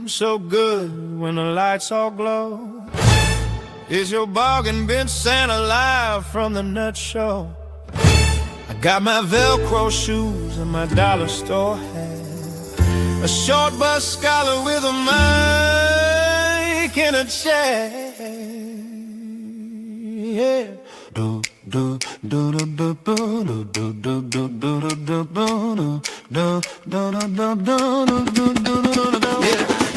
so good when the lights all glow? Is your bargain bin sent alive from the nut show? I got my Velcro shoes and my dollar store hat, a short bus scholar with a mic and a chair. Yeah.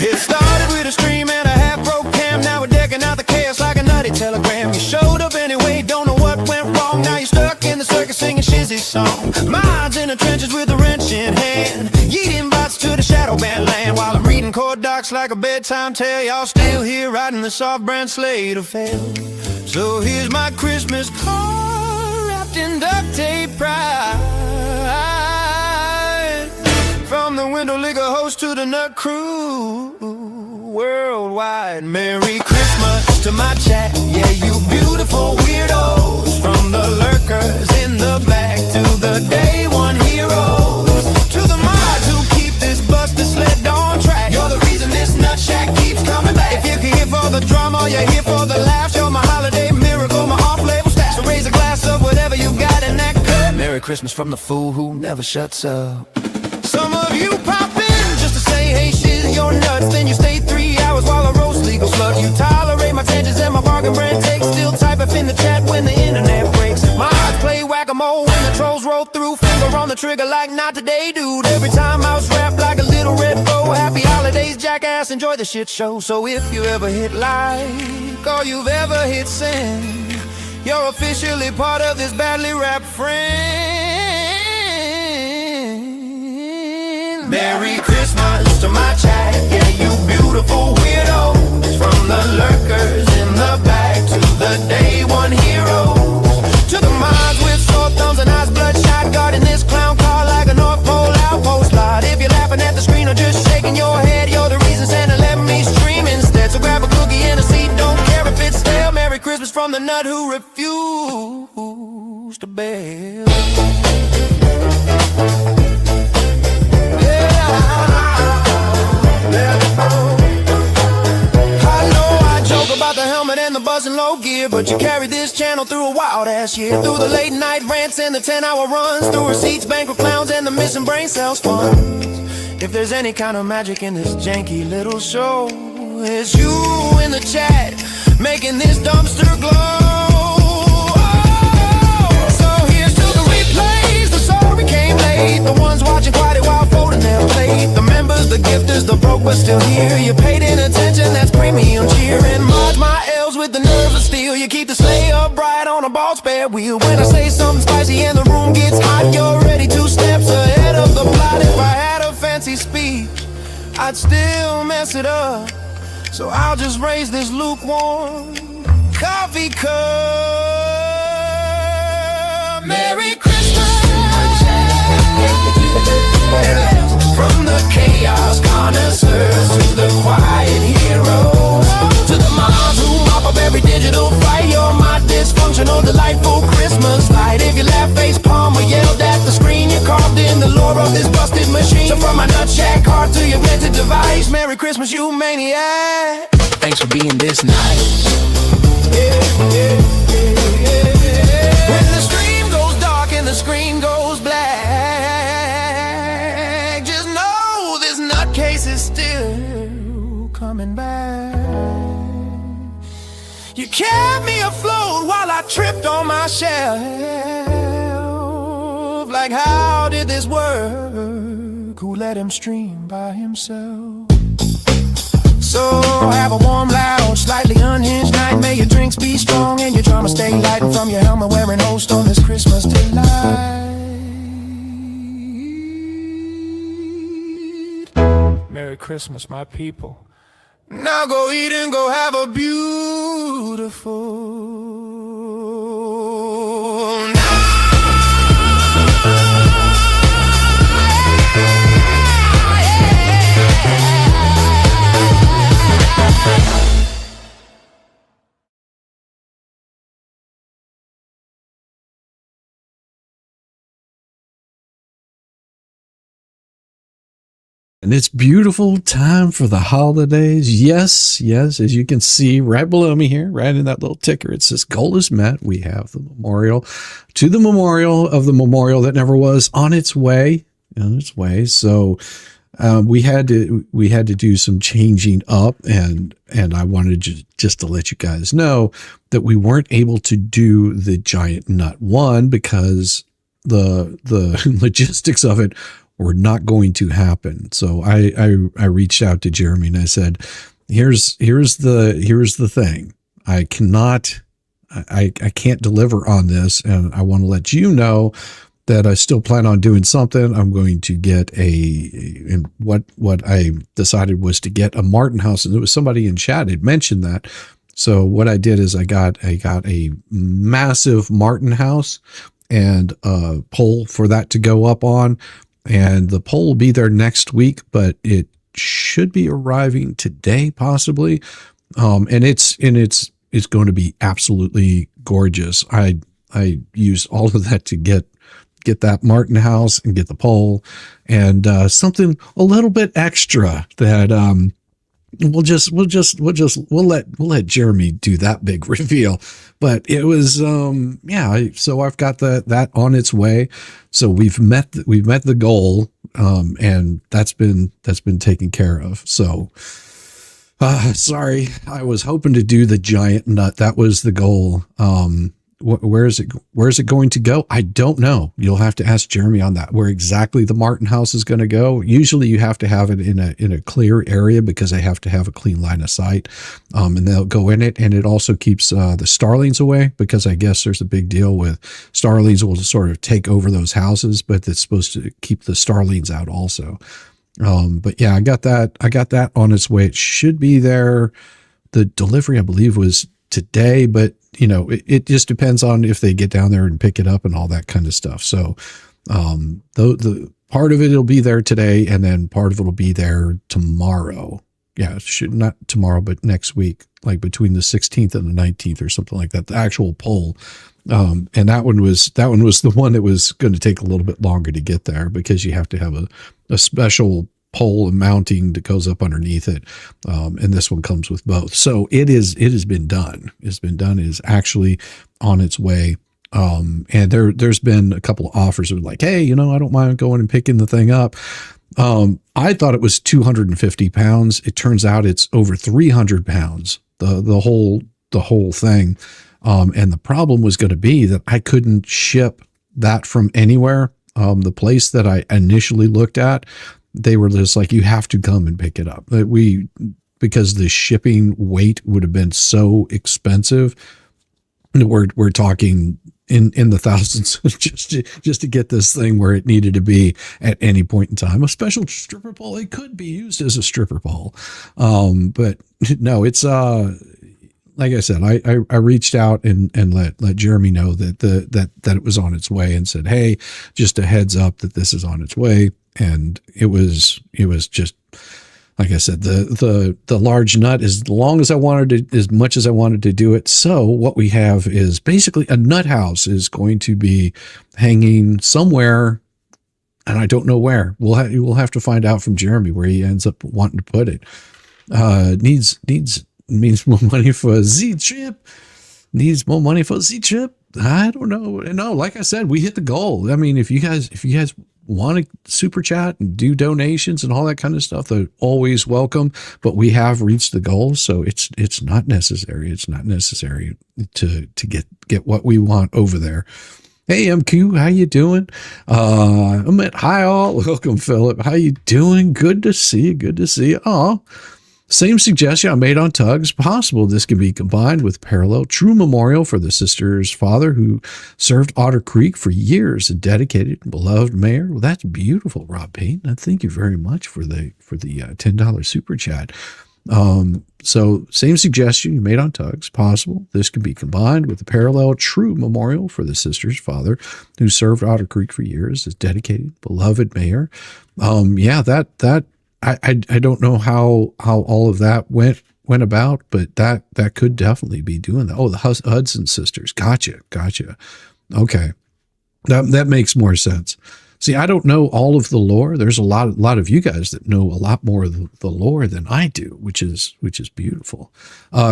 It started with a scream and a half-broke cam. Now we're decking out the chaos like a nutty telegram. You showed up anyway, don't know what went wrong. Now you're stuck in the circus singing Shizzy's song. Mine's in the trenches with a wrench in hand, yeet invites to the shadow band land. While I'm reading chord docs like a bedtime tale, y'all still here riding the soft brand slate of fail. So here's my Christmas card wrapped in duct tape pride, from the window liquor host to the nut crew worldwide. Merry Christmas to my chat, yeah, you beautiful weirdos. From the lurkers in the back to the day one heroes, to the mods who keep this busted sled on track. You're the reason this nut shack keeps coming back. If you're here for the drama, you're here for the laughs. You're my holiday miracle, my off-label stash. So raise a glass of whatever you got in that cup. Merry Christmas from the fool who never shuts up. Some of you pop in just to say, hey, shiz, you're nuts. Then you stay 3 hours while I roast legal sluts. You tolerate my tangents and my bargain brand takes. Still type up in the chat when the internet breaks. My eyes play whack-a-mole when the trolls roll through. Finger on the trigger like not today, dude. Every time I was wrapped like a little red bow. Happy holidays, jackass, enjoy the shit show. So if you ever hit like, or you've ever hit send, you're officially part of this badly wrapped friend. Merry Christmas to my chat, yeah, you beautiful weirdos. From the lurkers in the back to the day one heroes, to the mods with sore thumbs and eyes bloodshot, guarding this clown car like a North Pole outpost lot. If you're laughing at the screen or just shaking your head, you're the reason Santa let me stream instead. So grab a cookie and a seat, don't care if it's stale. Merry Christmas from the nut who refused to bail. And the buzzing low gear, but you carried this channel through a wild ass year. Through the late night rants and the 10-hour runs, through receipts, bankrupt clowns, and the missing brain cells funds. If there's any kind of magic in this janky little show, it's you in the chat making this dumpster glow. Oh, so here's to the replays, the sorry came late, the ones watching quietly while folding their plate, the members, the gifters, the broke but still here. You paid in attention, that's premium cheer. And Marge my L's with the nerve of steel. You keep the sleigh upright on a ball spare wheel. When I say something spicy and the room gets hot, you're already 2 steps ahead of the plot. If I had a fancy speech, I'd still mess it up. So I'll just raise this lukewarm coffee cup. Merry Christmas. From the chaos connoisseurs to the quiet heroes, to the moms who mop up every digital fight. You're my dysfunctional, delightful Christmas light. If you laugh, face palm, or yelled at the screen, you carved in the lore of this busted machine. So from my nut shack heart to your rented device, Merry Christmas, you maniac. Thanks for being this nice. When the stream goes dark and the screen goes black, just know this nutcase is still coming back. You kept me afloat while I tripped on my shelf. Like, how did this work? Who let him stream by himself? So have a warm, loud, slightly unhinged night. May your drinks be strong and your drama stay light. And from your helmet wearing host on this Christmas delight, Merry Christmas, my people. Now go eat and go have a beautiful And it's beautiful time for the holidays. Yes, yes, as you can see right below me here, right in that little ticker, it says goal is met. We have the memorial to the memorial of the memorial that never was on its way. On its way. So we had to do some changing up, and I wanted just to let you guys know that we weren't able to do the giant nut one because the logistics of it were not going to happen. So I reached out to Jeremy and I said, here's the thing. I can't deliver on this, and I want to let you know that I still plan on doing something. I'm going to get and what I decided was to get a Martin house, and there was somebody in chat had mentioned that. So what I did is I got a massive Martin house and a pole for that to go up on. And the pole will be there next week, but it should be arriving today, possibly. And it's going to be absolutely gorgeous. I used all of that to get that Martin house and get the pole, and something a little bit extra that we'll let Jeremy do that big reveal. But it was so I've got that on its way. So we've met the goal, and that's been taken care of. So sorry, I was hoping to do the giant nut. That was the goal. Where is it going to go? I don't know. You'll have to ask Jeremy on that, where exactly the Martin house is going to go. Usually you have to have it in a clear area because they have to have a clean line of sight, and they'll go in it. And it also keeps the starlings away, because I guess there's a big deal with starlings will sort of take over those houses, but it's supposed to keep the starlings out also. But yeah, I got that on its way. It should be there. The delivery, I believe, was today, but it just depends on if they get down there and pick it up and all that kind of stuff. So the part of it'll be there today, and then part of it'll be there tomorrow. Yeah, should not tomorrow, but next week, like between the 16th and the 19th or something like that, the actual pole. And that one was the one that was going to take a little bit longer to get there, because you have to have a special pole and mounting that goes up underneath it. And this one comes with both. So it has been done. It's been done. It is actually on its way. And there's been a couple of offers that were like, hey, I don't mind going and picking the thing up. I thought it was 250 pounds. It turns out it's over 300 pounds, the whole thing. And the problem was going to be that I couldn't ship that from anywhere. The place that I initially looked at, they were just like, you have to come and pick it up. Because the shipping weight would have been so expensive. We're talking in the thousands just to get this thing where it needed to be at any point in time. A special stripper pole, it could be used as a stripper pole. But no, it's like I said, I reached out and let Jeremy know that it was on its way, and said, hey, just a heads up that this is on its way. And it was just, like I said, the large nut, as long as I wanted to, as much as I wanted to do it. So what we have is basically a nut house is going to be hanging somewhere, and I don't know where. We'll have to find out from Jeremy where he ends up wanting to put it. Means more money for Z trip. Needs more money for Z trip. I don't know. No, like I said, we hit the goal. I mean, if you guys want to super chat and do donations and all that kind of stuff, they're always welcome. But we have reached the goal, so it's not necessary. It's not necessary to get what we want over there. Hey, MQ, how you doing? I'm at hi all. Welcome, Philip. How you doing? Good to see you. Good to see you. Oh. Same suggestion I made on Tugs. Possible this can be combined with parallel true memorial for the sister's father who served Otter Creek for years, a dedicated and beloved mayor. Well, that's beautiful, Rob Payton. Thank you very much for the $10 super chat. So same suggestion you made on Tugs. Possible this could be combined with the parallel true memorial for the sister's father who served Otter Creek for years, a dedicated, beloved mayor. I don't know how all of that went about, but that could definitely be doing that. Oh, the Hudson sisters. Gotcha. Okay. That makes more sense. See, I don't know all of the lore. There's a lot of you guys that know a lot more of the lore than I do, which is beautiful.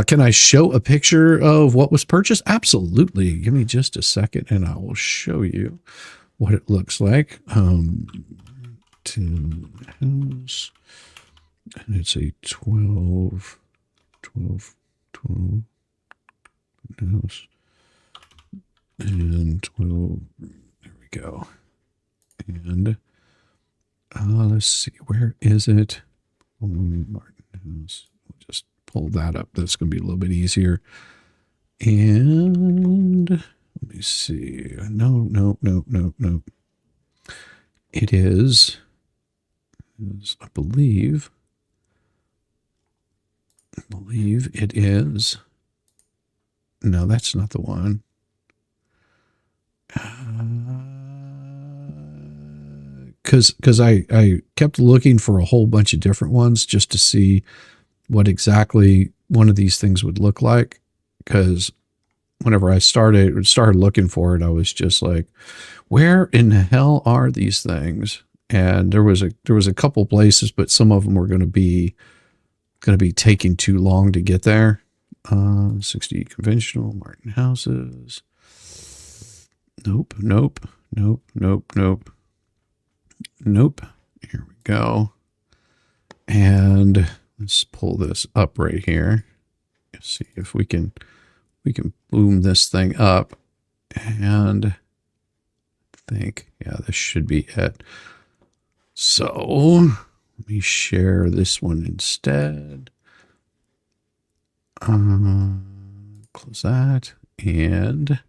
Can I show a picture of what was purchased? Absolutely. Give me just a second and I will show you what it looks like. Tin house, and it's a 12 house, and 12. There we go. And let's see, where is it? Martin House. We'll just pull that up. That's going to be a little bit easier. And let me see. No. It is, I believe it is. No, that's not the one. Because I kept looking for a whole bunch of different ones just to see what exactly one of these things would look like. Because whenever I started looking for it, I was just like, where in the hell are these things? And there was a couple places, but some of them were going to be taking too long to get there. 60 conventional Martin houses. Nope. Here we go. And let's pull this up right here. Let's see if we can boom this thing up. And I think, yeah, this should be it. So let me share this one instead. Close that. And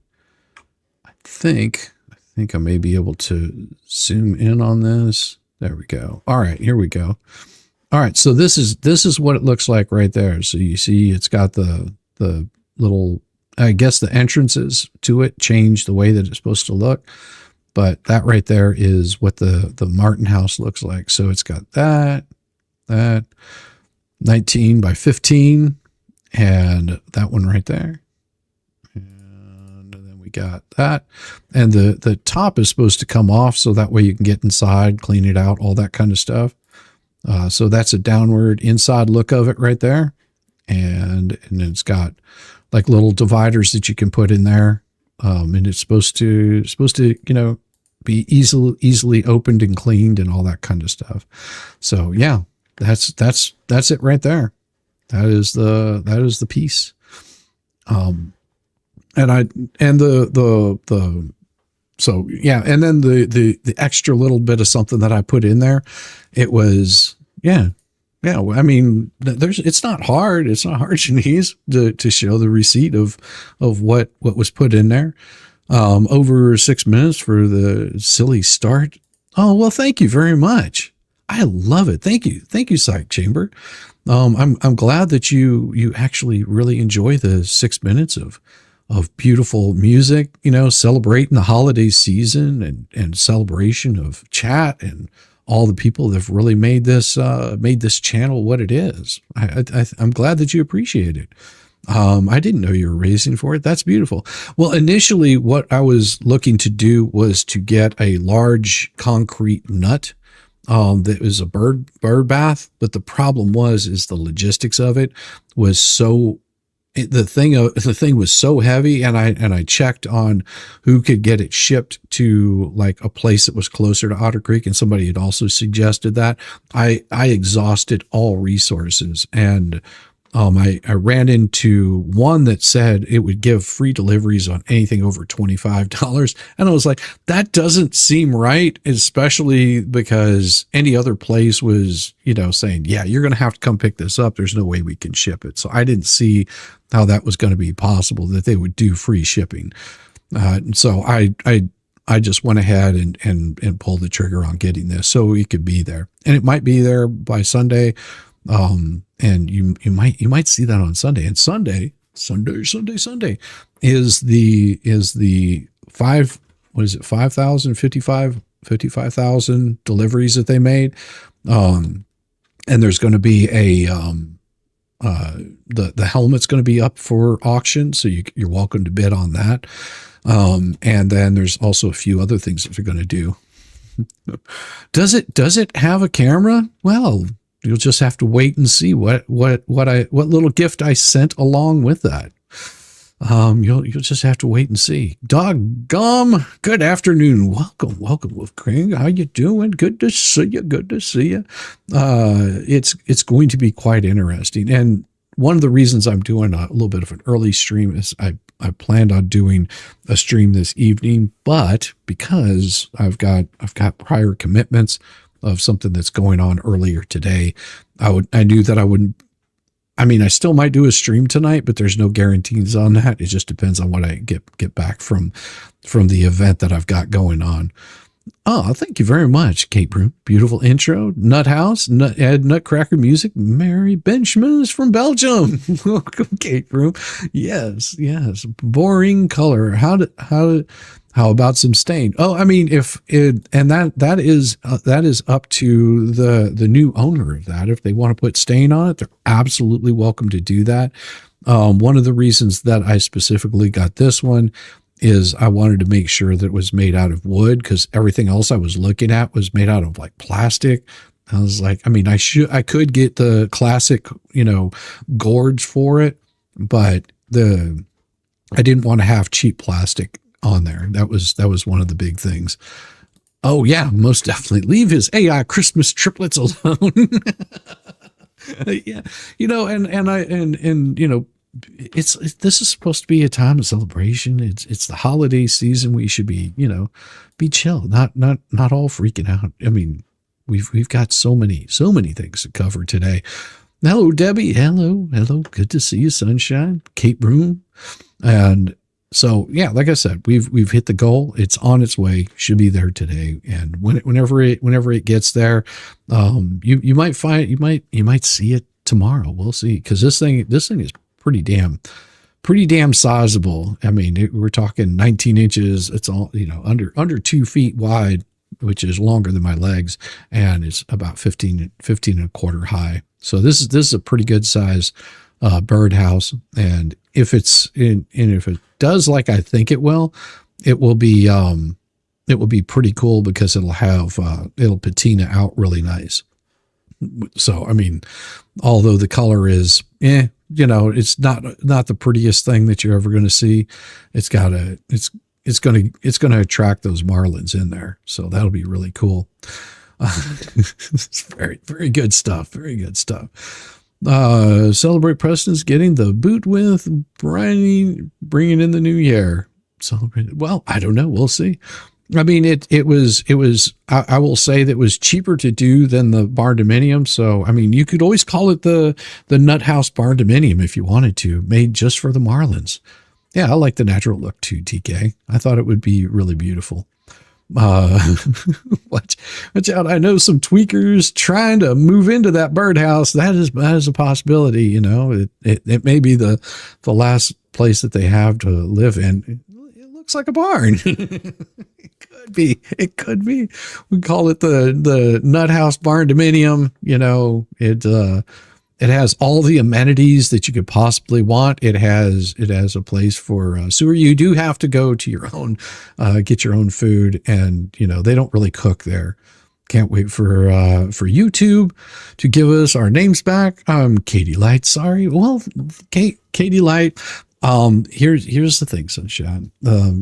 I think I may be able to zoom in on this. There we go. All right, here we go. All right, so this is what it looks like right there. So you see it's got the little, I guess the entrances to it change the way that it's supposed to look. But that right there is what the Martin house looks like. So it's got that 19 by 15 and that one right there. And then we got that. And the top is supposed to come off so that way you can get inside, clean it out, all that kind of stuff. So that's a downward inside look of it right there. And then it's got like little dividers that you can put in there. And it's supposed to, you know, be easily opened and cleaned and all that kind of stuff. So yeah, that's it right there. That is the piece. So yeah, and then the extra little bit of something that I put in there, it was, yeah. I mean, it's not hard. It's not hard, Shanice, to show the receipt of what was put in there. Over 6 minutes for the silly start. Oh, well, thank you very much. I love it. Thank you, Psych Chamber. I'm glad that you actually really enjoy the 6 minutes of beautiful music, you know, celebrating the holiday season and celebration of chat and all the people that have really made this channel what it is. I'm glad that you appreciate it. I didn't know you were raising for it. That's beautiful. Well, initially what I was looking to do was to get a large concrete nut that was a bird bath. But the problem is the logistics of it was so, the thing was so heavy, and I checked on who could get it shipped to like a place that was closer to Otter Creek, and somebody had also suggested that. I exhausted all resources, and I ran into one that said it would give free deliveries on anything over $25. And I was like, that doesn't seem right, especially because any other place was, you know, saying, yeah, you're going to have to come pick this up. There's no way we can ship it. So I didn't see how that was going to be possible, that they would do free shipping. So I just went ahead and pulled the trigger on getting this so it could be there, and it might be there by Sunday. And you might see that on Sunday, and Sunday is the 55,000 deliveries that they made. And there's going to be the helmet's going to be up for auction. So you're welcome to bid on that. And then there's also a few other things that they're going to do. Does it have a camera? Well, you'll just have to wait and see what little gift I sent along with that. You'll just have to wait and see. Doggum. Good afternoon. Welcome, Wolfgang. How you doing? Good to see you. Good to see you. It's going to be quite interesting. And one of the reasons I'm doing a little bit of an early stream is I planned on doing a stream this evening, but because I've got prior commitments of something that's going on earlier today, I knew that I wouldn't. I mean, I still might do a stream tonight, but there's no guarantees on that. It just depends on what I get back from the event that I've got going on. Oh, thank you very much, Kate Broom. Beautiful intro. Nut House, Nutcracker Music. Mary Benchmans from Belgium. Welcome, Kate Broom. Yes. Boring color. How about some stain? Oh, I mean, that is up to the new owner of that. If they want to put stain on it, they're absolutely welcome to do that. One of the reasons that I specifically got this one is I wanted to make sure that it was made out of wood, because everything else I was looking at was made out of like plastic. I was like, I mean, I could get the classic, gourds for it, but I didn't want to have cheap plastic on there. That was one of the big things. Oh yeah, most definitely leave his AI Christmas triplets alone. Yeah, this is supposed to be a time of celebration. It's the holiday season. We should be chill, not all freaking out. I mean, we've got so many things to cover today. Hello, Debbie. Hello. Good to see you, Sunshine. Kate Broom. And so, yeah, like I said, we've hit the goal. It's on its way. Should be there today. And whenever it gets there, you might see it tomorrow. We'll see, because this thing is pretty damn sizable. I mean, we're talking 19 inches. It's all under 2 feet wide, which is longer than my legs, and it's about 15 and a quarter high. So this is a pretty good size birdhouse. And if it does like I think it will be pretty cool, because it'll patina out really nice. So, I mean, although the color is, it's not the prettiest thing that you're ever going to see, it's going to attract those marlins in there. So that'll be really cool. It's very, very good stuff. Very good stuff. Celebrate Preston's getting the boot with bringing in the new year. Celebrate. Well, I don't know. We'll see. I mean, it was, I will say that it was cheaper to do than the barn dominium. So, I mean, you could always call it the Nut House barn dominium if you wanted to, made just for the marlins. Yeah, I like the natural look too, TK. I thought it would be really beautiful. Watch out. I know some tweakers trying to move into that birdhouse. That is a possibility. It may be the last place that they have to live in. It looks like a barn. It could be. We call it the Nut House barn dominium. It has all the amenities that you could possibly want. It has a place for sewer. You do have to go to your own, get your own food, and they don't really cook there. Can't wait for YouTube to give us our names back. Katie Light. Sorry. Well, Katie Light. Here's the thing, Sunshine.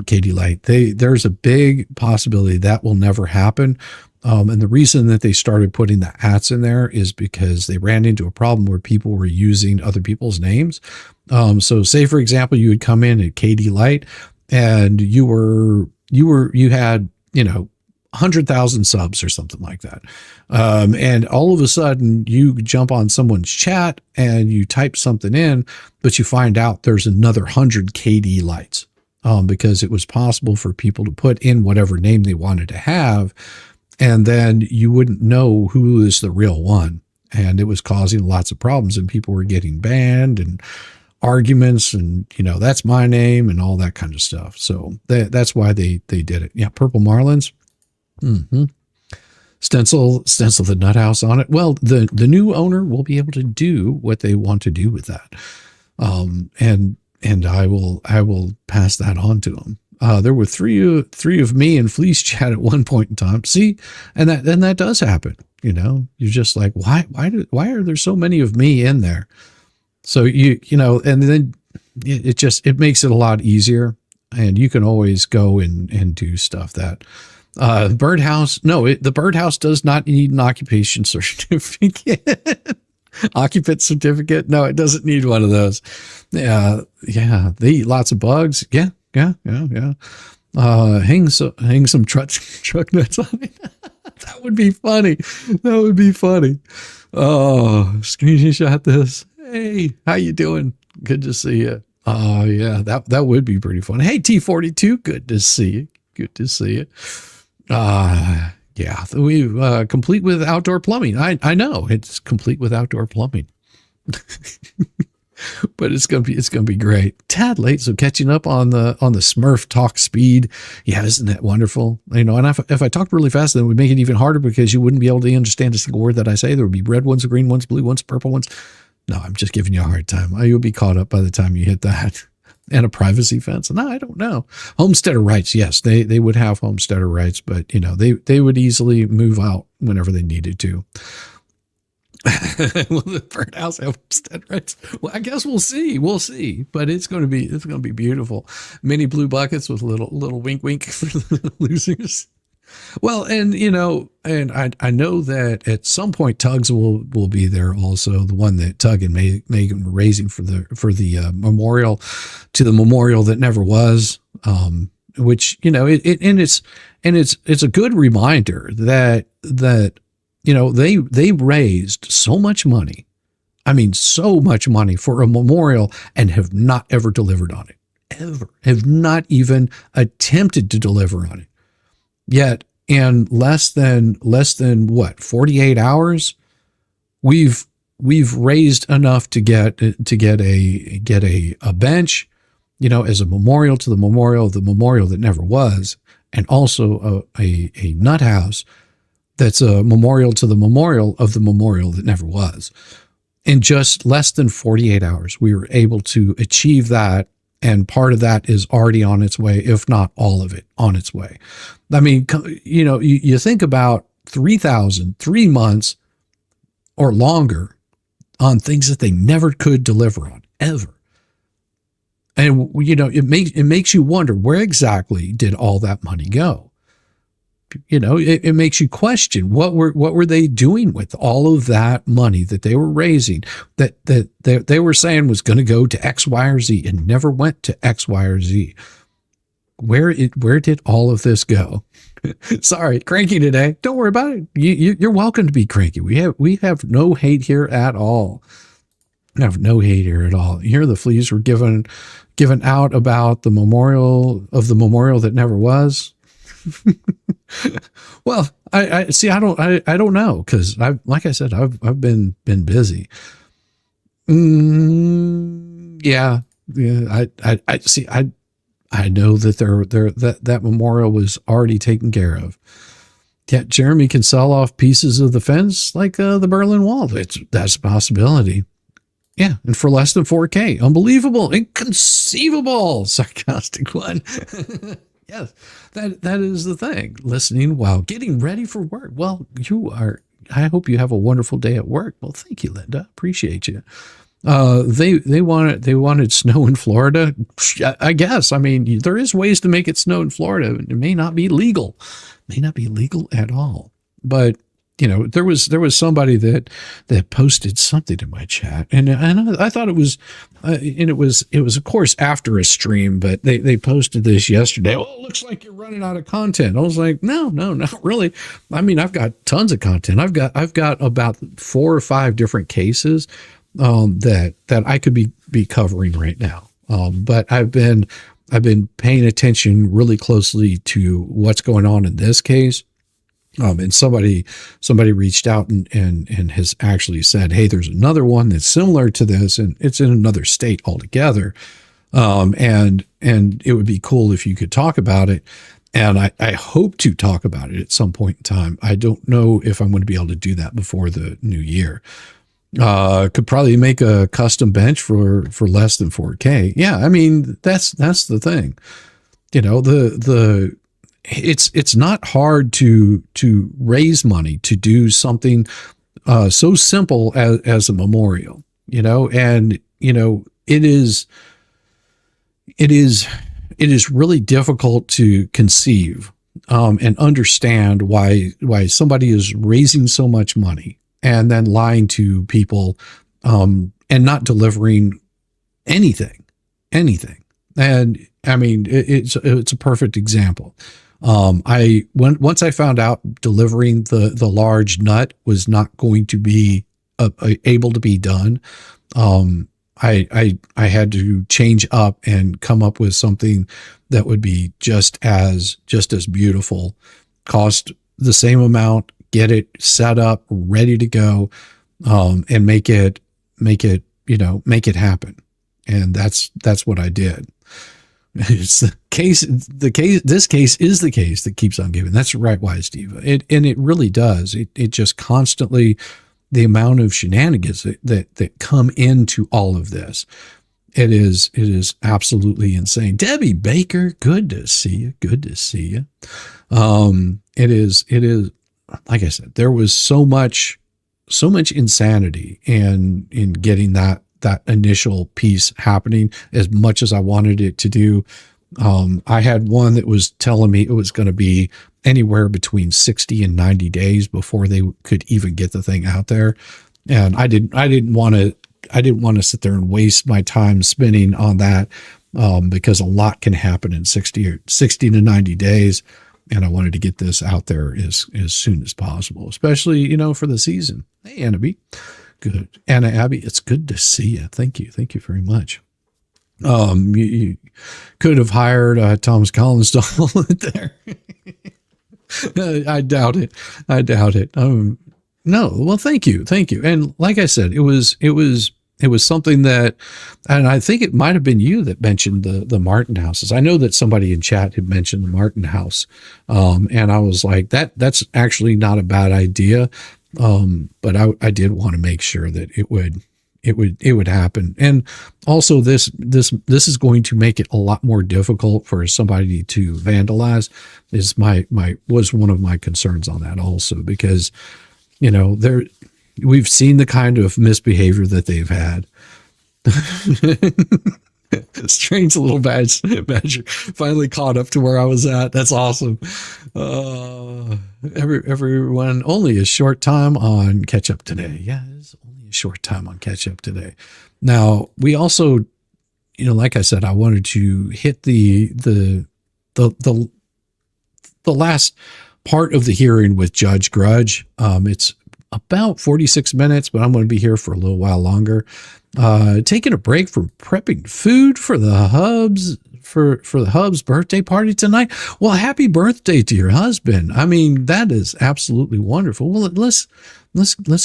Katie Light. There's a big possibility that will never happen. And the reason that they started putting the hats in there is because they ran into a problem where people were using other people's names. So say, for example, you would come in at Katie Light and you had, 100,000 subs or something like that. And all of a sudden you jump on someone's chat and you type something in, but you find out there's another 100 KD Lights, because it was possible for people to put in whatever name they wanted to have. And then you wouldn't know who is the real one. And it was causing lots of problems, and people were getting banned and arguments and, that's my name and all that kind of stuff. So that's why they did it. Yeah. Purple Marlins. Mm-hmm. Stencil the Nut House on it. Well, the new owner will be able to do what they want to do with that. And I will pass that on to them. There were three of me in Fleece Chat at one point in time. See, and that does happen. You know, you're just like, why are there so many of me in there? So you know, and then it makes it a lot easier, and you can always go and do stuff that birdhouse. No, the birdhouse does not need an occupation certificate. Occupant certificate. No, it doesn't need one of those. Yeah. They eat lots of bugs. Yeah. Hang some truck nuts on it. That would be funny. Oh, screenshot this. Hey, how you doing? Good to see you. Oh yeah, that would be pretty fun. Hey, T42, good to see you. Yeah, we complete with outdoor plumbing. I know it's complete with outdoor plumbing. But it's gonna be great. Tad late, so catching up on the Smurf talk speed. Yeah, isn't that wonderful? You know, and if I talked really fast, then it would make it even harder because you wouldn't be able to understand a single word that I say. There would be red ones, green ones, blue ones, purple ones. No, I'm just giving you a hard time. You'll be caught up by the time you hit that. And a privacy fence. No, I don't know. Homesteader rights, yes, they would have homesteader rights, but you know, they would easily move out whenever they needed to. Will the birdhouse have homestead rights? Well, I guess we'll see. But it's going to be beautiful. Mini blue buckets with little wink for the losers. Well, and you know, and I know that at some point Tugs will be there also. The one that Tug and Megan were raising for the memorial to the memorial that never was. Which you know, it's a good reminder that you know, they raised so much money. I mean, so much money for a memorial and have not ever delivered on it. Have not even attempted to deliver on it. Yet in less than what, 48 hours, we've raised enough to get a bench, you know, as a memorial to the memorial that never was, and also a nut house that's a memorial to the memorial of the memorial that never was. In just less than 48 hours, we were able to achieve that. And part of that is already on its way, if not all of it on its way. I mean, you know, you think about 3 months or longer on things that they never could deliver on, ever. And, you know, it makes you wonder, where exactly did all that money go? You know, it makes you question what were they doing with all of that money that they were raising, that they were saying was going to go to X, Y, or Z and never went to X, Y, or Z. Where did all of this go? Sorry, cranky today. Don't worry about it. You're welcome to be cranky. We have no hate here at all. I have no hate here at all. Here the fleas were given out about the memorial that never was. Well, I see. I don't know, because like I said, I've been busy. Yeah. I see. I know that that memorial was already taken care of. Yet Jeremy can sell off pieces of the fence like the Berlin Wall. That's a possibility. Yeah, and for less than 4K. Unbelievable, inconceivable, sarcastic one. Yes, that is the thing. Listening while getting ready for work. Well, I hope you have a wonderful day at work. Well, thank you, Linda. Appreciate you. They wanted snow in Florida. I guess. I mean, there is ways to make it snow in Florida. It may not be legal. May not be legal at all. But you know, there was somebody that posted something in my chat, and I thought it was, and it was of course after a stream, but they posted this yesterday. Well, it looks like you're running out of content. I was like, no, not really. I mean, I've got tons of content. I've got about 4 or 5 different cases that I could be covering right now. But I've been paying attention really closely to what's going on in this case. And somebody reached out and has actually said, hey, there's another one that's similar to this, and it's in another state altogether. And it would be cool if you could talk about it. And I hope to talk about it at some point in time. I don't know if I'm going to be able to do that before the new year. Could probably make a custom bench for less than 4K. Yeah. I mean, that's the thing. You know, it's not hard to raise money to do something so simple as a memorial, you know, and you know, it is really difficult to conceive and understand why somebody is raising so much money and then lying to people and not delivering anything. And I mean, it's a perfect example. Once I found out delivering the large nut was not going to be able to be done, I had to change up and come up with something that would be just as beautiful, cost the same amount, get it set up, ready to go, and make it happen. And that's what I did. It's this case is the case that keeps on giving. That's right, Wise Diva. And it really does. It just constantly, the amount of shenanigans that come into all of this, it is absolutely insane. Debbie Baker, good to see you. Good to see you. It is, like I said, there was so much insanity in getting that initial piece happening as much as I wanted it to do. I had one that was telling me it was going to be anywhere between 60 and 90 days before they could even get the thing out there. And I didn't want to sit there and waste my time spinning on that, because a lot can happen in 60 to 90 days. And I wanted to get this out there as soon as possible, especially, you know, for the season. Hey, Anna B. Good. Anna Abby, it's good to see you. Thank you. Thank you very much. You could have hired Thomas Collins to hold it there. I doubt it. No, well, thank you. And like I said, it was something that, and I think it might have been you that mentioned the Martin houses. I know that somebody in chat had mentioned the Martin house. And I was like, that's actually not a bad idea. But I did want to make sure that it would happen. And also this is going to make it a lot more difficult for somebody to vandalize, was one of my concerns on that also, because, you know, we've seen the kind of misbehavior that they've had. Strange little badger finally caught up to where I was at. That's awesome. Everyone, only a short time on catch up today. Yeah, it's only a short time on catch up today. Now, we also, you know, like I said, I wanted to hit the last part of the hearing with Judge Grudge. It's about 46 minutes, but I'm going to be here for a little while longer. Taking a break from prepping food for the Hubs for the Hubs birthday party tonight. Well, happy birthday to your husband. I mean, that is absolutely wonderful. Well, let's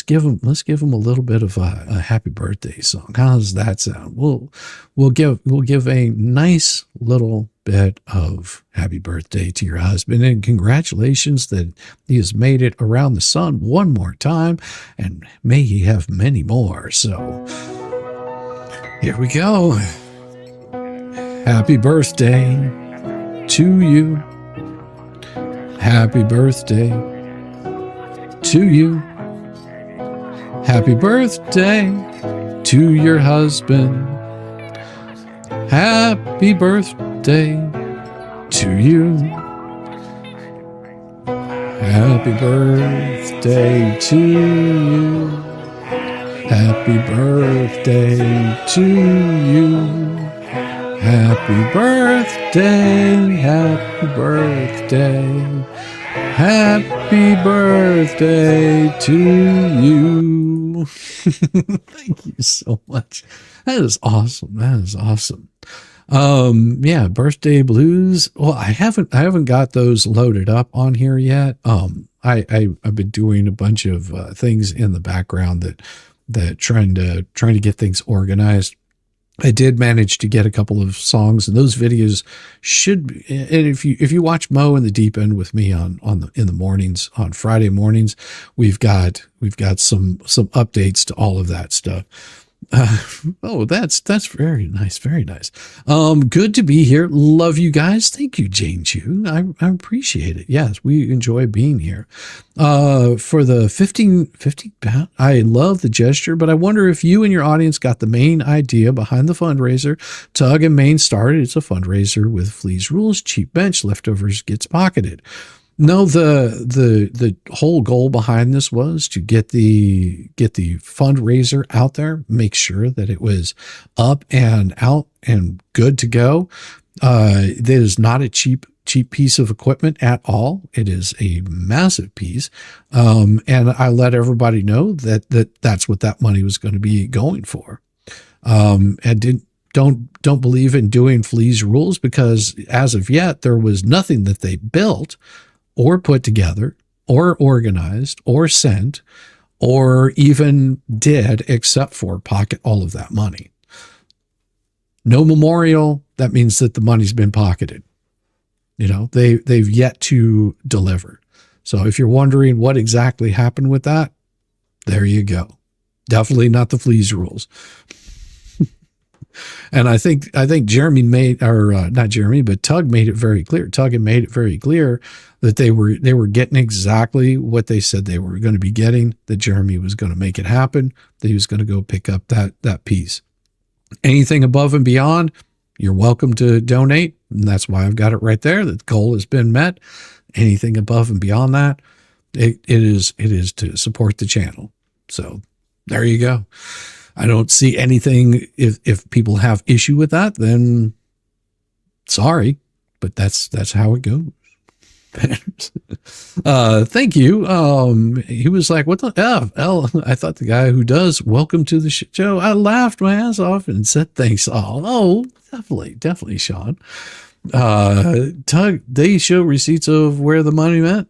give him a little bit of a happy birthday song. How does that sound? We'll give a nice little bit of happy birthday to your husband, and congratulations that he has made it around the sun one more time, and may he have many more. So here we go. Happy birthday to you. Happy birthday to you. Happy birthday to your husband. Happy birthday to you. Happy birthday to you. Happy birthday to you. Happy birthday, happy birthday, happy birthday to you. Thank you so much. That is awesome. Yeah, birthday blues. Well, I haven't got those loaded up on here yet. I've been doing a bunch of things in the background that trying to get things organized. I did manage to get a couple of songs, and those videos should be, and if you watch Mo in the Deep End with me in the mornings, on Friday mornings, we've got some updates to all of that stuff. Oh, that's very nice, very nice. Good to be here. Love you guys. Thank you, Jane Chu. I appreciate it. Yes, we enjoy being here. For the 15 pound, I love the gesture, but I wonder if you and your audience got the main idea behind the fundraiser. Tug and Main started. It's a fundraiser with Flea's rules. Cheap bench, leftovers gets pocketed. No, the whole goal behind this was to get the fundraiser out there, make sure that it was up and out and good to go. That is not a cheap piece of equipment at all. It is a massive piece. And I let everybody know that's what that money was going to be going for. And don't believe in doing Flea's rules because as of yet, there was nothing that they built or put together, or organized, or sent, or even did, except for pocket all of that money. No memorial, that means that the money's been pocketed. You know, they've yet to deliver. So if you're wondering what exactly happened with that, there you go. Definitely not the Flea's rules. And I think Jeremy made, or not Jeremy, but Tug made it very clear. Tug had made it very clear that they were getting exactly what they said they were going to be getting, that Jeremy was going to make it happen, that he was going to go pick up that piece. Anything above and beyond, you're welcome to donate. And that's why I've got it right there. The goal has been met. Anything above and beyond that, it is to support the channel. So there you go. I don't see anything. If people have issue with that, then sorry, but that's how it goes. Thank you. He was like, what the F? I thought the guy who does welcome to the show. I laughed my ass off and said thanks all. Oh, definitely, Sean. Tug, they show receipts of where the money went.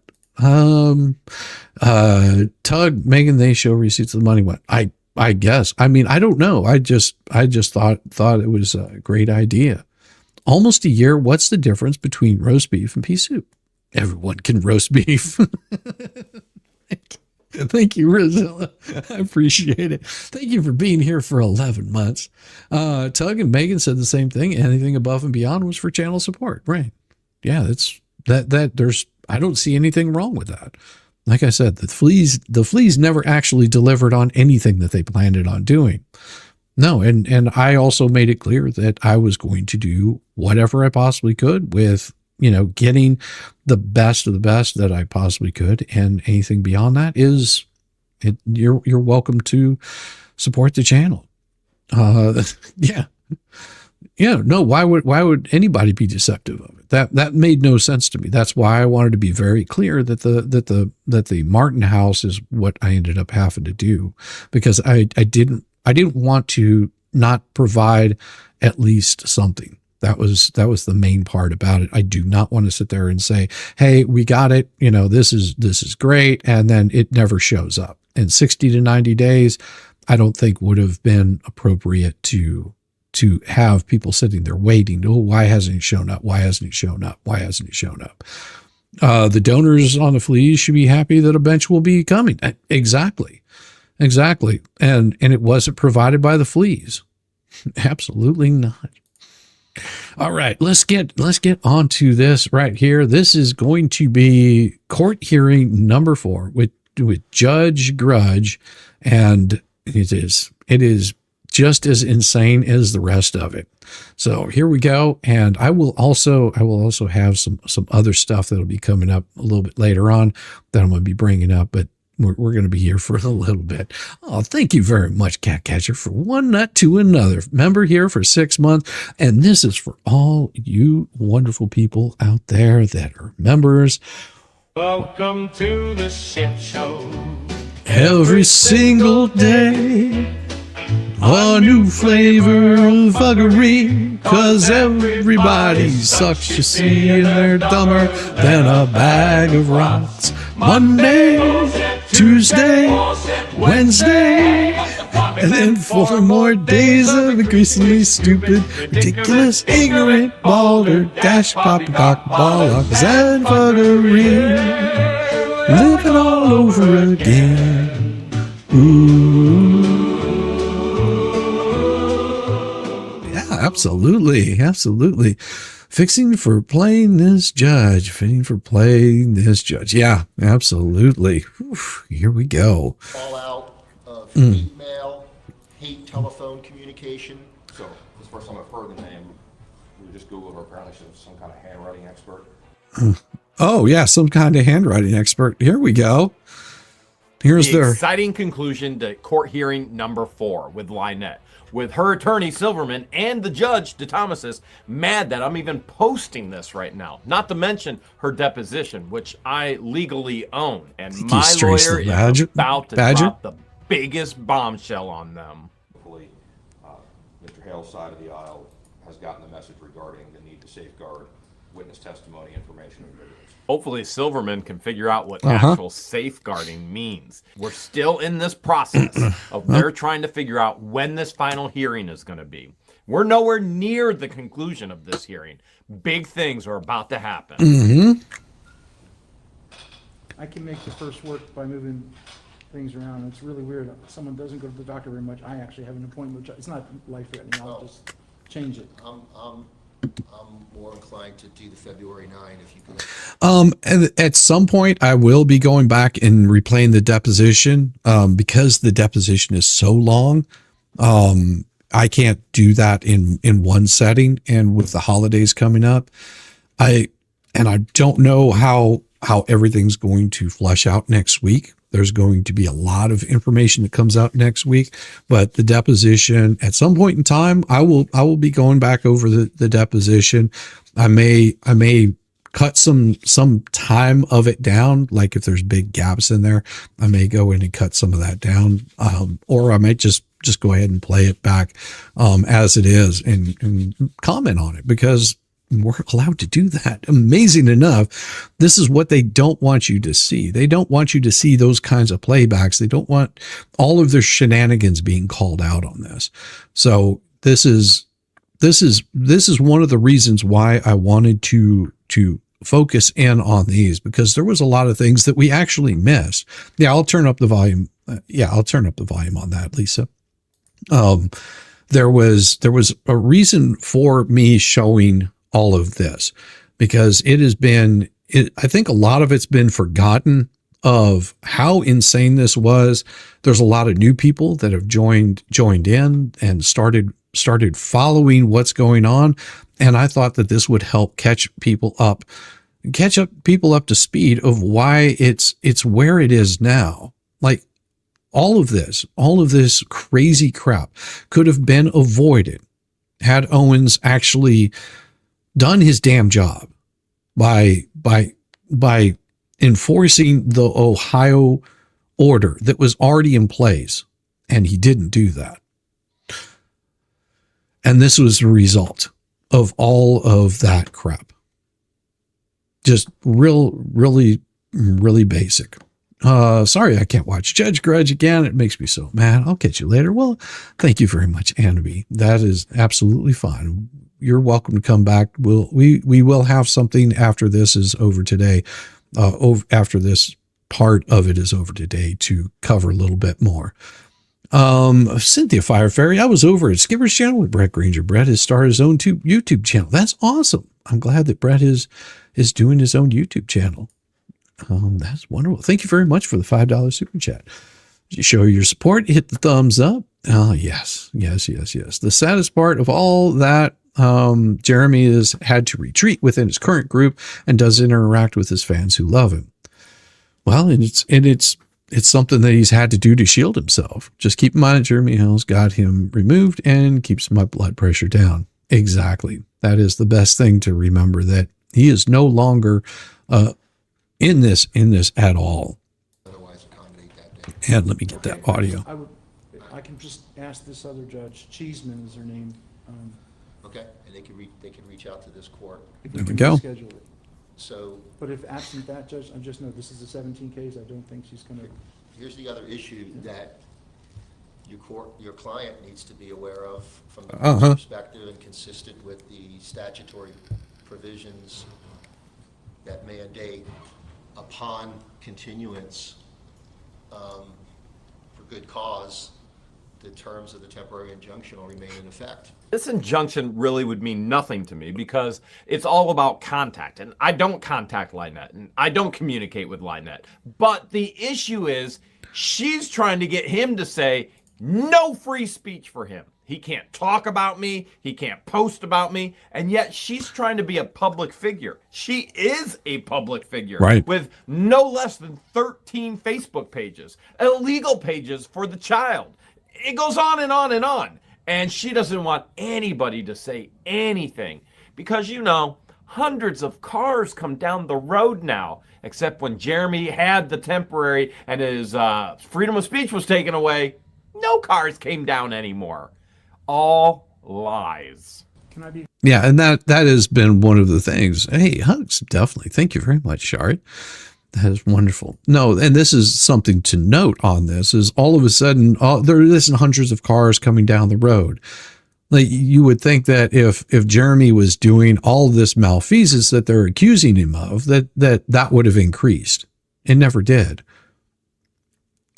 Tug, Megan, they show receipts of the money went. I guess. I mean, I don't know. I just thought it was a great idea. Almost a year. What's the difference between roast beef and pea soup? Everyone can roast beef. Thank you, Rosilla. I appreciate it. Thank you for being here for 11 months. Tug and Megan said the same thing. Anything above and beyond was for channel support. Right. Yeah, I don't see anything wrong with that. Like I said, the fleas never actually delivered on anything that they planned on doing. No, and I also made it clear that I was going to do whatever I possibly could with, getting the best of the best that I possibly could, and anything beyond that you're welcome to support the channel. Yeah. Yeah, no, why would anybody be deceptive of it? That made no sense to me. That's why I wanted to be very clear that the Martin house is what I ended up having to do, because I didn't want to not provide at least something. That was the main part about it. I do not want to sit there and say, "Hey, we got it. This is great," and then it never shows up. And 60 to 90 days, I don't think would have been appropriate to have people sitting there waiting. Oh, why hasn't it shown up? Why hasn't it shown up? Why hasn't it shown up? The donors on the fleas should be happy that a bench will be coming. Exactly. And it wasn't provided by the fleas. Absolutely not. All right, let's get on to this right here. This is going to be court hearing number 4 with Judge Grudge, and it is just as insane as the rest of it. So here we go. And I will also have some other stuff that'll be coming up a little bit later on that I'm going to be bringing up, but we're going to be here for a little bit. Oh, thank you very much, Cat Catcher, for one nut to another. Member here for 6 months. And this is for all you wonderful people out there that are members. Welcome to the shit show. Every single day, a new flavor of fuckery, 'cause everybody sucks, you see, and they're dumber than a bag of rocks. Monday, Tuesday, Wednesday, and then 4 more days of increasingly stupid, ridiculous, ignorant, balderdash, poppycock, bollocks, and fuckery, living all over again. Ooh. Absolutely. Absolutely. Fixing for playing this judge. Fitting for playing this judge. Yeah, absolutely. Whew, here we go. Fallout of email, hate telephone communication. So, this is the first time I've heard the name. We just Googled her, apparently she's some kind of handwriting expert. Oh, yeah, some kind of handwriting expert. Here we go. Here's The their exciting conclusion to court hearing number 4 with Lynette, with her attorney Silverman and the judge DeThomasis mad that I'm even posting this right now. Not to mention her deposition, which I legally own, and my Strace lawyer the is about to Badger? drop the biggest bombshell on them. Hopefully, Mr. Hale's side of the aisle has gotten the message regarding the need to safeguard witness testimony, information, and evidence. Hopefully Silverman can figure out what actual safeguarding means. We're still in this process of they're trying to figure out when this final hearing is going to be. We're nowhere near the conclusion of this hearing. Big things are about to happen. I can make the first work by moving things around. It's really weird. If someone doesn't go to the doctor very much, I actually have an appointment, which it's not life-threatening. I'll just change it. I'm more inclined to do the February 9 if you could. And at some point I will be going back and replaying the deposition, because the deposition is so long. I can't do that in one setting, and with the holidays coming up, I don't know how everything's going to flesh out next week. There's going to be a lot of information that comes out next week, but the deposition at some point in time, I will be going back over the deposition. I may cut some time of it down. Like if there's big gaps in there, I may go in and cut some of that down. Or I might just go ahead and play it back, as it is and comment on it, because we're allowed to do that. Amazing enough, this is what they don't want you to see. They don't want you to see those kinds of playbacks. They don't want all of their shenanigans being called out on this. So this is one of the reasons why I wanted to focus in on these, because there was a lot of things that we actually missed. Yeah, I'll turn up the volume. I'll turn up the volume on that, Lisa. There was a reason for me showing all of this, because I think a lot of it's been forgotten of how insane this was. There's a lot of new people that have joined in and started following what's going on. And I thought that this would help catch people up to speed of why it's where it is now. Like all of this crazy crap could have been avoided had Owens actually done his damn job by enforcing the Ohio order that was already in place, and he didn't do that. And this was the result of all of that crap. Just really basic. Sorry I can't watch Judge Grudge again. It makes me so mad. I'll catch you later. Well, thank you very much, Annabee. That is absolutely fine. You're welcome to come back. We will have something after this is over today. After this part of it is over today, to cover a little bit more. Cynthia Fire Fairy, I was over at Skipper's channel with Brett Granger. Brett has started his own YouTube channel. That's awesome. I'm glad that Brett is doing his own YouTube channel. That's wonderful. Thank you very much for the $5 super chat. You show your support, hit the thumbs up. Oh, yes. The saddest part of all that, Jeremy has had to retreat within his current group and does interact with his fans who love him. Well, and it's something that he's had to do to shield himself. Just keep in mind that Jeremy Hill's got him removed and keeps my blood pressure down. Exactly. That is the best thing to remember, that he is no longer in this at all. Otherwise, accommodate that day. And let me get that audio. I can just ask this other judge, Cheeseman is her name. Okay, and they can reach out to this court. If There we can go. reschedule it. So But if absent that judge, I just know this is a 17 case. I don't think she's going to. here's the other issue that your client needs to be aware of from the court's perspective, and consistent with the statutory provisions that mandate upon continuance for good cause, the terms of the temporary injunction will remain in effect. This injunction really would mean nothing to me because it's all about contact. And I don't contact Lynette and I don't communicate with Lynette. But the issue is she's trying to get him to say no free speech for him. He can't talk about me. He can't post about me. And yet she's trying to be a public figure. She is a public figure. Right. With no less than 13 Facebook pages, illegal pages for the child. It goes on and on and on. And she doesn't want anybody to say anything because, you know, hundreds of cars come down the road now, except when Jeremy had the temporary and his freedom of speech was taken away, no cars came down anymore. All lies. Can I be? Yeah, and that has been one of the things. Hey, hugs, definitely. Thank you very much, Shari. That is wonderful. No, and this is something to note on this is all of a sudden there isn't hundreds of cars coming down the road. Like you would think that if Jeremy was doing all of this malfeasance that they're accusing him of, that would have increased. It never did.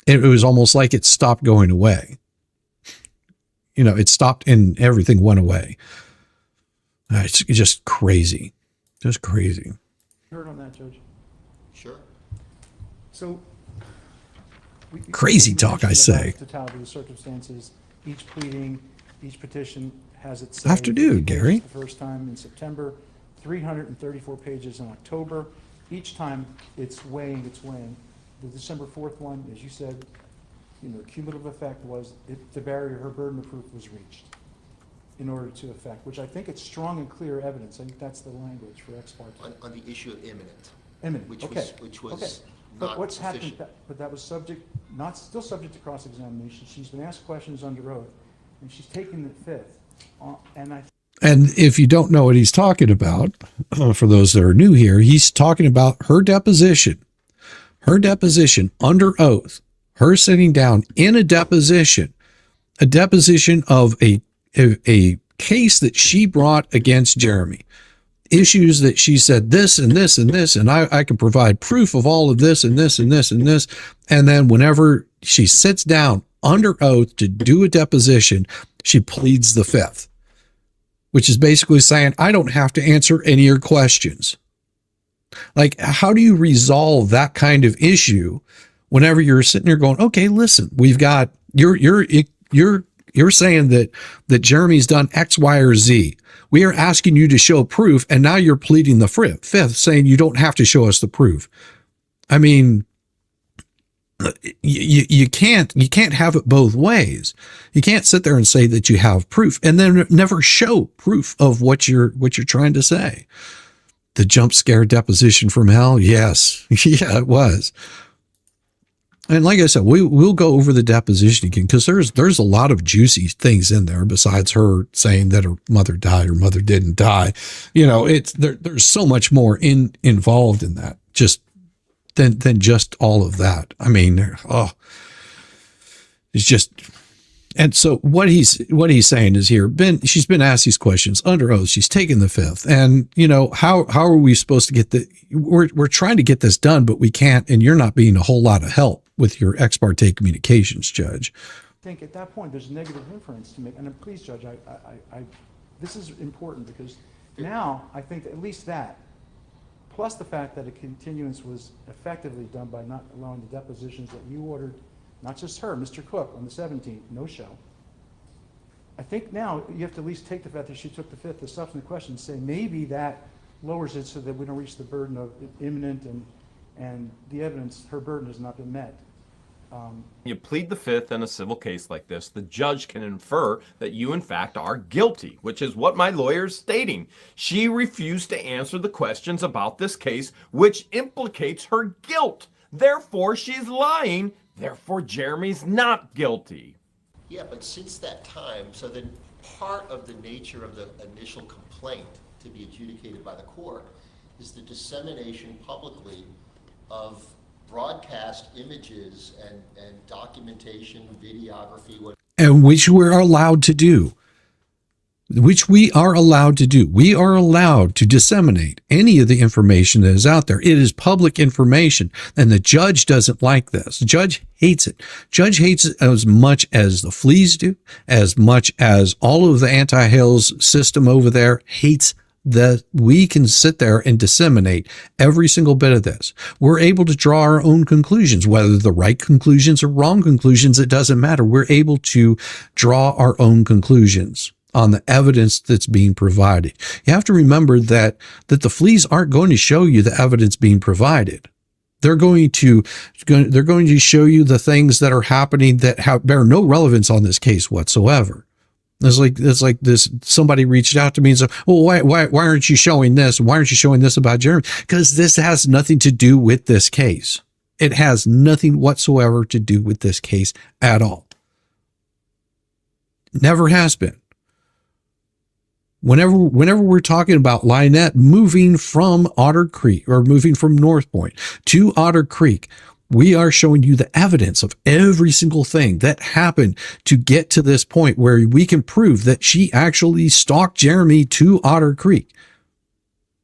It was almost like it stopped going away. You know, it stopped and everything went away. It's just crazy. Just crazy. Heard on that, Judge. Sure. So. Crazy talk, I say. Totality of the circumstances, each pleading, each petition has its. Afternoon, Gary. The first time in September, 334 pages in October. Each time it's weighing. The December 4th one, as you said, you know, cumulative effect was the barrier, her burden of proof was reached in order to effect, which I think it's strong and clear evidence. I think that's the language for ex parte. On the issue of imminent. Imminent, Which okay. was Okay. not But what's happened, sufficient. but that was still subject to cross-examination. She's been asked questions under oath, and she's taken the fifth. And if you don't know what he's talking about, for those that are new here, he's talking about her deposition under oath, her sitting down in a deposition of a case that she brought against Jeremy, issues that she said this and this and this, and I can provide proof of all of this and this and this and this. And then whenever she sits down under oath to do a deposition, she pleads the fifth, which is basically saying, I don't have to answer any of your questions. Like, how do you resolve that kind of issue whenever you're sitting there going, okay, listen, we've got, you're saying that Jeremy's done X, Y, or Z. We are asking you to show proof, and now you're pleading the fifth, saying you don't have to show us the proof. I mean, you can't have it both ways. You can't sit there and say that you have proof and then never show proof of what you're trying to say. The jump scare deposition from hell. Yes. Yeah, it was. And like I said, we'll go over the deposition again because there's a lot of juicy things in there besides her saying that her mother died or mother didn't die. You know, there's so much more involved in that than just all of that. I mean, it's just. And so what he's saying is here, she's been asked these questions under oath. She's taken the fifth. And, you know, how are we supposed to we're trying to get this done, but we can't. And you're not being a whole lot of help with your ex parte communications, Judge. I think at that point, there's a negative inference to make. And please, Judge, this is important because now I think that at least that, plus the fact that a continuance was effectively done by not allowing the depositions that you ordered, not just her, Mr. Cook on the 17th, no show. I think now you have to at least take the fact that she took the fifth, the subsequent question, and say maybe that lowers it so that we don't reach the burden of imminent and the evidence, her burden has not been met. You plead the fifth in a civil case like this, the judge can infer that you in fact are guilty, which is what my lawyer is stating. She refused to answer the questions about this case, which implicates her guilt. Therefore, she's lying. Therefore, Jeremy's not guilty. Yeah, but since that time, so then part of the nature of the initial complaint to be adjudicated by the court is the dissemination publicly of broadcast images and documentation, videography. And which we're allowed to do. which we are allowed to do. We are allowed to disseminate any of the information that is out there. It is public information, and the judge doesn't like this. The judge hates it. Judge hates it as much as the fleas do, as much as all of the anti-Hales system over there hates that we can sit there and disseminate every single bit of this. We're able to draw our own conclusions, whether the right conclusions or wrong conclusions, it doesn't matter. We're able to draw our own conclusions on the evidence that's being provided. You have to remember that the fleas aren't going to show you the evidence being provided. They're going to show you the things that are happening that bear no relevance on this case whatsoever. It's like this. Somebody reached out to me and said, "Well, why aren't you showing this? Why aren't you showing this about Jeremy?" Because this has nothing to do with this case. It has nothing whatsoever to do with this case at all. Never has been. Whenever we're talking about Lynette moving from Otter Creek or moving from North Point to Otter Creek, we are showing you the evidence of every single thing that happened to get to this point where we can prove that she actually stalked Jeremy to Otter Creek.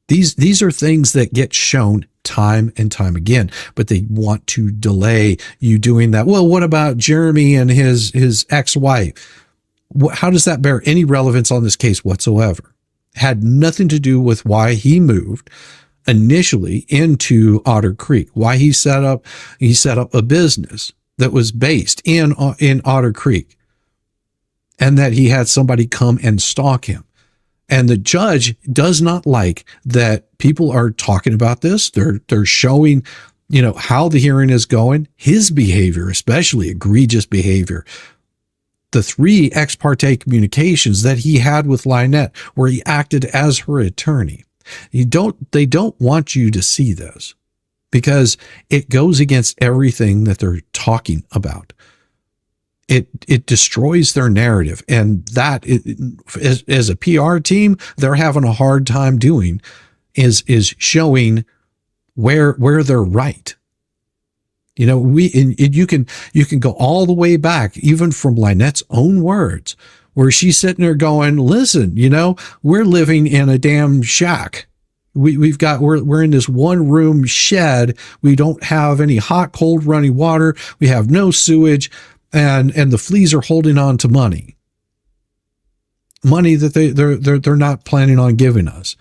These are things that get shown time and time again, but they want to delay you doing that. Well, what about Jeremy and his ex-wife? How does that bear any relevance on this case whatsoever? Had nothing to do with why he moved initially into Otter Creek, why he set up a business that was based in Otter Creek, and that he had somebody come and stalk him. And the judge does not like that people are talking about this. They're showing, how the hearing is going, his behavior, especially egregious behavior. The 3 ex parte communications that he had with Lynette, where he acted as her attorney. They don't want you to see this because it goes against everything that they're talking about. It destroys their narrative, and that as a PR team, they're having a hard time doing is showing where they're right. You can go all the way back, even from Lynette's own words, where she's sitting there going, "Listen, we're living in a damn shack. We're in this one room shed. We don't have any hot, cold running water. We have no sewage, and the fleas are holding on to money that they're not planning on giving us.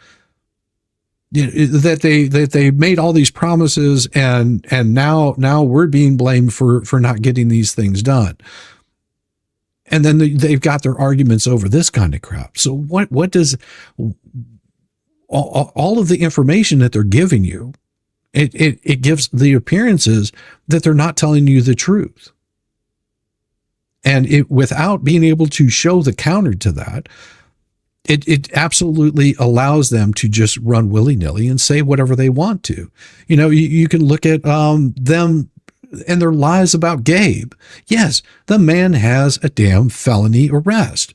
That they made all these promises, and now we're being blamed for not getting these things done." And then they've got their arguments over this kind of crap. So what does all of the information that they're giving you, it gives the appearances that they're not telling you the truth. And without being able to show the counter to that, it absolutely allows them to just run willy-nilly and say whatever they want to. You can look at them and their lies about Gabe. Yes, the man has a damn felony arrest.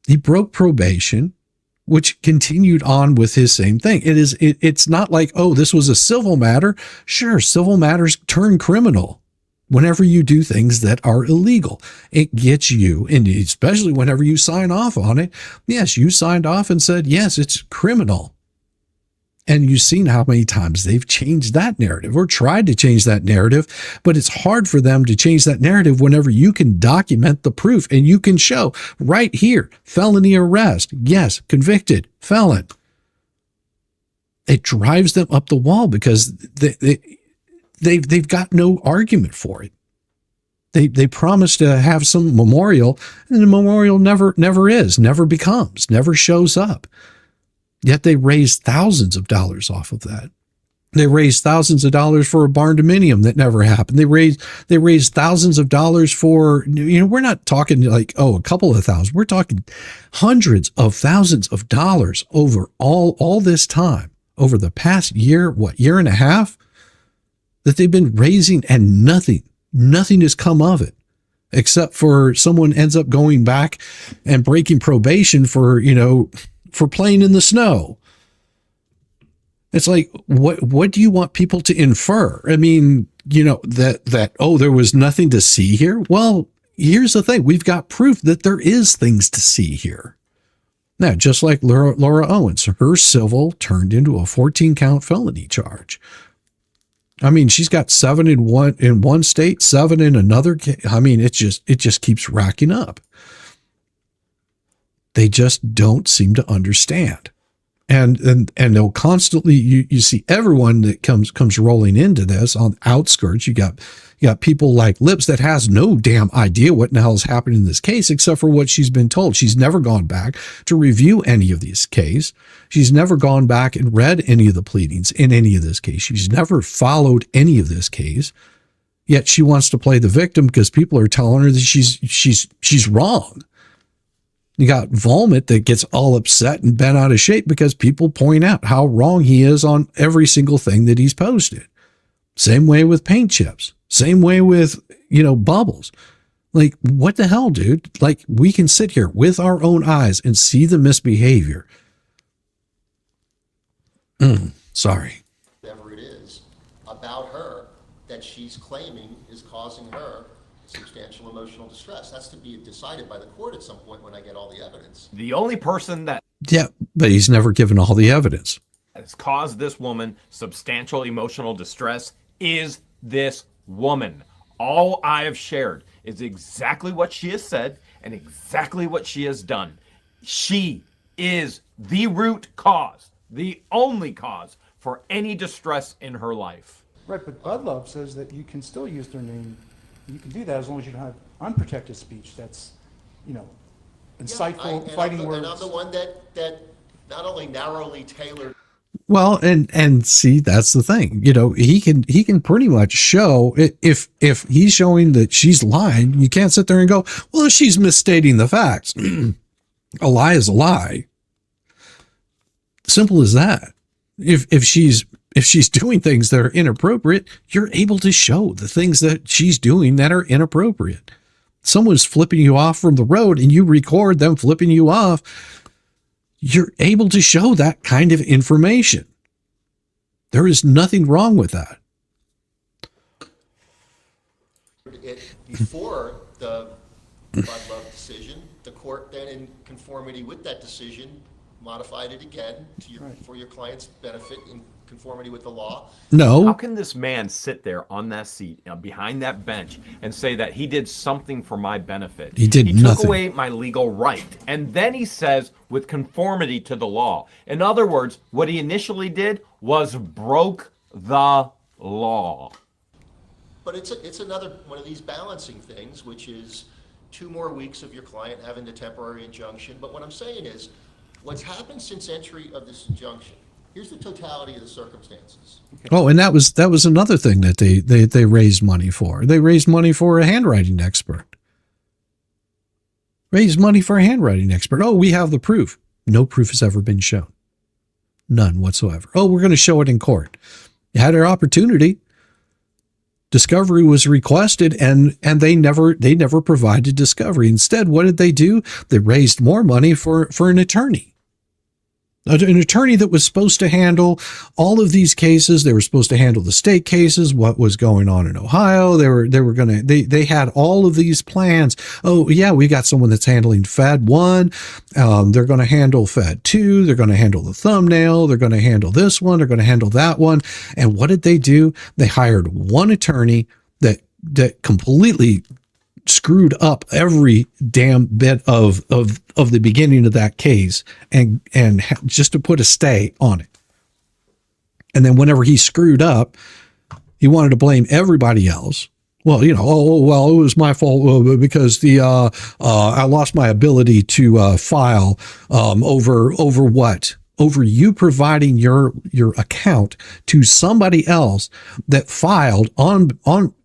He broke probation, which continued on with his same thing. It's not like, oh, this was a civil matter. Sure, civil matters turn criminal whenever you do things that are illegal. It gets you, and especially whenever you sign off on it. Yes, you signed off and said, yes, it's criminal. And you've seen how many times they've changed that narrative or tried to change that narrative, but it's hard for them to change that narrative whenever you can document the proof and you can show right here, felony arrest. Yes, convicted, felon. It drives them up the wall because they've got no argument for it. They promise to have some memorial, and the memorial never becomes, never shows up. Yet they raised thousands of dollars off of that. They raised thousands of dollars for a barn dominium that never happened. They raised thousands of dollars for, we're not talking like, a couple of thousands. We're talking hundreds of thousands of dollars over all this time, over the past year and a half, that they've been raising, and nothing has come of it, except for someone ends up going back and breaking probation for playing in the snow. It's like, what do you want people to infer? I mean, that there was nothing to see here. Well, here's the thing. We've got proof that there is things to see here. Now, just like Laura Owens, her civil turned into a 14-count felony charge. I mean, she's got 7 in one state, 7 in another. I mean, it just keeps racking up. They just don't seem to understand. And they'll constantly, you see everyone that comes rolling into this on the outskirts. You got people like Lips that has no damn idea what in the hell is happening in this case, except for what she's been told. She's never gone back to review any of these cases. She's never gone back and read any of the pleadings in any of this case. She's never followed any of this case. Yet she wants to play the victim because people are telling her that she's wrong. You got Vomit that gets all upset and bent out of shape because people point out how wrong he is on every single thing that he's posted. Same way with Paint Chips. Same way with, Bubbles. Like, what the hell, dude? Like, we can sit here with our own eyes and see the misbehavior. Sorry. Whatever it is about her that she's claiming is causing her substantial emotional distress. That's to be decided by the court at some point when I get all the evidence. The only person that Yeah, but he's never given all the evidence. has caused this woman substantial emotional distress is this woman. All I have shared is exactly what she has said and exactly what she has done. She is the root cause, the only cause for any distress in her life. Right, but Bud Love says that you can still use their name. You can do that as long as you don't have unprotected speech that's, insightful, fighting words. And I'm the one that not only narrowly tailored. Well, and see, that's the thing. He can pretty much show if he's showing that she's lying, you can't sit there and go, well, she's misstating the facts. A lie is a lie. Simple as that. If she's doing things that are inappropriate, you're able to show the things that she's doing that are inappropriate. Someone's flipping you off from the road and you record them flipping you off. You're able to show that kind of information. There is nothing wrong with that. Before the Bud Love decision, the court then, in conformity with that decision, modified it again for your client's benefit in conformity with the law. No. How can this man sit there on that seat, behind that bench, and say that he did something for my benefit? He did He nothing. took away my legal right. And then he says, with conformity to the law. In other words, what he initially did was broke the law. But it's another one of these balancing things, which is 2 more weeks of your client having the temporary injunction. But what I'm saying is, what's happened since entry of this injunction, here's the totality of the circumstances. Oh, and that was another thing that they raised money for. They raised money for a handwriting expert. Raised money for a handwriting expert. Oh, we have the proof. No proof has ever been shown. None whatsoever. Oh, we're going to show it in court. You had your opportunity. Discovery was requested and they never provided discovery. Instead, what did they do? They raised more money for an attorney. An attorney that was supposed to handle all of these cases. They were supposed to handle the state cases, what was going on in Ohio. They had all of these plans. Oh yeah, we got someone that's handling Fed 1. They're going to handle Fed 2. They're going to handle the thumbnail. They're going to handle this one. They're going to handle that one. And what did they do? They hired one attorney that completely screwed up every damn bit of the beginning of that case and just to put a stay on it. And then whenever he screwed up, he wanted to blame everybody else. Well, it was my fault because I lost my ability to file over what? Over you providing your account to somebody else that filed on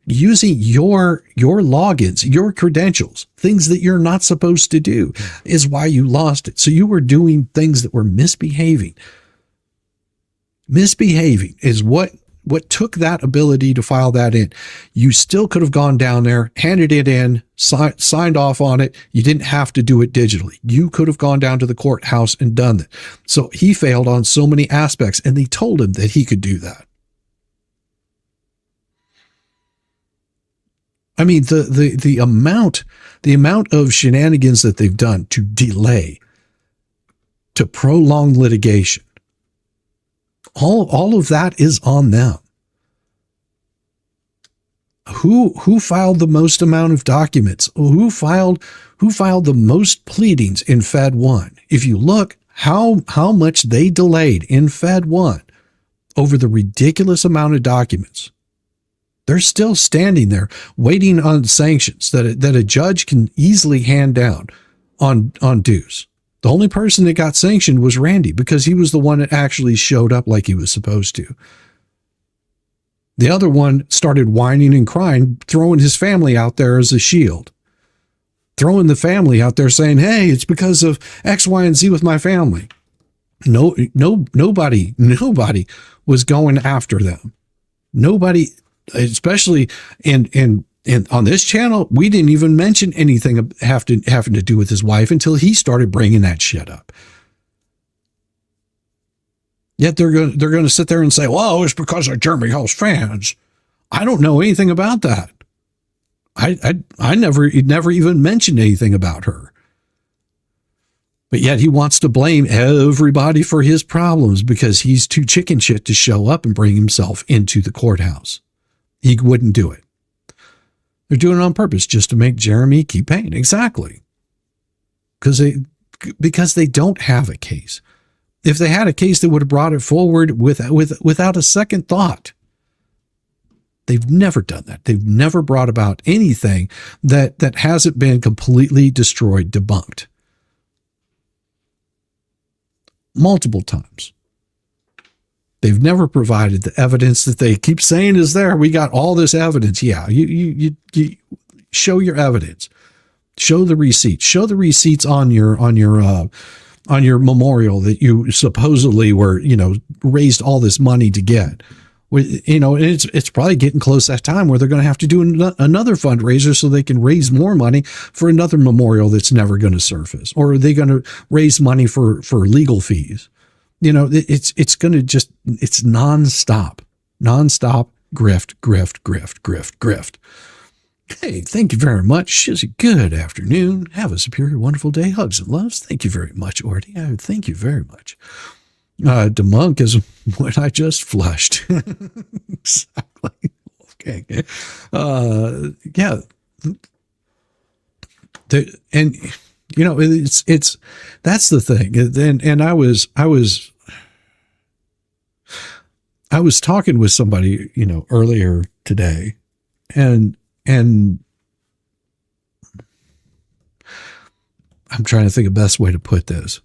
using your logins, your credentials, things that you're not supposed to do is why you lost it. So you were doing things that were misbehaving. Misbehaving is what took that ability to file that in. You still could have gone down there, handed it in, signed off on it. You didn't have to do it digitally. You could have gone down to the courthouse and done that. So he failed on so many aspects, and they told him that he could do that. I mean, the amount of shenanigans that they've done to delay to prolong litigation. All of that is on them. Who filed the most amount of documents? Who filed the most pleadings in Fed 1? If you look how much they delayed in Fed 1 over the ridiculous amount of documents, they're still standing there waiting on sanctions that a judge can easily hand down on dues. The only person that got sanctioned was Randy, because he was the one that actually showed up like he was supposed to. The other one started whining and crying, throwing his family out there as a shield. Throwing the family out there saying, hey, it's because of X, Y, and Z with my family. Nobody was going after them. Nobody, especially and on this channel, we didn't even mention anything having to do with his wife until he started bringing that shit up. Yet they're going to sit there and say, well, it's because of Jeremy Hall's fans. I don't know anything about that. I never even mentioned anything about her. But yet he wants to blame everybody for his problems because he's too chicken shit to show up and bring himself into the courthouse. He wouldn't do it. They're doing it on purpose just to make Jeremy keep paying. Exactly. Because they don't have a case. If they had a case, they would have brought it forward without a second thought. They've never done that. They've never brought about anything that hasn't been completely destroyed, debunked. Multiple times. They've never provided the evidence that they keep saying is there. We got all this evidence. Yeah, you show your evidence. Show the receipts. Show the receipts on your memorial that you supposedly were, raised all this money to get. It's probably getting close that time where they're going to have to do another fundraiser so they can raise more money for another memorial that's never going to surface. Or are they going to raise money for legal fees? It's going to it's nonstop grift. Hey, thank you very much. Shizzy, good afternoon. Have a superior, wonderful day. Hugs and loves. Thank you very much, Orty. Thank you very much. Demunk is what I just flushed. Exactly. Okay. Yeah. It's that's the thing. And I was talking with somebody, earlier today, and I'm trying to think of the best way to put this.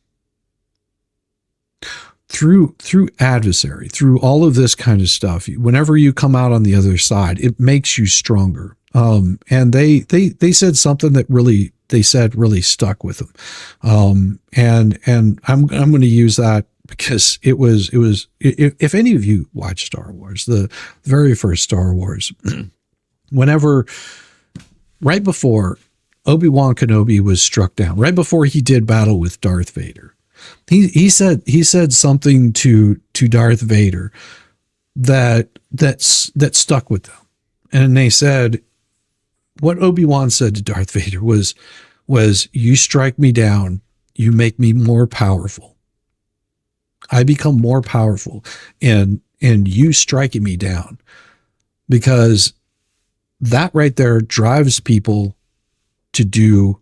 Through adversary, through all of this kind of stuff, whenever you come out on the other side, it makes you stronger. And they said something that really stuck with them. And I'm going to use that because it was if any of you watch Star Wars, the very first Star Wars, right before Obi-Wan Kenobi was struck down, right before he did battle with Darth Vader, he said something to Darth Vader that stuck with them. And they said, what Obi-Wan said to Darth Vader was you strike me down, you make me more powerful. I become more powerful and you striking me down, because that right there drives people to do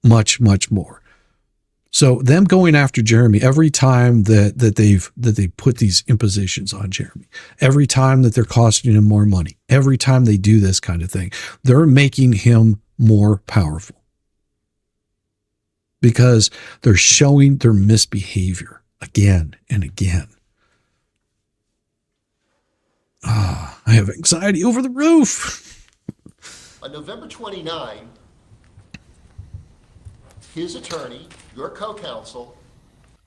much, much more. So them going after Jeremy every time that they put these impositions on Jeremy, every time that they're costing him more money, every time they do this kind of thing, they're making him more powerful because they're showing their misbehavior again and again. I have anxiety over the roof. On November 29, his attorney, your co-counsel.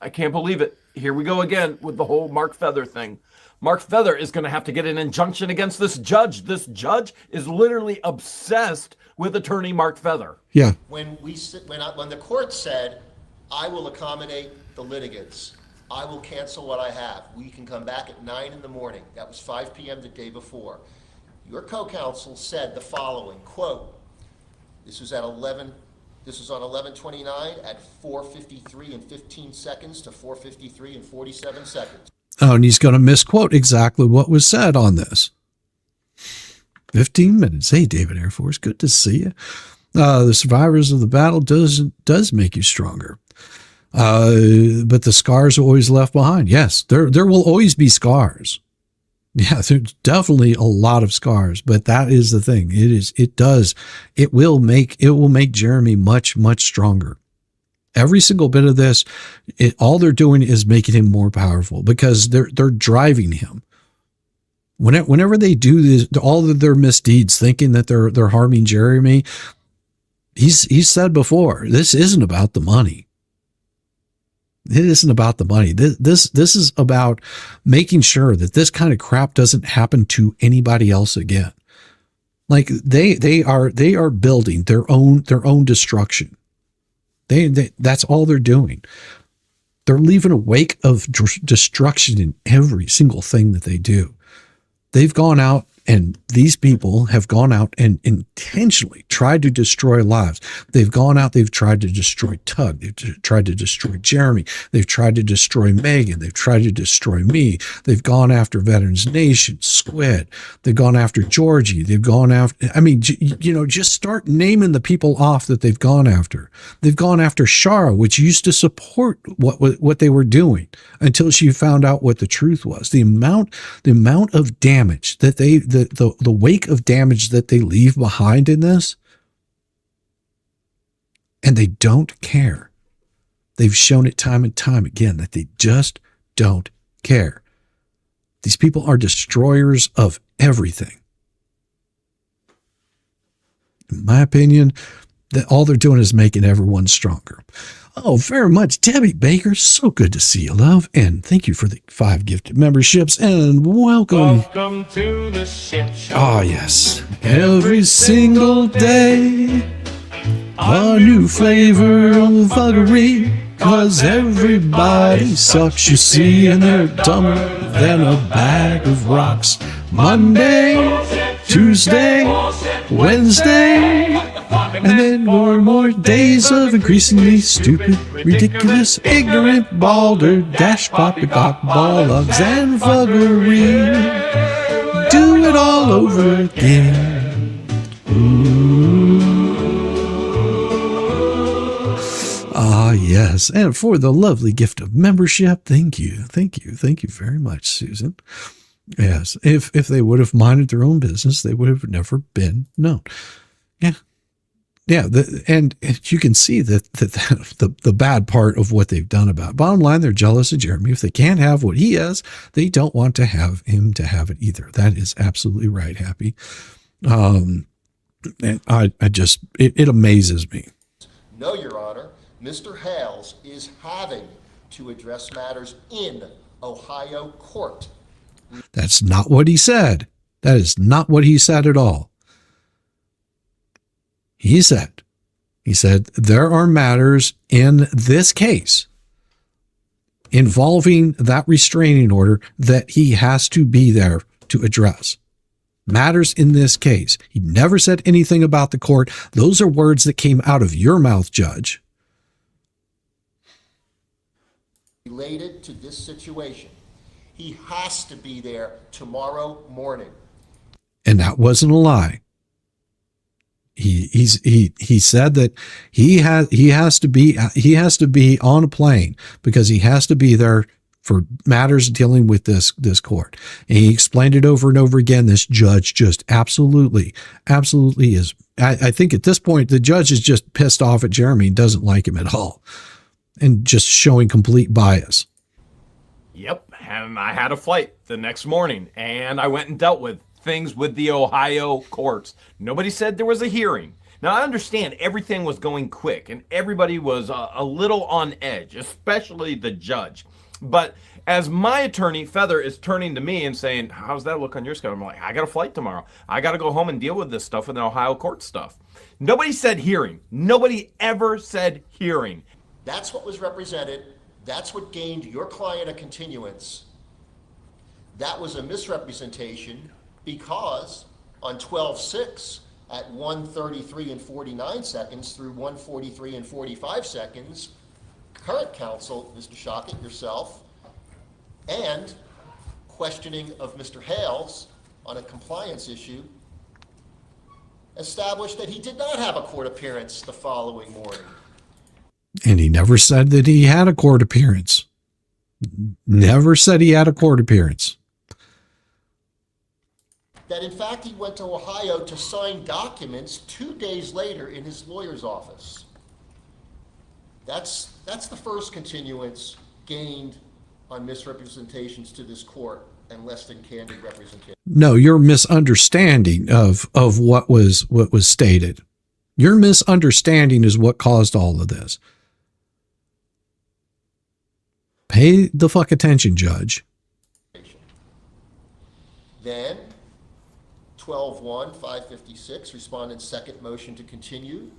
I can't believe it. Here we go again with the whole Mark Feather thing. Mark Feather is going to have to get an injunction against this judge. This judge is literally obsessed with attorney Mark Feather. Yeah. When the court said, I will accommodate the litigants, I will cancel what I have, we can come back at 9 in the morning. That was 5 p.m. the day before. Your co-counsel said the following, quote, this was at 11 This is on 11/29 at 4:53 and 15 seconds to 4:53 and 47 seconds. Oh, and he's going to misquote exactly what was said on this. 15 minutes. Hey, David Air Force, good to see you. The survivors of the battle does make you stronger. But the scars are always left behind. Yes, there will always be scars. Yeah, there's definitely a lot of scars, but that is the thing. It will make Jeremy much, much stronger. Every single bit of this, all they're doing is making him more powerful because they're driving him. Whenever they do this, all of their misdeeds, thinking that they're harming Jeremy, he's said before, this isn't about the money. It isn't about the money. This is about making sure that this kind of crap doesn't happen to anybody else again. Like they are building their own destruction. That's all they're doing. They're leaving a wake of destruction in every single thing that they do. They've gone out, and these people have gone out and intentionally tried to destroy lives. They've gone out, they've tried to destroy Tug. They've tried to destroy Jeremy. They've tried to destroy Megan. They've tried to destroy me. They've gone after Veterans Nation, Squid. They've gone after Georgie. They've gone after, just start naming the people off that they've gone after. They've gone after Shara, which used to support what they were doing until she found out what the truth was. The amount of damage that the wake of damage that they leave behind in this, and they don't care. They've shown it time and time again that they just don't care. These people are destroyers of everything. In my opinion, that all they're doing is making everyone stronger. Oh, very much. Debbie Baker, so good to see you, love. And thank you for the 5 gifted memberships. And welcome. Welcome to the shit show. Oh, yes. Every single day, a new flavor of buggery. 'Cause everybody sucks, you see, and they're dumber than a bag of rocks. Monday, Tuesday, Wednesday, and then more days of increasingly stupid, ridiculous, ignorant, balderdash, poppycock, ballugs, and fuggery. Do it all over again. Ah, yes. And for the lovely gift of membership, thank you very much, Susan. Yes, if they would have minded their own business, they would have never been known. Yeah. And you can see that the bad part of what they've done about it. Bottom line, they're jealous of Jeremy. If they can't have what he has, they don't want to have him to have it either. That is absolutely right, Happy. And it amazes me. No, Your Honor, Mr. Hales is having to address matters in Ohio court. That's not what he said. That is not what he said at all. He said there are matters in this case involving that restraining order that he has to be there to address. Matters in this case. He never said anything about the court. Those are words that came out of your mouth, Judge. Related to this situation. He has to be there tomorrow morning. And that wasn't a lie. He said that he has to be on a plane because he has to be there for matters dealing with this court. And he explained it over and over again. This judge just absolutely is. I think at this point, the judge is just pissed off at Jeremy and doesn't like him at all and just showing complete bias. Yep, and I had a flight the next morning, and I went and dealt with things with the Ohio courts. Nobody said there was a hearing. Now, I understand everything was going quick, and everybody was a little on edge, especially the judge. But as my attorney, Feather, is turning to me and saying, how's that look on your schedule? I'm like, I got a flight tomorrow. I got to go home and deal with this stuff with the Ohio court stuff. Nobody said hearing. Nobody ever said hearing. That's what was represented. That's what gained your client a continuance. That was a misrepresentation because on 12/6, at 1:33 and 49 seconds through 1:43 and 45 seconds, current counsel, Mr. Shockett, yourself, and questioning of Mr. Hales on a compliance issue, established that he did not have a court appearance the following morning. And he never said that he had a court appearance. Never said he had a court appearance. That in fact he went to Ohio to sign documents 2 days later in his lawyer's office. That's the first continuance gained on misrepresentations to this court and less than candid representation. No, your misunderstanding of what was stated. Your misunderstanding is what caused all of this. Pay the fuck attention, Judge. Then, 12-1, 556, respondent's second motion to continue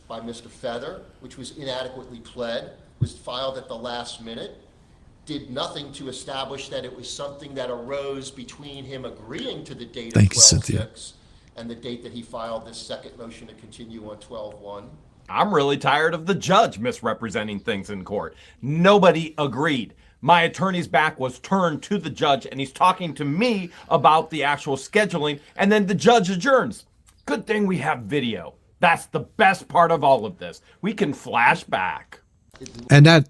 by Mr. Feather, which was inadequately pled, was filed at the last minute, did nothing to establish that it was something that arose between him agreeing to the date of 12-6 and the date that he filed this second motion to continue on 12-1. I'm really tired of the judge misrepresenting things in court. Nobody agreed. My attorney's back was turned to the judge, and he's talking to me about the actual scheduling, and then the judge adjourns. Good thing we have video. That's the best part of all of this. We can flash back. And that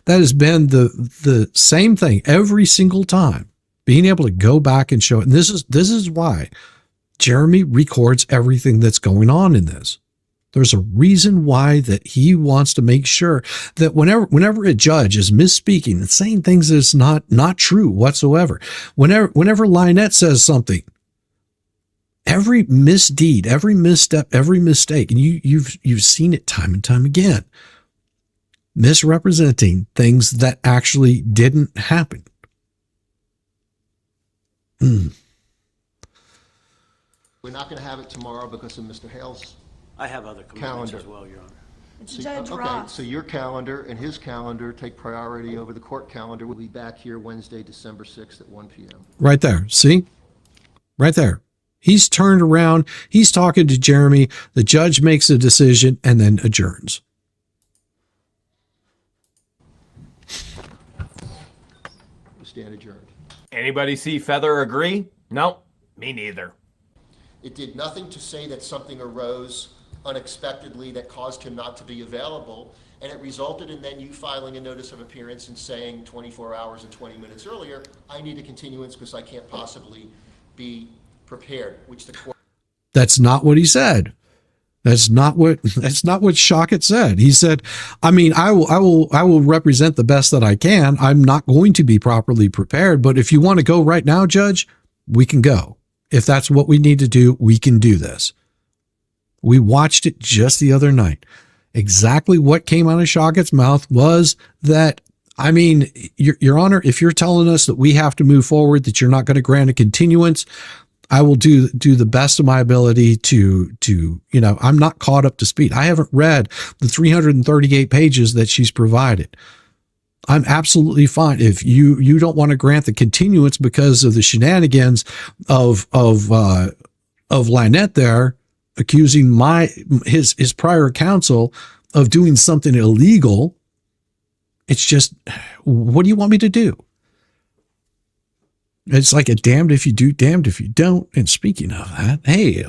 has been the same thing every single time. Being able to go back and show it. And this is why Jeremy records everything that's going on in this. There's a reason why that he wants to make sure that whenever a judge is misspeaking and saying things that's not true whatsoever, whenever Lynette says something, every misdeed, every misstep, every mistake, and you've seen it time and time again, misrepresenting things that actually didn't happen. We're not going to have it tomorrow because of Mr. Hale's. I have other commitments Calendar. as well, Your Honor. Judge Okay, Ross. so your calendar and his calendar take priority over the court calendar. We'll be back here Wednesday, December 6th at 1 p.m. Right there. See? Right there. He's turned around. He's talking to Jeremy. The judge makes a decision and then adjourns. We stand adjourned. Anybody see Feather agree? No, me neither. It did nothing to say that something arose unexpectedly that caused him not to be available, and it resulted in then you filing a notice of appearance and saying 24 hours and 20 minutes earlier, I need a continuance because I can't possibly be prepared, which the court... That's not what he said. That's not what Shockett said. He said, I mean, I will represent the best that I can. I'm not going to be properly prepared, but if you want to go right now, Judge, we can go. If that's what we need to do, we can do this. We watched it just the other night. Exactly what came out of Shockett's mouth was that, I mean, Your Honor, if you're telling us that we have to move forward, that you're not going to grant a continuance, I will do the best of my ability to, I'm not caught up to speed. I haven't read the 338 pages that she's provided. I'm absolutely fine. If you don't want to grant the continuance because of the shenanigans of Lynette there, accusing his prior counsel of doing something illegal, it's just, what do you want me to do? It's like a damned if you do, damned if you don't. And speaking of that, hey,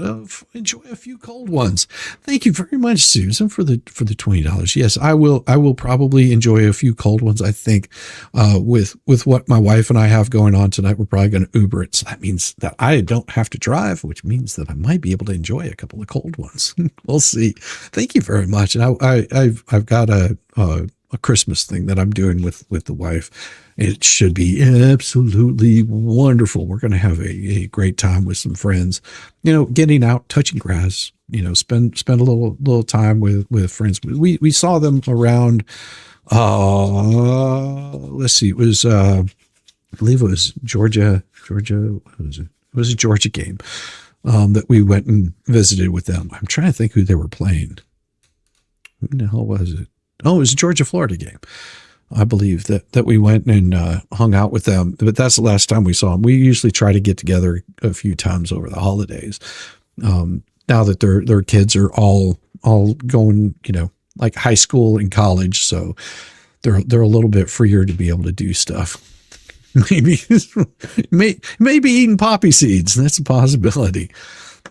enjoy a few cold ones. Thank you very much, Susan, for the $20. Yes, I will probably enjoy a few cold ones. I think with what my wife and I have going on tonight, we're probably going to Uber it. So that means that I don't have to drive, which means that I might be able to enjoy a couple of cold ones. We'll see. Thank you very much. And I've got a Christmas thing that I'm doing with the wife. It should be absolutely wonderful. We're going to have a great time with some friends, getting out, touching grass, spend a little time with friends. We saw them around, let's see, it was, I believe it was Georgia, what was it? It was a Georgia game, that we went and visited with them. I'm trying to think who they were playing. Who the hell was it? Oh, it was a Georgia-Florida game. I believe that we went and hung out with them, but that's the last time we saw them. We usually try to get together a few times over the holidays. now that their kids are all going, like high school and college, so they're a little bit freer to be able to do stuff. Maybe maybe eating poppy seeds. That's a possibility.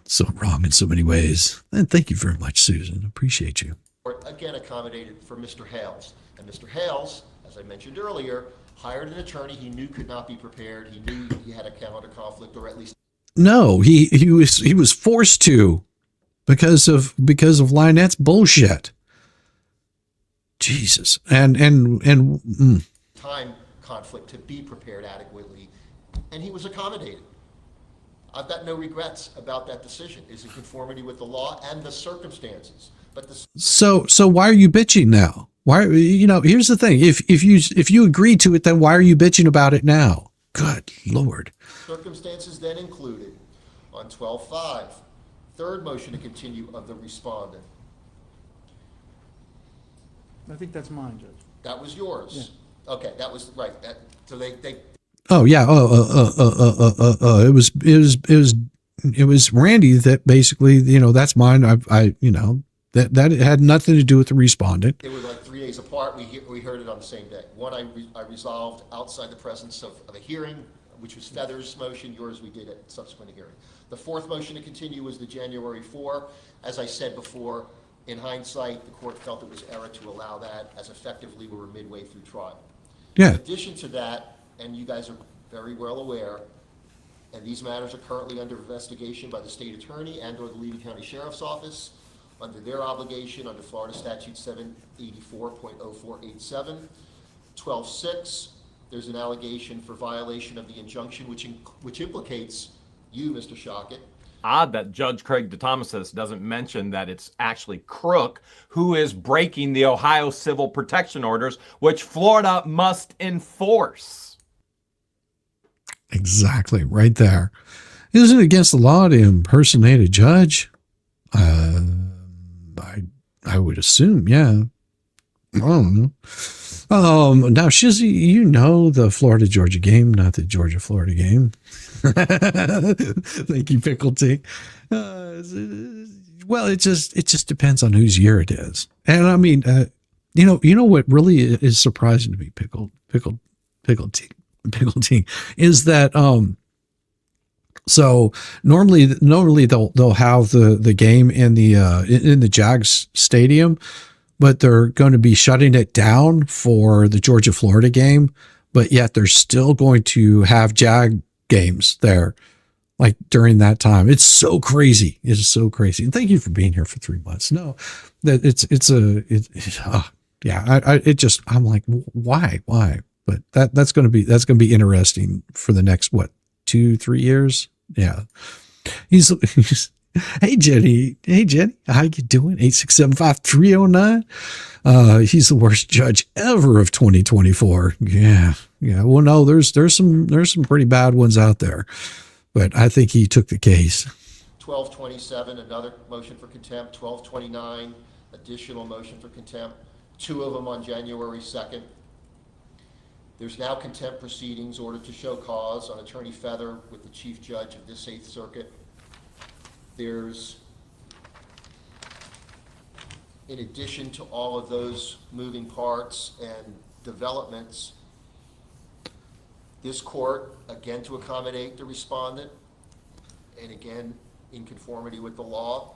So wrong in so many ways. And thank you very much, Susan. Appreciate you. Again, accommodated for Mr. Hales. And Mr. Hales, as I mentioned earlier, hired an attorney he knew could not be prepared. He knew he had a calendar conflict, or at least No, he was forced to because of Lynette's bullshit. Jesus. And time conflict to be prepared adequately, and he was accommodated. I've got no regrets about that decision. It's in conformity with the law and the circumstances. But the so why are you bitching now? Why, here's the thing. If you agree to it, then why are you bitching about it now? Good Lord. circumstances then included on 12/5, third motion to continue of the respondent. I think that's mine, Judge. That was yours. Okay, that was right. So they Oh yeah. It was Randy that basically, that's mine. That had nothing to do with the respondent. They were like 3 days apart. We heard it on the same day. One I resolved outside the presence of a hearing, which was Feather's motion. Yours we did at subsequent hearing. The fourth motion to continue was the January 4. As I said before, in hindsight, the court felt it was error to allow that, as effectively we were midway through trial. Yeah. In addition to that, and you guys are very well aware, and these matters are currently under investigation by the state attorney and or the Levy County Sheriff's Office under their obligation under Florida Statute 784.0487. 12/6, there's an allegation for violation of the injunction which implicates you, Mr. Shockett. Odd that Judge Craig DeThomasis doesn't mention that it's actually Crook who is breaking the Ohio civil protection orders, which Florida must enforce. Exactly, right there. Isn't it against the law to impersonate a judge? I would assume, yeah. I don't know. Now, Shizzy, the Florida-Georgia game, not the Georgia-Florida game. Thank you, Pickle Tea. Well, it just depends on whose year it is. And I mean, you know what really is surprising to me, Pickle Tea, is that so normally they'll have the game in the Jags stadium, but they're going to be shutting it down for the Georgia-Florida game, but yet they're still going to have Jag games there, like during that time. It's so crazy. It is so crazy. And thank you for being here for 3 months. No, that I'm like, why? But that's going to be interesting for the next 2-3 years. Yeah. He's Hey Jenny, how you doing? 8675309. He's the worst judge ever of 2024. Yeah. Well, no, there's some pretty bad ones out there, but I think he took the case. 12/27, another motion for contempt. 12/29, additional motion for contempt. 2 of them on January 2nd. There's now contempt proceedings ordered to show cause on Attorney Feather with the Chief Judge of this 8th Circuit. There's, in addition to all of those moving parts and developments, this court, again to accommodate the respondent, and again in conformity with the law,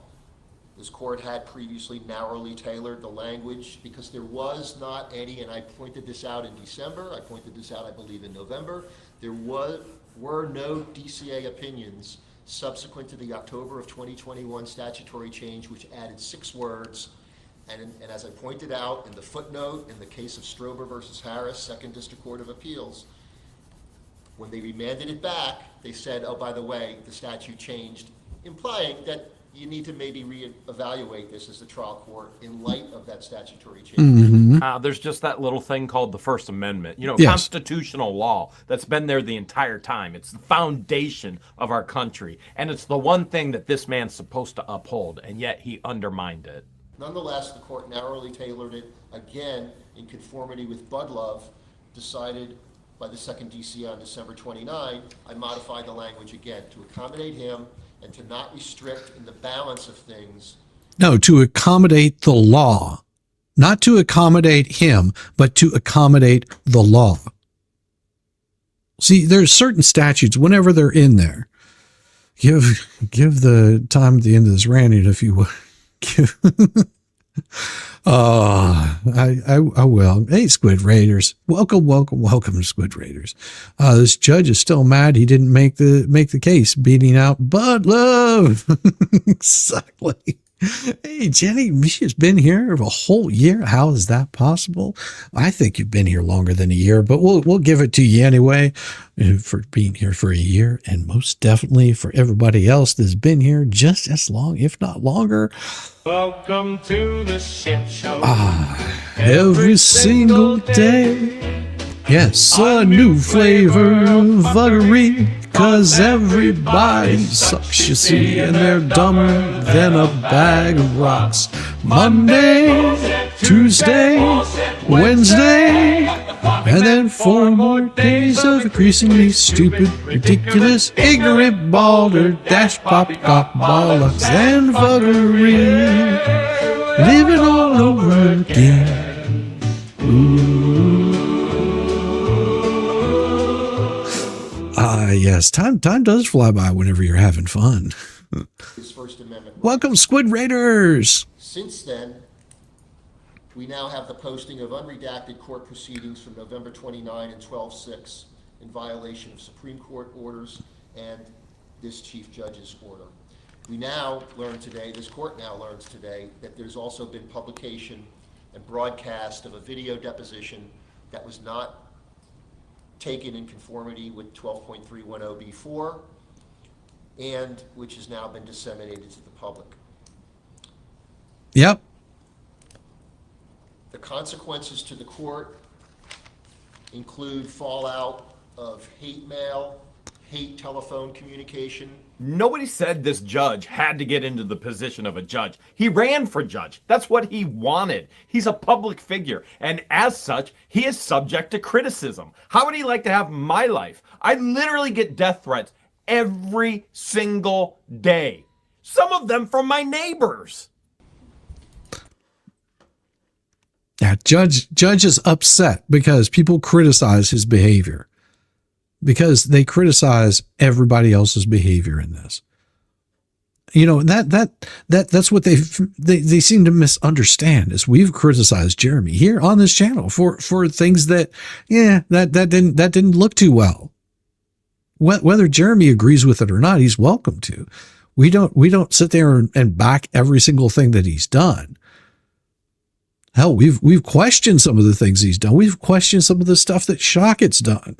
this court had previously narrowly tailored the language because there was not any, and I pointed this out in December, I pointed this out I believe in November, there were no DCA opinions subsequent to the October of 2021 statutory change, which added 6 words. And as I pointed out in the footnote in the case of Strober versus Harris, 2nd District Court of Appeals, when they remanded it back, they said, oh, by the way, the statute changed, implying that you need to maybe reevaluate this as the trial court in light of that statutory change. Mm-hmm. There's just that little thing called the First Amendment, Yes. Constitutional law that's been there the entire time. It's the foundation of our country, and it's the one thing that this man's supposed to uphold, and yet he undermined it. Nonetheless, the court narrowly tailored it, again, in conformity with Bud Love, decided by the 2nd DC on December 29. I modified the language again to accommodate him and to not restrict in the balance of things. No, to accommodate the law. Not to accommodate him, but to accommodate the law. See, there's certain statutes, whenever they're in there, give the time at the end of this ranting, if you would. I will. Hey, Squid Raiders. Welcome, Squid Raiders. This judge is still mad he didn't make the case, beating out Bud Love. Exactly. Hey, Jenny, she's been here a whole year. How is that possible? I think you've been here longer than a year, but we'll give it to you anyway for being here for a year, and most definitely for everybody else that's been here just as long, if not longer. Welcome to the shit show. Every single day. Yes, a new flavor of buggery, 'cause everybody sucks, you see, and they're dumber than a bag of rocks. Monday, Tuesday, Wednesday, and then 4 more days of increasingly stupid, ridiculous, ignorant, balder, dash, poppycock, bollocks, and buggery. Living all over again. Yes, time does fly by whenever you're having fun. His First Amendment. Welcome, Squid Raiders. Since then, we now have the posting of unredacted court proceedings from November 29 and 12/6 in violation of Supreme Court orders and this Chief Judge's order. We now learn today, this court now learns today, that there's also been publication and broadcast of a video deposition that was not taken in conformity with 12.310B4 and which has now been disseminated to the public. Yep. The consequences to the court include fallout of hate mail, hate telephone communication. Nobody said this judge had to get into the position of a judge. He ran for judge. That's what he wanted. He's a public figure, and as such, he is subject to criticism. How would he like to have my life? I literally get death threats every single day. Some of them from my neighbors. Yeah, judge is upset because people criticize his behavior, because they criticize everybody else's behavior in this. You know, that's what they seem to misunderstand is we've criticized Jeremy here on this channel for things that didn't look too well. Whether Jeremy agrees with it or not, he's welcome to. We don't sit there and back every single thing that he's done. Hell, we've questioned some of the things he's done. We've questioned some of the stuff that Shockett's done.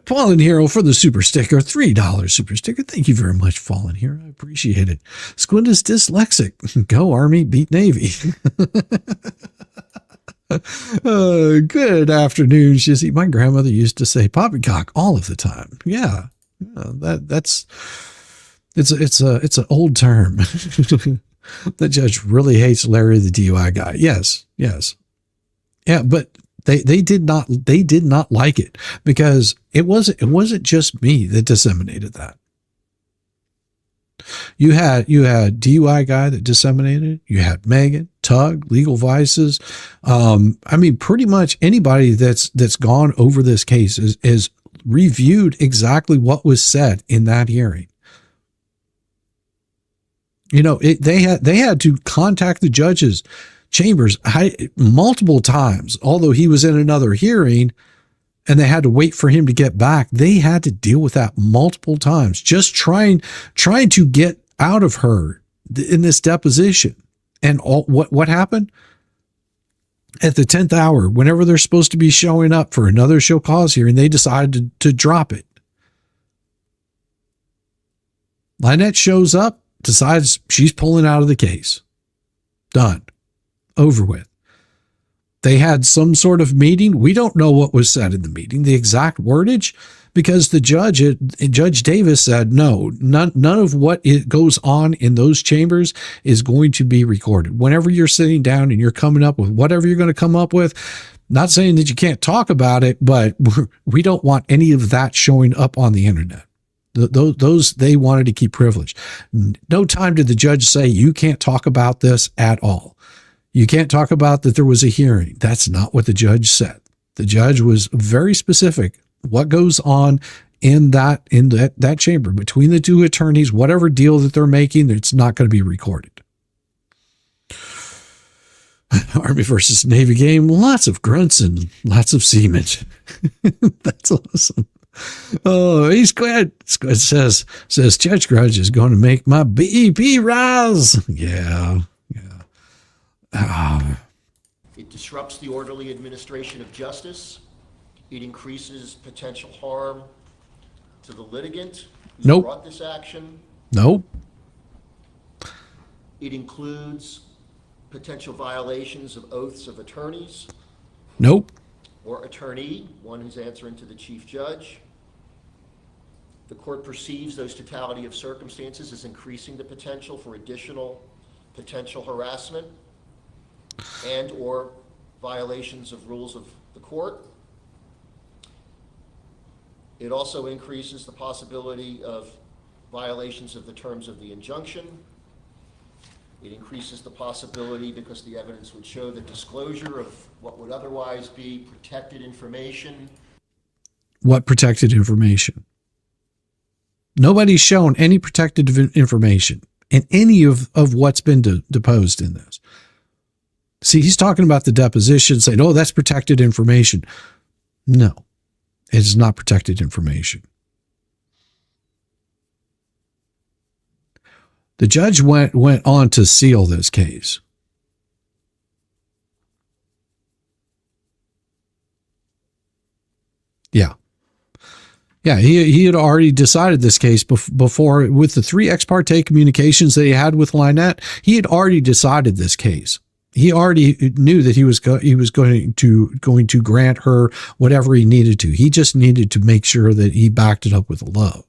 Fallen Hero for the super sticker, $3 super sticker. Thank you very much, Fallen Hero. I appreciate it. Squint is dyslexic. Go Army, beat Navy. Good afternoon, Shizzy. My grandmother used to say poppycock all of the time. Yeah, it's an old term. The judge really hates Larry the DUI guy. Yes. Yeah, but they did not like it because it wasn't just me that disseminated that. You had DUI guy that disseminated it. You had Megan, Tug, Legal Vices. I mean, pretty much anybody that's gone over this case is reviewed exactly what was said in that hearing. You know, they had to contact the judge's chambers multiple times, although he was in another hearing and they had to wait for him to get back. They had to deal with that multiple times, just trying to get out of her in this deposition. And what happened? At the 10th hour, whenever they're supposed to be showing up for another show cause hearing, they decided to drop it. Lynette shows up, decides she's pulling out of the case. Done. Over with. They had some sort of meeting. We don't know what was said in the meeting, the exact wordage, because Judge Davis said, no, none of what goes on in those chambers is going to be recorded. Whenever you're sitting down and you're coming up with whatever you're going to come up with, Not saying that you can't talk about it, but we don't want any of that showing up on the internet. Those they wanted to keep privileged. No time did the judge say you can't talk about this at all. You can't talk about that there was a hearing. That's not what the judge said. The judge was very specific. What goes on in that chamber between the two attorneys, whatever deal that they're making, it's not going to be recorded. Army versus Navy game, lots of grunts and lots of semen. That's awesome. Oh, he's glad. Says Judge Grudge is going to make my BEP rise. Yeah. It disrupts the orderly administration of justice. It increases potential harm to the litigant who Nope. brought this action. Nope. It includes potential violations of oaths of attorneys Nope. or attorney, one who's answering to the chief judge. The court perceives those totality of circumstances as increasing the potential for additional potential harassment and or violations of rules of the court. It also increases the possibility of violations of the terms of the injunction. It increases the possibility, because the evidence would show the disclosure of what would otherwise be protected information. What protected information? Nobody's shown any protected information in any of what's been deposed in this. See, he's talking about the deposition, saying, oh, that's protected information. No, it is not protected information. The judge went on to seal this case. Yeah, he had already decided this case before with the 3 ex parte communications that he had with Lynette. He had already decided this case. He already knew that he was going to grant her whatever he needed to. He just needed to make sure that he backed it up with the law.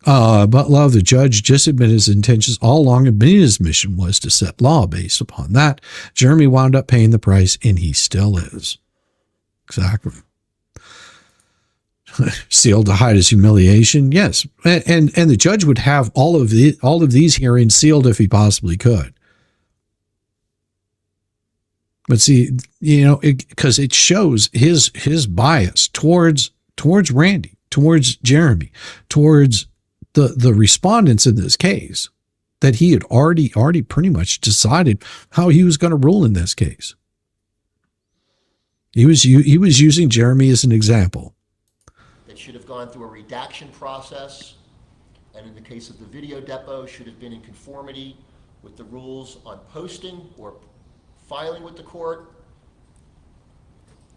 But love, the judge just admitted his intentions all along, and his mission was to set law. Based upon that, Jeremy wound up paying the price, and he still is. Exactly. Sealed to hide his humiliation. Yes. And the judge would have all of these hearings sealed if he possibly could. But see, because it shows his bias towards Randy, towards Jeremy, towards the respondents in this case, that he had already pretty much decided how he was going to rule in this case. He was using Jeremy as an example. That should have gone through a redaction process, and in the case of the video depot, should have been in conformity with the rules on posting or filing with the court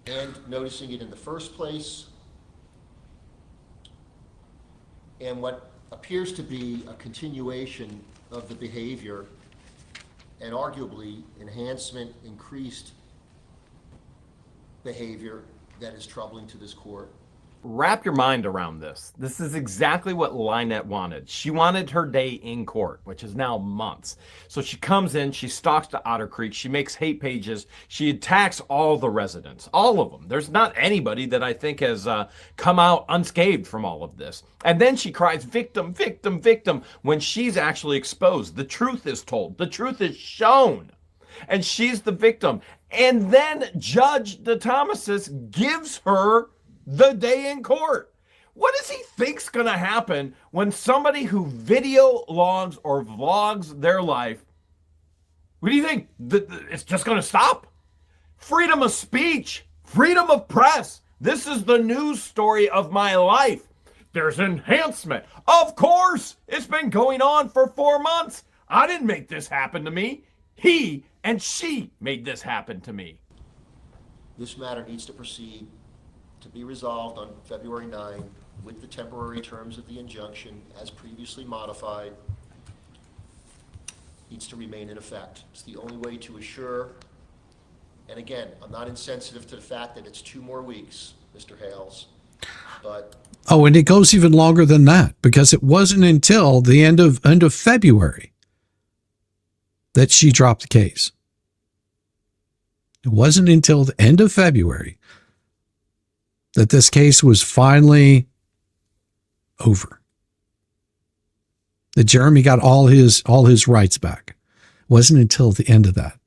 and noticing it in the first place. And what appears to be a continuation of the behavior and arguably increased behavior that is troubling to this court. Wrap your mind around this. This is exactly what Lynette wanted. She wanted her day in court, which is now months. So she comes in, she stalks to Otter Creek, she makes hate pages, she attacks all the residents, all of them. There's not anybody that I think has come out unscathed from all of this. And then she cries, victim, victim, victim, when she's actually exposed. The truth is told, the truth is shown, and she's the victim. And then Judge DeThomasis gives her the day in court. What does he think's going to happen when somebody who video logs or vlogs their life, what do you think? It's just going to stop? Freedom of speech, freedom of press. This is the news story of my life. There's enhancement. Of course, it's been going on for 4 months. I didn't make this happen to me. He and she made this happen to me. This matter needs to proceed to be resolved on February 9 with the temporary terms of the injunction as previously modified. Needs to remain in effect. It's the only way to assure, and again, I'm not insensitive to the fact that it's 2 more weeks, Mr. Hales, but... Oh, and it goes even longer than that, because it wasn't until the end of February that she dropped the case. It wasn't until the end of February that this case was finally over. That Jeremy got all his rights back. It wasn't until the end of that.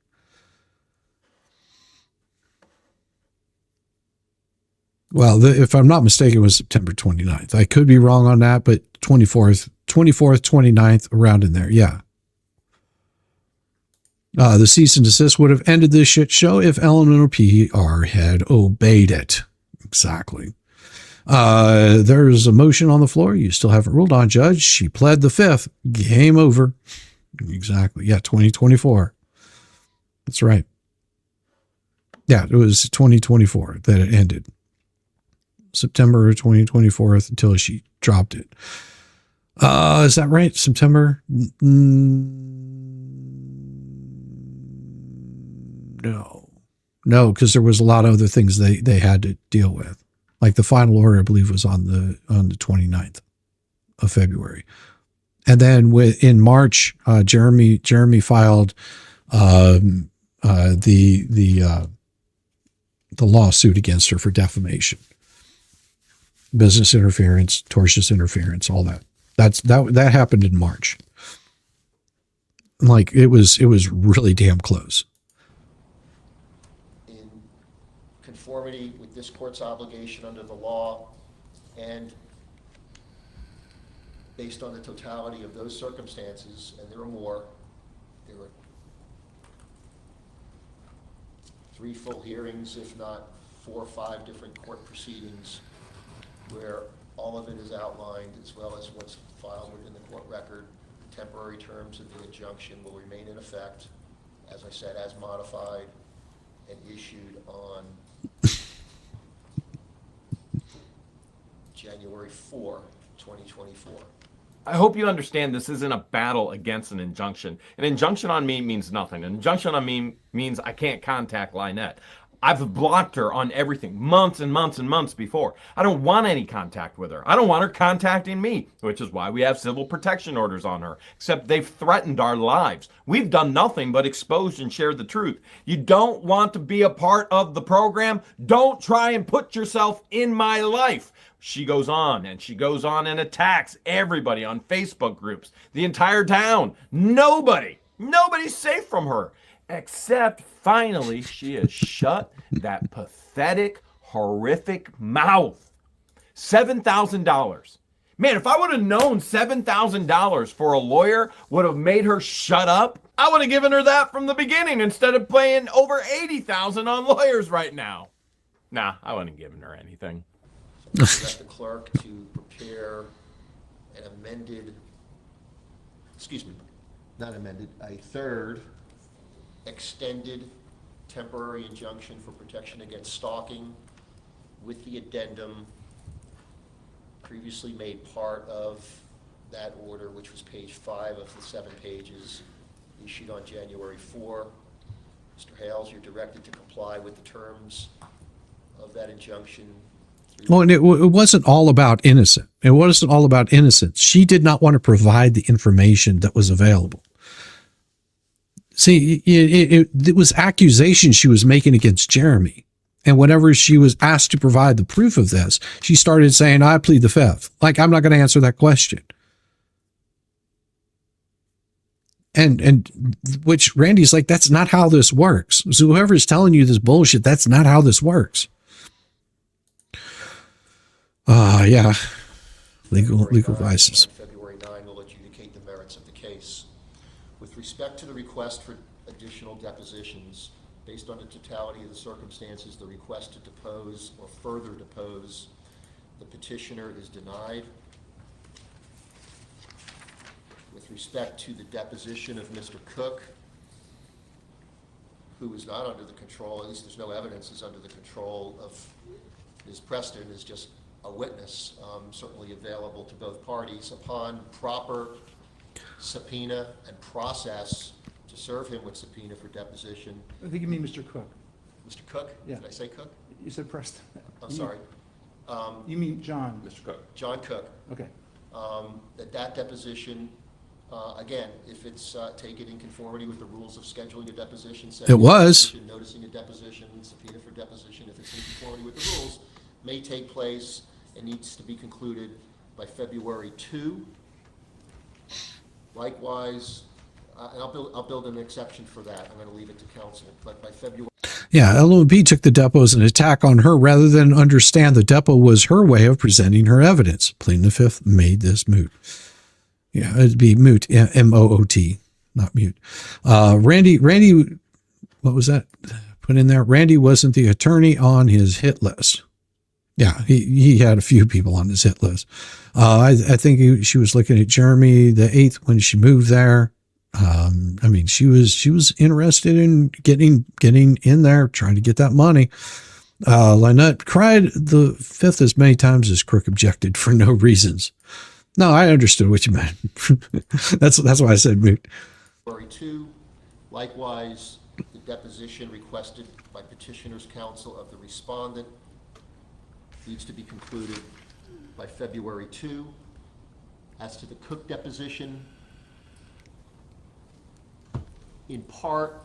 Well, if I'm not mistaken, it was September 29th. I could be wrong on that, but 24th, 29th, around in there. Yeah. The cease and desist would have ended this shit show if Elemental PR had obeyed it. Exactly. There's a motion on the floor. You still haven't ruled on, Judge. She pled the fifth. Game over. Exactly. Yeah, 2024. That's right. Yeah, it was 2024 that it ended. September 2024 until she dropped it. Is that right? September? No, because there was a lot of other things they had to deal with. Like the final order, I believe, was on the 29th of February. And then in March, Jeremy filed the lawsuit against her for defamation, business interference, tortious interference, all that. That happened in March. Like it was really damn close. In conformity with this court's obligation under the law and based on the totality of those circumstances, and there are more, there were 3 full hearings, if not 4 or 5 different court proceedings, where all of it is outlined, as well as what's filed within the court record. Temporary terms of the injunction will remain in effect, as I said, as modified and issued on January 4, 2024. I hope you understand this isn't a battle against an injunction. An injunction on me means nothing. An injunction on me means I can't contact Lynette. I've blocked her on everything months and months and months before. I don't want any contact with her. I don't want her contacting me, which is why we have civil protection orders on her, except they've threatened our lives. We've done nothing but exposed and shared the truth. You don't want to be a part of the program? Don't try and put yourself in my life. She goes on and she goes on and attacks everybody on Facebook groups, the entire town. Nobody's safe from her. Except finally she has shut that pathetic, horrific mouth. $7,000. Man, if I would have known $7,000 for a lawyer would have made her shut up, I would have given her that from the beginning instead of paying over $80,000 on lawyers right now. Nah, I wouldn't have given her anything. So I direct the clerk to prepare an amended, a third extended temporary injunction for protection against stalking with the addendum previously made part of that order, which was page 5 of the 7 pages issued on January 4. Mr. Hales, you're directed to comply with the terms of that injunction. Well, and it wasn't all about innocent. It wasn't all about innocence. She did not want to provide the information that was available. See, it was accusations she was making against Jeremy. And whenever she was asked to provide the proof of this, she started saying, I plead the fifth. Like, I'm not going to answer that question. And which Randy's like, that's not how this works. So whoever's telling you this bullshit, that's not how this works. Yeah. Legal vices. February 9 will adjudicate the merits of the case. With respect to the request for additional depositions, based on the totality of the circumstances, the request to depose or further depose the petitioner is denied. With respect to the deposition of Mr. Cook, who is not under the control, at least there's no evidence is under the control of Ms. Preston, is just a witness, certainly available to both parties upon proper subpoena and process to serve him with subpoena for deposition. I think you mean Mr. Cook. Mr. Cook? Yeah. Did I say Cook? You said Preston. I'm sorry. You mean John? Mr. Cook. John Cook. Okay. That deposition Again, if it's taken in conformity with the rules of scheduling a deposition, It was. deposition, noticing a deposition, subpoena for deposition, if it's in conformity with the rules, may take place and needs to be concluded by February 2. Likewise, and I'll build an exception for that. I'm going to leave it to counsel, but by February. Yeah, LOB took the depo as an attack on her rather than understand the depo was her way of presenting her evidence. Pleading the fifth made this moot. Yeah, it'd be moot, M-O-O-T, not mute. Randy, what was that? Put in there. Randy wasn't the attorney on his hit list. Yeah, he had a few people on his hit list. I think she was looking at Jeremy the 8th when she moved there. I mean, she was interested in getting in there, trying to get that money. Lynette cried the 5th as many times as Crook objected for no reasons. No, I understood what you meant. That's why I said moot. February 2. Likewise, the deposition requested by petitioner's counsel of the respondent needs to be concluded by February 2. As to the Cook deposition, in part,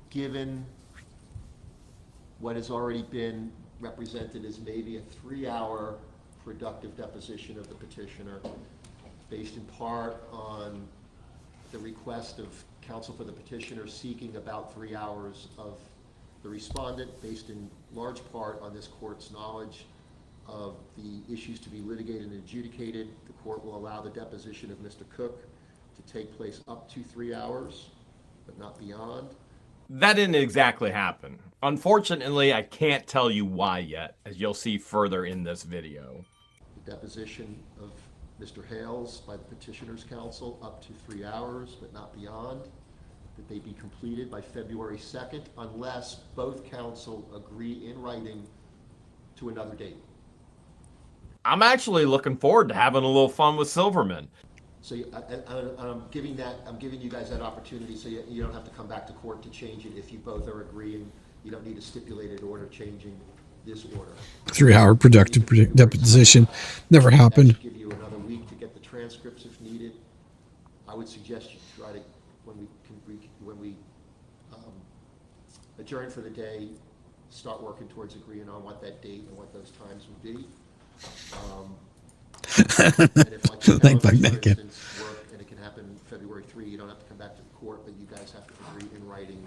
given what has already been represented as maybe a 3-hour productive deposition of the petitioner, based in part on the request of counsel for the petitioner seeking about 3 hours of the respondent, based in large part on this court's knowledge of the issues to be litigated and adjudicated, the court will allow the deposition of Mr. Cook to take place up to 3 hours, but not beyond. That didn't exactly happen. Unfortunately, I can't tell you why yet, as you'll see further in this video. The deposition of Mr. Hales by the petitioner's counsel up to 3 hours, but not beyond, that they be completed by February 2nd, unless both counsel agree in writing to another date. I'm actually looking forward to having a little fun with Silverman. So I'm giving you guys that opportunity, so you don't have to come back to court to change it if you both are agreeing. You don't need a stipulated order changing this order. 3-hour productive deposition never happened. That should give you another week to get the transcripts if needed. I would suggest you try to, when we adjourn for the day, start working towards agreeing on what that date and what those times would be. And if, like, for instance, work and it can happen February 3, you don't have to come back to the court, but you guys have to agree in writing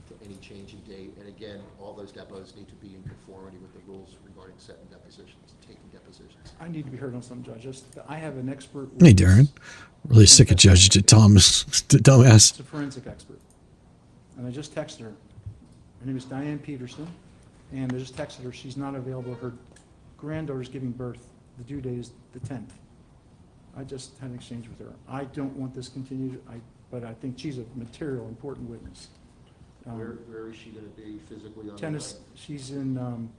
to any change in date. And again, all those depots need to be in conformity with the rules regarding setting depositions and taking depositions. I need to be heard on some judges. I have an expert. Hey, Darren. Really sick of Judge Thomas, dumbass. It's a forensic expert. And I just texted her. Her name is Diane Peterson. And I just texted her. She's not available. Her granddaughter's giving birth. The due date is the 10th. I just had an exchange with her. I don't want this continued, but I think she's a material, important witness. Where is she going to be physically on Tennessee. She's in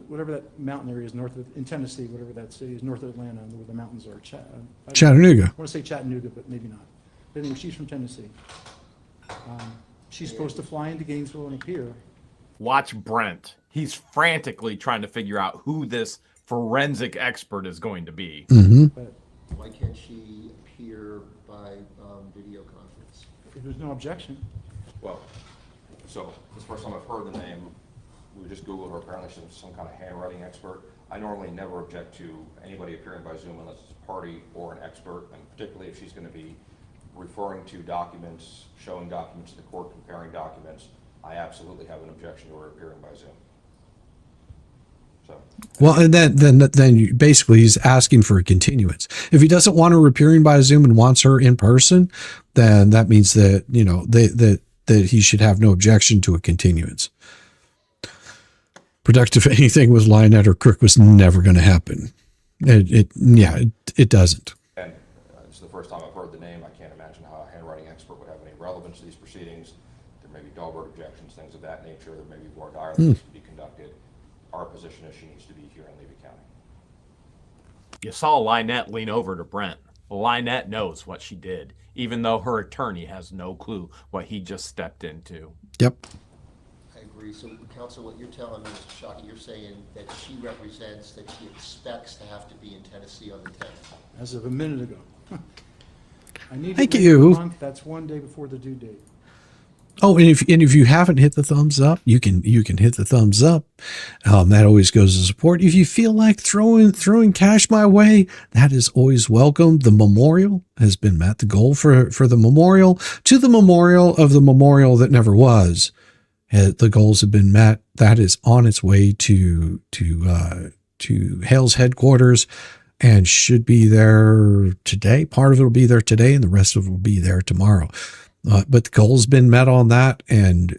whatever that mountain area is in Tennessee, whatever that city is, north of Atlanta, where the mountains are. Chattanooga. I want to say Chattanooga, but maybe not. But anyway, she's from Tennessee. She's supposed to fly into Gainesville and appear. Watch Brent. He's frantically trying to figure out who this forensic expert is going to be. Mm-hmm. But Why can't she appear by video conference? if there's no objection. Well, so this is the first time I've heard the name. We just Googled her. Apparently she's some kind of handwriting expert. I normally never object to anybody appearing by Zoom unless it's a party or an expert, and particularly if she's going to be referring to documents, showing documents to the court, comparing documents. I absolutely have an objection to her appearing by Zoom. So. Well, and then basically he's asking for a continuance. If he doesn't want her appearing by Zoom and wants her in person, then that means that, you know, that he should have no objection to a continuance. Productive anything with Lynette or Crook was never going to happen. It doesn't. And it's the first time I've heard the name. I can't imagine how a handwriting expert would have any relevance to these proceedings. There may be Dahlberg objections, things of that nature. There may be voir dire that needs to be conducted. Our position is she needs to be here in Levy County. You saw Lynette lean over to Brent. Lynette knows what she did, even though her attorney has no clue what he just stepped into. Yep. I agree. So, counsel, what you're telling me, Mr. Shockey, you're saying that she represents that she expects to have to be in Tennessee on the 10th. As of a minute ago. I need Thank it within you. a month. That's one day before the due date. Oh, and if you haven't hit the thumbs up, you can hit the thumbs up. That always goes to support. If you feel like throwing cash my way, that is always welcome. The memorial has been met. The goal for the memorial to the memorial of the memorial that never was. The goals have been met. That is on its way to Hale's headquarters and should be there today. Part of it will be there today, and the rest of it will be there tomorrow. But the goal's been met on that, and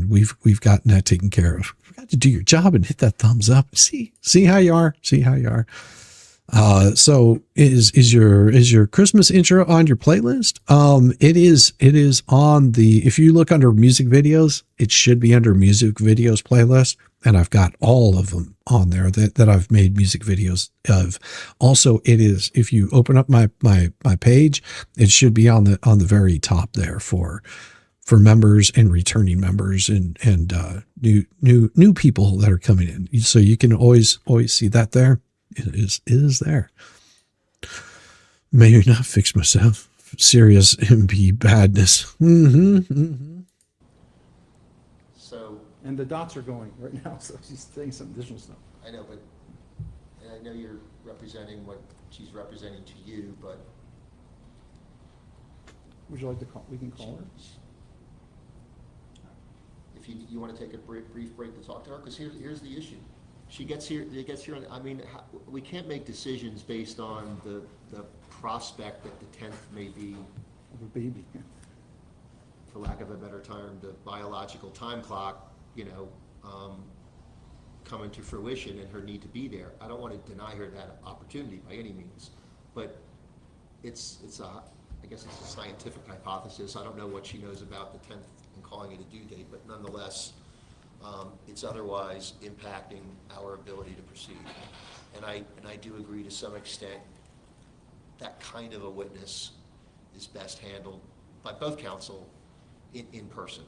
we've gotten that taken care of. You got to do your job and hit that thumbs up. See how you are. See how you are. So is your Christmas intro on your playlist? It is on the, if you look under music videos, it should be under music videos playlist. And I've got all of them on there that I've made music videos of. Also, it is, if you open up my page, it should be on the very top there for members and returning members and new people that are coming in. So you can always see that there. It is there. May not fix myself. Serious MP badness. So, And the dots are going right now, so she's saying some additional stuff. I know, but, and I know you're representing what she's representing to you, but Would you like to call, we can call her? if you want to take a brief break to talk to her, because here's the issue. She gets here, I mean, we can't make decisions based on the prospect that the 10th may be, Of a baby. for lack of a better term, the biological time clock, coming to fruition and her need to be there. I don't want to deny her that opportunity by any means, but I guess it's a scientific hypothesis. I don't know what she knows about the 10th and calling it a due date, but nonetheless, it's otherwise impacting our ability to proceed. And I do agree to some extent that kind of a witness is best handled by both counsel in person.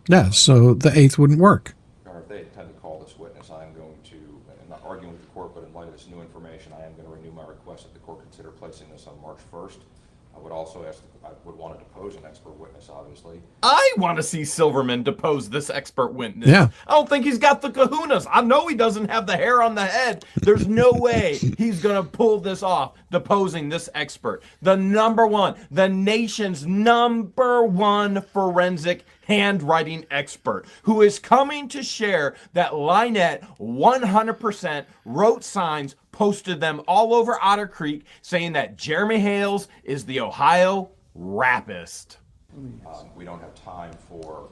Yeah, so the 8th wouldn't work. Your Honor, if they intend to call this witness, I am going to, and not arguing with the court, but in light of this new information, I am going to renew my request that the court consider placing this on March 1st. I would also ask, I would want to depose an expert witness, obviously. I want to see Silverman depose this expert witness. Yeah. I don't think he's got the kahunas. I know he doesn't have the hair on the head. There's no way he's going to pull this off, deposing this expert. The nation's number one forensic handwriting expert, who is coming to share that Lynette 100% wrote signs, posted them all over Otter Creek, saying that Jeremy Hales is the Ohio rapist. We don't have time for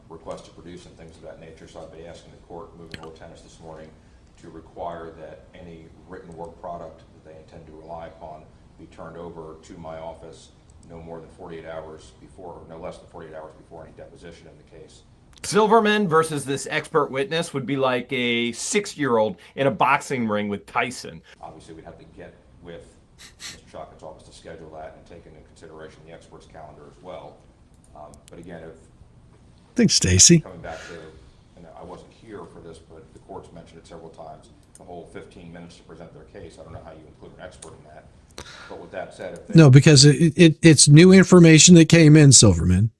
requests to produce and things of that nature, so I'd be asking the court, moving to tennis this morning, to require that any written work product that they intend to rely upon be turned over to my office no more than 48 hours before, or no less than 48 hours before any deposition in the case. Silverman versus this expert witness would be like a 6-year-old in a boxing ring with Tyson. Obviously, we'd have to get with Mr. Chockett's office to schedule that and take into consideration the expert's calendar as well. But again, if Thanks, Stacy. coming back to, and I wasn't here for this, but the court's mentioned it several times, the whole 15 minutes to present their case. I don't know how you include an expert in that. But with that said, if they, No, because it's new information that came in, Silverman.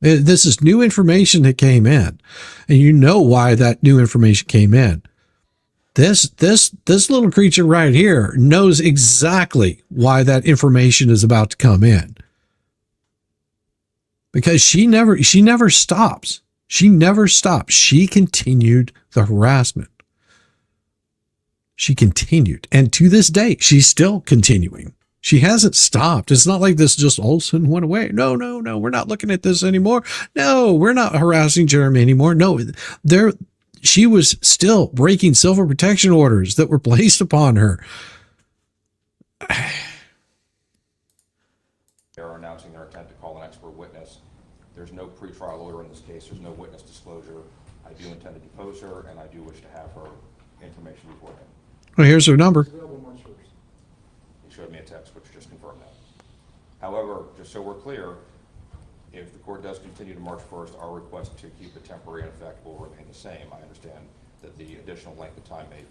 This is new information that came in, and you know why that new information came in. This little creature right here knows exactly why that information is about to come in, because she never stops. She never stopped. She continued the harassment. She continued, and to this day, she's still continuing. She hasn't stopped. It's not like this just all of a sudden went away. No, we're not looking at this anymore. No, we're not harassing Jeremy anymore. No, she was still breaking civil protection orders that were placed upon her. they're announcing their intent to call an expert witness, there's no pretrial order in this case. There's no witness disclosure. I do intend to depose her, and I do wish to have her information beforehand. Well, here's her number. Available March 1st. He showed me a text which just confirmed that. However, just so we're clear, if the court does continue to March 1st, our request to keep the temporary in effect will remain the same. I understand that the additional length of time may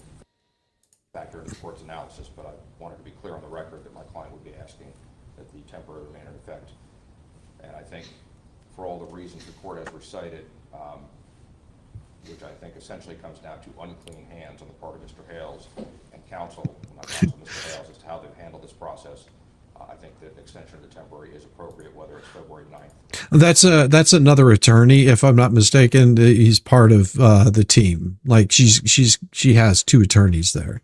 factor into the court's analysis, but I wanted to be clear on the record that my client would be asking that the temporary remain in effect. And I think for all the reasons the court has recited, which I think essentially comes down to unclean hands on the part of Mr. Hales and counsel, not counsel, Mr. Hales, as to how they've handled this process. I think that extension of the temporary is appropriate, whether it's February 9th. That's another attorney, if I'm not mistaken. He's part of the team. Like she has two attorneys there.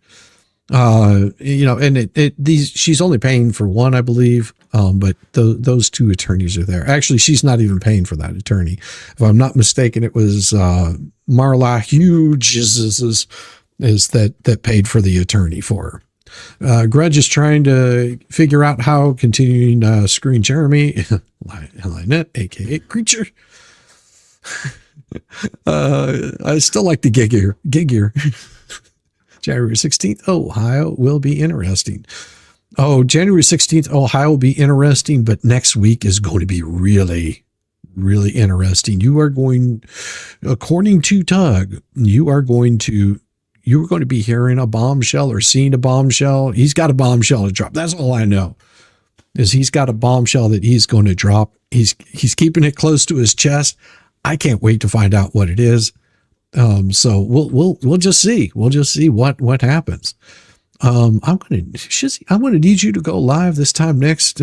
You know, and she's only paying for one, I believe. But those two attorneys are there. Actually, she's not even paying for that attorney. If I'm not mistaken, it was Marla Hughes is that paid for the attorney for her. Grudge is trying to figure out how continuing screwing Jeremy, Lynette, aka Creature. I still like the gig here. January 16th, Ohio will be interesting. Oh, January 16th, Ohio will be interesting, but next week is going to be really, really interesting. You are going, according to Tug, you are going to be hearing a bombshell or seeing a bombshell. He's got a bombshell to drop. That's all I know, is he's got a bombshell that he's going to drop. He's keeping it close to his chest. I can't wait to find out what it is. So we'll just see. We'll just see what happens. I'm going to need you to go live this time next,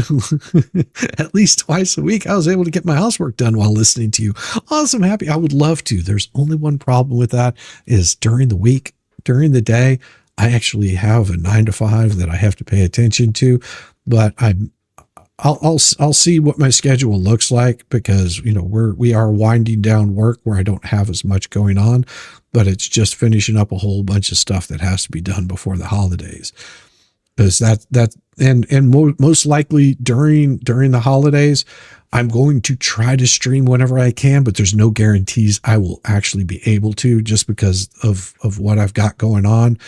at least twice a week. I was able to get my housework done while listening to you. Awesome. Happy. I would love to. There's only one problem with that, is during the week, during the day, I actually have a 9 to 5 that I have to pay attention to, but I'll see what my schedule looks like, because, you know, we are winding down work where I don't have as much going on, but it's just finishing up a whole bunch of stuff that has to be done before the holidays. Because most likely during the holidays, I'm going to try to stream whenever I can, but there's no guarantees I will actually be able to, just because of what I've got going on.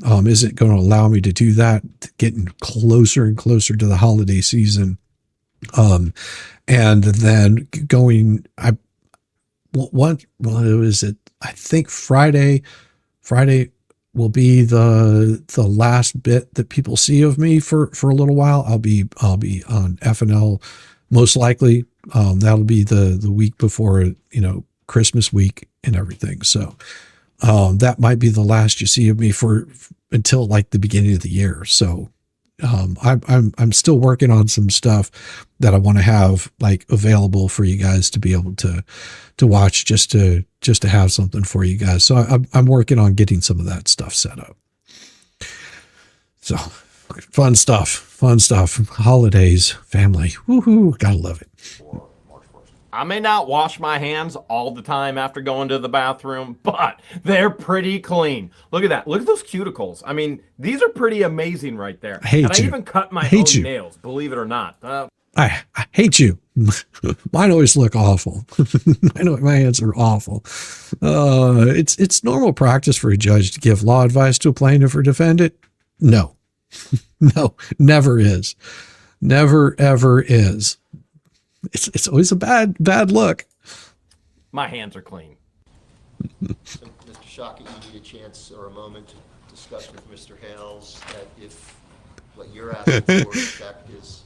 Isn't going to allow me to do that, getting closer and closer to the holiday season. And then going, I think Friday will be the last bit that people see of me for a little while. I'll be on FNL most likely. That'll be the week before, you know, Christmas week and everything. So, that might be the last you see of me until like the beginning of the year. So, I'm still working on some stuff that I want to have like available for you guys to be able to watch, just to have something for you guys. So I'm working on getting some of that stuff set up. So fun stuff. Holidays, family. Woohoo. Gotta love it. I may not wash my hands all the time after going to the bathroom, but they're pretty clean. Look at that. Look at those cuticles. I mean, these are pretty amazing right there. I hate you. I even cut my own nails, believe it or not. I hate you. Mine always look awful. I know my hands are awful. It's normal practice for a judge to give law advice to a plaintiff or defendant. No, no, never is. Never, ever is. It's always a bad look. My hands are clean. So, Mr. Shockett, you need a chance or a moment to discuss with Mr. Hales that if what you're asking for, in fact, is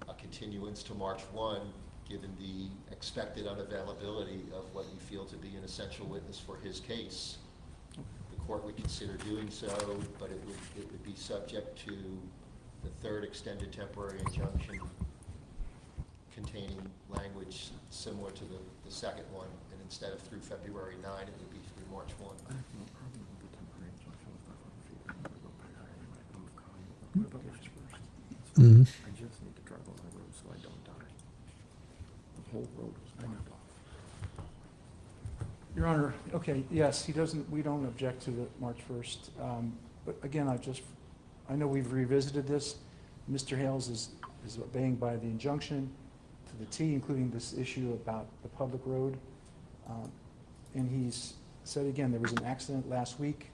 a continuance to March 1, given the expected unavailability of what you feel to be an essential witness for his case, the court would consider doing so, but it would be subject to the third extended temporary injunction containing language similar to the second one, and instead of through February 9, it would be through March 1. Mm-hmm. I just need to drive on my road so I don't die. The whole road was blocked off. Your Honor, okay, yes, we don't object to the March 1st. But again, I know we've revisited this. Mr. Hales is obeying by the injunction to the T, including this issue about the public road. And he's said again, there was an accident last week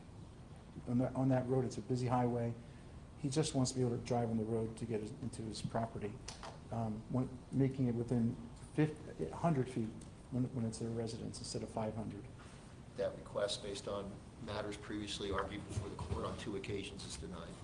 on that road. It's a busy highway. He just wants to be able to drive on the road to get into his property, making it within 100 feet when it's their residence instead of 500. That request, based on matters previously argued before the court on 2 occasions, is denied.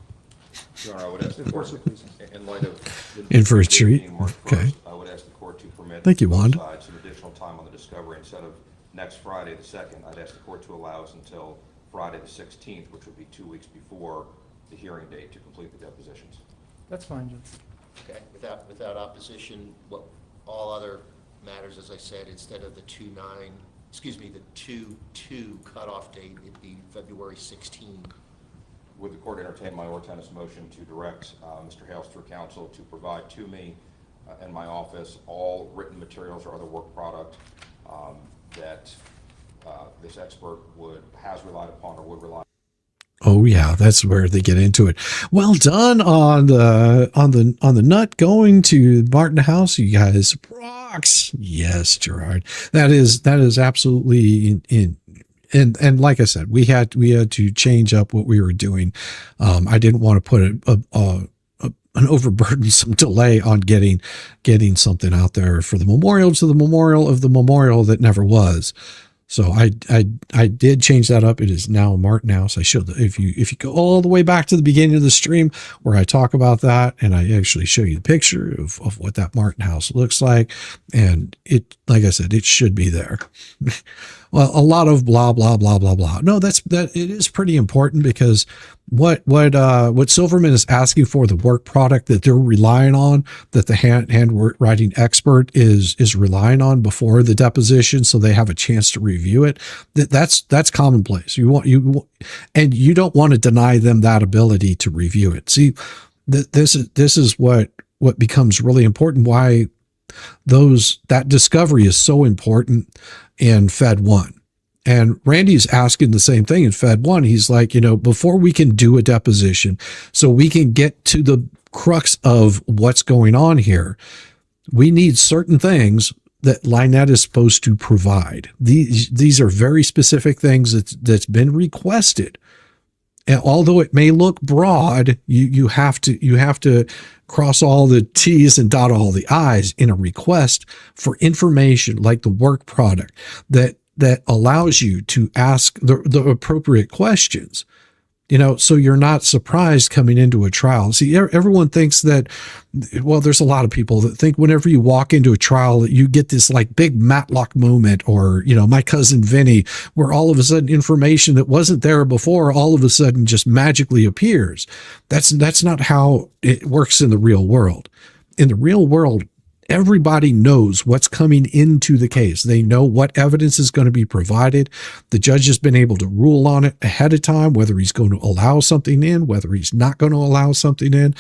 Your Honor, I would ask the Of course, court, please. in light of the In for a date treat. being March Okay. 1st, I would ask the court to permit Thank you, both Wanda. sides some additional time on the discovery. Instead of next Friday the 2nd, I'd ask the court to allow us until Friday the 16th, which would be 2 weeks before the hearing date, to complete the depositions. That's fine, Judge. Okay, without opposition, what, all other matters, as I said, instead of the 2/2 cutoff date, it'd be February 16. Would the court entertain my or tennis motion to direct Mr. Hales through counsel to provide to me in my office all written materials or other work product that this expert has relied upon or would rely? Oh yeah, that's where they get into it. Well done on the nut going to Martin House, you guys. Rocks. Yes, Gerard. That is absolutely in. And like I said, we had to change up what we were doing. I didn't want to put an overburdensome delay on getting something out there for the memorial to the memorial of the memorial that never was. So I did change that up. It is now Martin House. I showed if you go all the way back to the beginning of the stream where I talk about that, and I actually show you the picture of what that Martin House looks like. And it, like I said, it should be there. Well, a lot of blah, blah, blah, blah, blah. No, it is pretty important, because what Silverman is asking for, the work product that they're relying on, that the handwriting expert is relying on before the deposition, so they have a chance to review it. That's commonplace. And you don't want to deny them that ability to review it. See, this is what becomes really important. Why that discovery is so important in Fed 1. And Randy's asking the same thing in Fed 1. He's like, before we can do a deposition, so we can get to the crux of what's going on here, we need certain things that Lynette is supposed to provide. These are very specific things that's been requested. And although it may look broad, you have to cross all the T's and dot all the I's in a request for information like the work product that allows you to ask the appropriate questions. So you're not surprised coming into a trial. See, everyone thinks that, well, there's a lot of people that think whenever you walk into a trial that you get this like big Matlock moment, or, My Cousin Vinny, where all of a sudden information that wasn't there before all of a sudden just magically appears. That's not how it works in the real world. In the real world, everybody knows what's coming into the case. They know what evidence is going to be provided. The judge has been able to rule on it ahead of time, whether he's going to allow something in, whether he's not going to allow something in.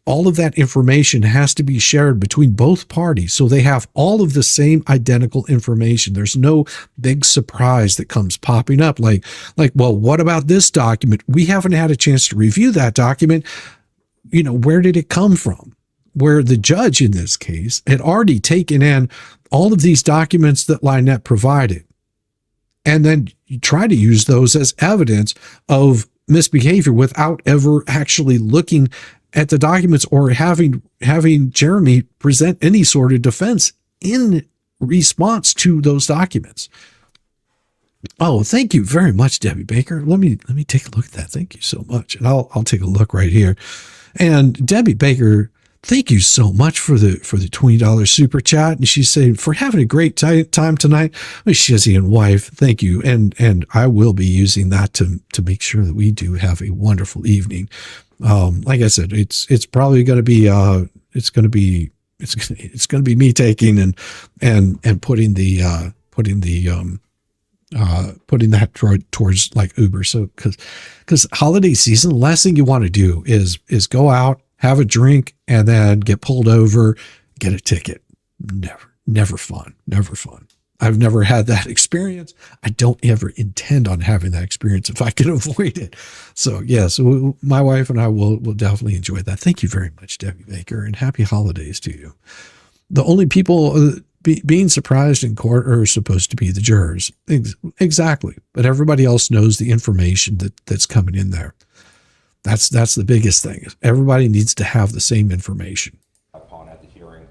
All of that information has to be shared between both parties, so they have all of the same identical information. There's no big surprise that comes popping up like, well, what about this document? We haven't had a chance to review that document. Where did it come from? Where the judge in this case had already taken in all of these documents that Lynette provided, and then you try to use those as evidence of misbehavior without ever actually looking at the documents or having Jeremy present any sort of defense in response to those documents. Oh, thank you very much, Debbie Baker. Let me take a look at that. Thank you so much. And I'll take a look right here. And Debbie Baker, thank you so much for the $20 super chat. And she's saying, for having a great time tonight, Shizzy and wife, thank you. And I will be using that to make sure that we do have a wonderful evening. Like I said, it's probably going to be it's going to be me taking and putting that towards like Uber. So because holiday season, the last thing you want to do is go out, have a drink, and then get pulled over, get a ticket. Never fun. I've never had that experience. I don't ever intend on having that experience if I can avoid it. So yes, my wife and I will definitely enjoy that. Thank you very much, Debbie Baker, and happy holidays to you. The only people being surprised in court are supposed to be the jurors. Exactly. But everybody else knows the information that's coming in there. That's the biggest thing. Everybody needs to have the same information. Upon at the hearing,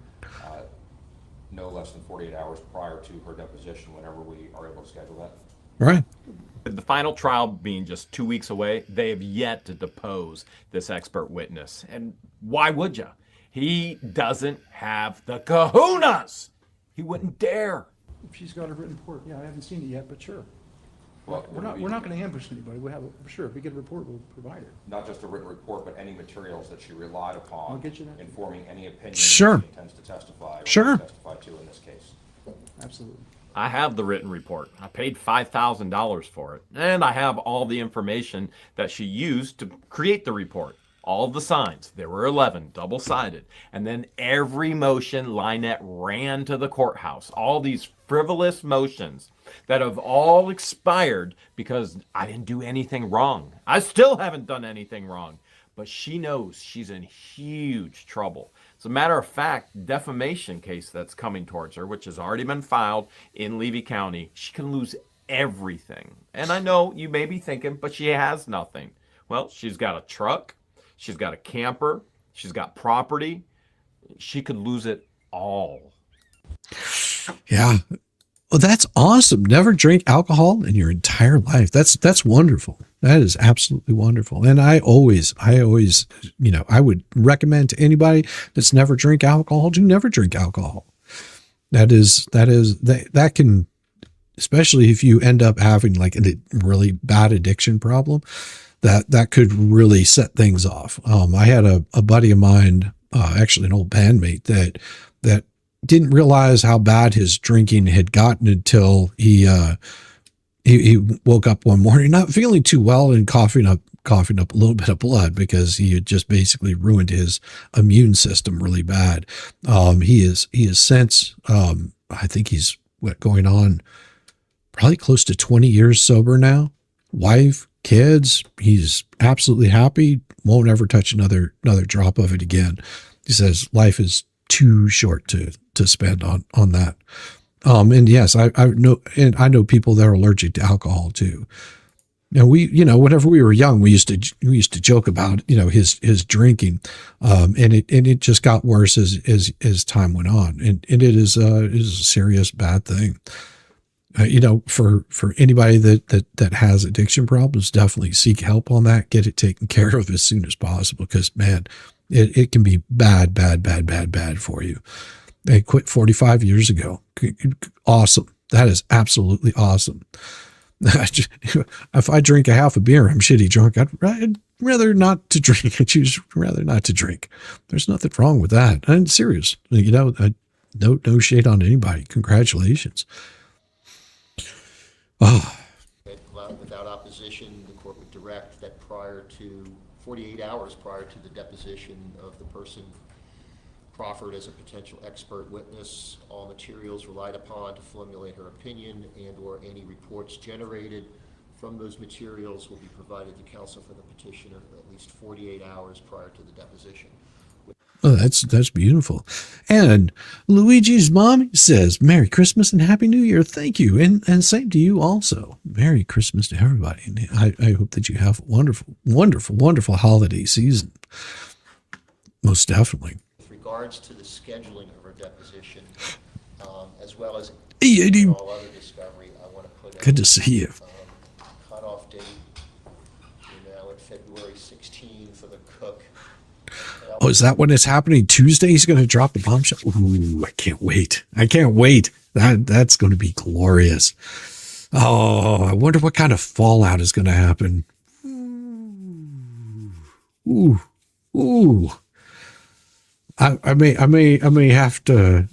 no less than 48 hours prior to her deposition, whenever we are able to schedule that. Right. The final trial being just 2 weeks away, they have yet to depose this expert witness. And why would you? He doesn't have the kahunas. He wouldn't dare. If she's got a written report, yeah, I haven't seen it yet, but sure. Well, We're not going to ambush anybody. We have, sure, if we get a report, we'll provide it. not just a written report, but any materials that she relied upon. I'll get you that. Informing any opinion Sure. she intends to testify. Or Sure. testify to in this case. Absolutely. I have the written report. I paid $5,000 for it. And I have all the information that she used to create the report. All the signs, there were 11, double-sided. And then every motion Lynette ran to the courthouse. All these frivolous motions that have all expired because I didn't do anything wrong. I still haven't done anything wrong. But she knows she's in huge trouble. As a matter of fact, defamation case that's coming towards her, which has already been filed in Levy County, she can lose everything. And I know you may be thinking, but she has nothing. Well, she's got a truck. She's got a camper. She's got property. She could lose it all. Yeah. Well, that's awesome. Never drink alcohol in your entire life. That's wonderful. That is absolutely wonderful. And I always, you know, I would recommend to anybody that's never drink alcohol to never drink alcohol. That can, especially if you end up having like a really bad addiction problem, that could really set things off. I had a buddy of mine, actually an old bandmate that didn't realize how bad his drinking had gotten until he woke up one morning not feeling too well and coughing up a little bit of blood because he had just basically ruined his immune system really bad. He is since, I think he's going on probably close to 20 years sober now. Wife, kids, he's absolutely happy. Won't ever touch another drop of it again. He says life is too short to spend on that. And yes, I know people that are allergic to alcohol too. And whenever we were young, we used to joke about, his drinking. And it just got worse as time went on. And it is a serious bad thing. For anybody that has addiction problems, definitely seek help on that. Get it taken care of as soon as possible. Because man, it can be bad for you. I quit 45 years ago. Awesome. That is absolutely awesome. If I drink a half a beer, I'm shitty drunk. I'd rather not to drink. I choose rather not to drink. There's nothing wrong with that. I'm serious. No shade on anybody. Congratulations. Oh. Without opposition, the court would direct that 48 hours prior to the deposition of the person proffered as a potential expert witness, all materials relied upon to formulate her opinion and/or any reports generated from those materials will be provided to counsel for the petitioner at least 48 hours prior to the deposition. Oh, that's beautiful. And Luigi's mom says, Merry Christmas and Happy New Year. Thank you. And same to you also. Merry Christmas to everybody. And I hope that you have a wonderful holiday season. Most definitely. With regards to the scheduling of her deposition, as well as Hey, all other discovery, I want to put good to see you. Cutoff date. We're now at February 16 for the cook. Oh, is that when it's happening? Tuesday he's going to drop the bombshell? Ooh, I can't wait. That's going to be glorious. Oh, I wonder what kind of fallout is going to happen. Ooh. I may have to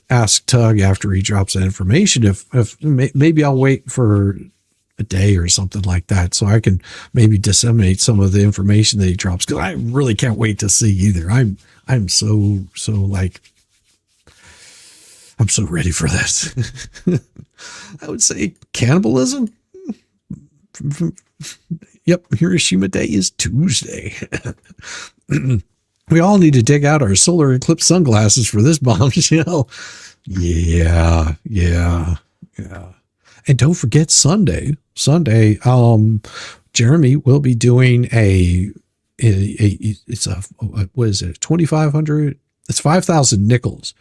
ask Tug after he drops that information if maybe I'll wait for a day or something like that so I can maybe disseminate some of the information that he drops, because I really can't wait to see either. I'm so ready for this. I would say cannibalism. Yep, Hiroshima Day is Tuesday. We all need to dig out our solar eclipse sunglasses for this bombshell. Yeah. And don't forget Sunday, Jeremy will be doing what is it? 2,500. It's 5,000 nickels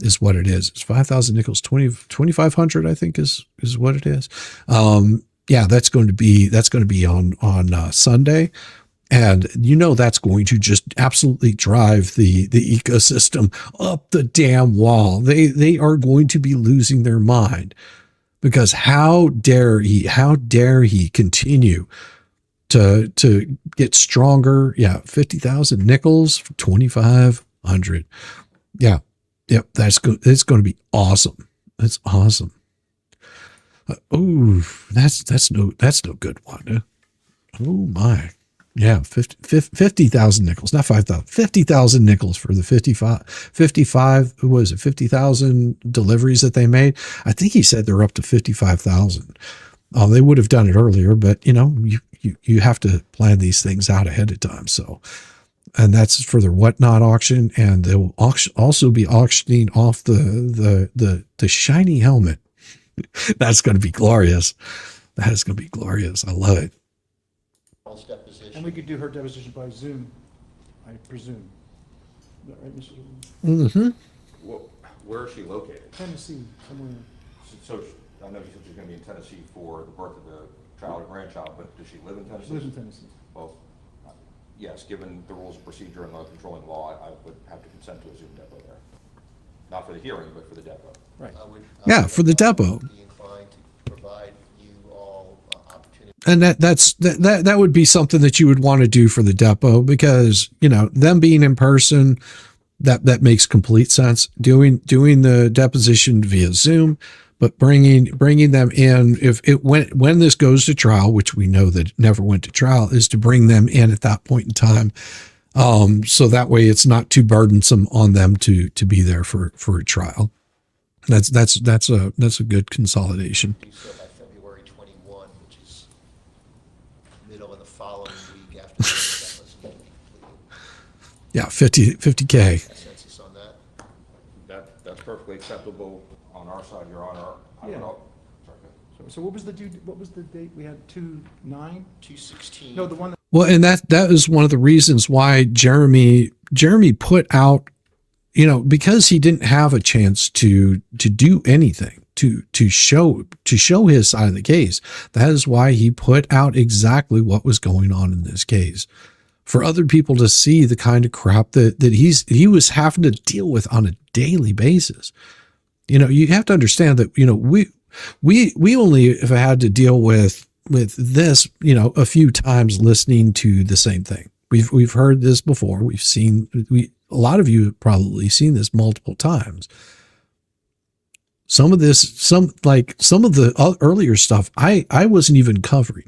is what it is. It's 5,000 nickels. 2,500, I think is what it is. yeah, that's going to be on Sunday. And that's going to just absolutely drive the ecosystem up the damn wall. They are going to be losing their mind, because how dare he continue to get stronger. Yeah, 50,000 nickels for 2,500. Yeah, yep, it's going to be awesome. That's awesome. That's no good one. Oh my. Yeah, 50,000 nickels, not 5,000, 50,000 nickels for the 55, who was it, 50,000 deliveries that they made. I think he said they're up to 55,000. They would have done it earlier, but you have to plan these things out ahead of time. So, and that's for their whatnot auction, and they will also be auctioning off the shiny helmet. That's going to be glorious. That is going to be glorious. I love it. Deposition. And we could do her deposition by Zoom, I presume. Is that right, Mr. Mm-hmm. Well, where is she located? Tennessee, somewhere. So I know she said she's going to be in Tennessee for the birth of the child or grandchild, but does she live in Tennessee? She lives in Tennessee. Well, yes, given the rules of procedure and the controlling law, I would have to consent to a Zoom depot there. Not for the hearing, but for the depot. Right. Yeah, for the depot. Be inclined to provide you all opportunity. And that would be something that you would want to do for the depot, because them being in person, that makes complete sense. Doing the deposition via Zoom, but bringing them in, when this goes to trial, which we know that it never went to trial, is to bring them in at that point in time, so that way it's not too burdensome on them to be there for a trial. That's a good consolidation. Do so by February 21, which is middle of the following week after the deposition is completed. Yeah, 50K. Consensus on that? That's perfectly acceptable on our side, Your Honor. Yeah. Sorry, So what was the date? We had 2/9? 2/16. No, the one that. Well, and that is one of the reasons why Jeremy put out, because he didn't have a chance to do anything to show his side of the case. That is why he put out exactly what was going on in this case, for other people to see the kind of crap that he was having to deal with on a daily basis. You have to understand that we only have had to deal with this a few times, listening to the same thing. We've heard this before. A lot of you have probably seen this multiple times. Some of the earlier stuff, I wasn't even covering,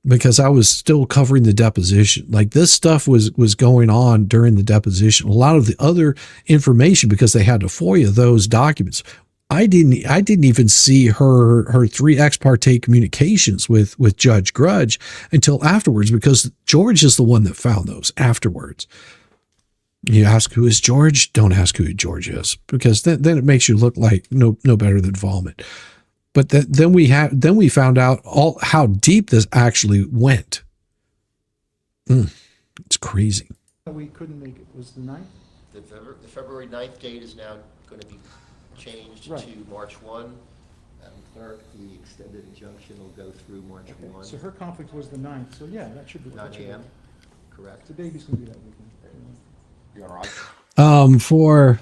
because I was still covering the deposition. Like, this stuff was going on during the deposition. A lot of the other information, because they had to FOIA those documents, I didn't even see her 3 ex parte communications with Judge Grudge until afterwards, because George is the one that found those afterwards. You ask, who is George? Don't ask who George is, because then it makes you look like no better than vomit. But then we found out how deep this actually went. It's crazy. We couldn't make it was the 9th? The February 9th date is now going to be changed Right. to March 1. Madam Clerk, the extended injunction will go through March 1. So her conflict was the 9th, so yeah, that should be. 9 a.m., correct? The baby's gonna be that weekend. Your Honor,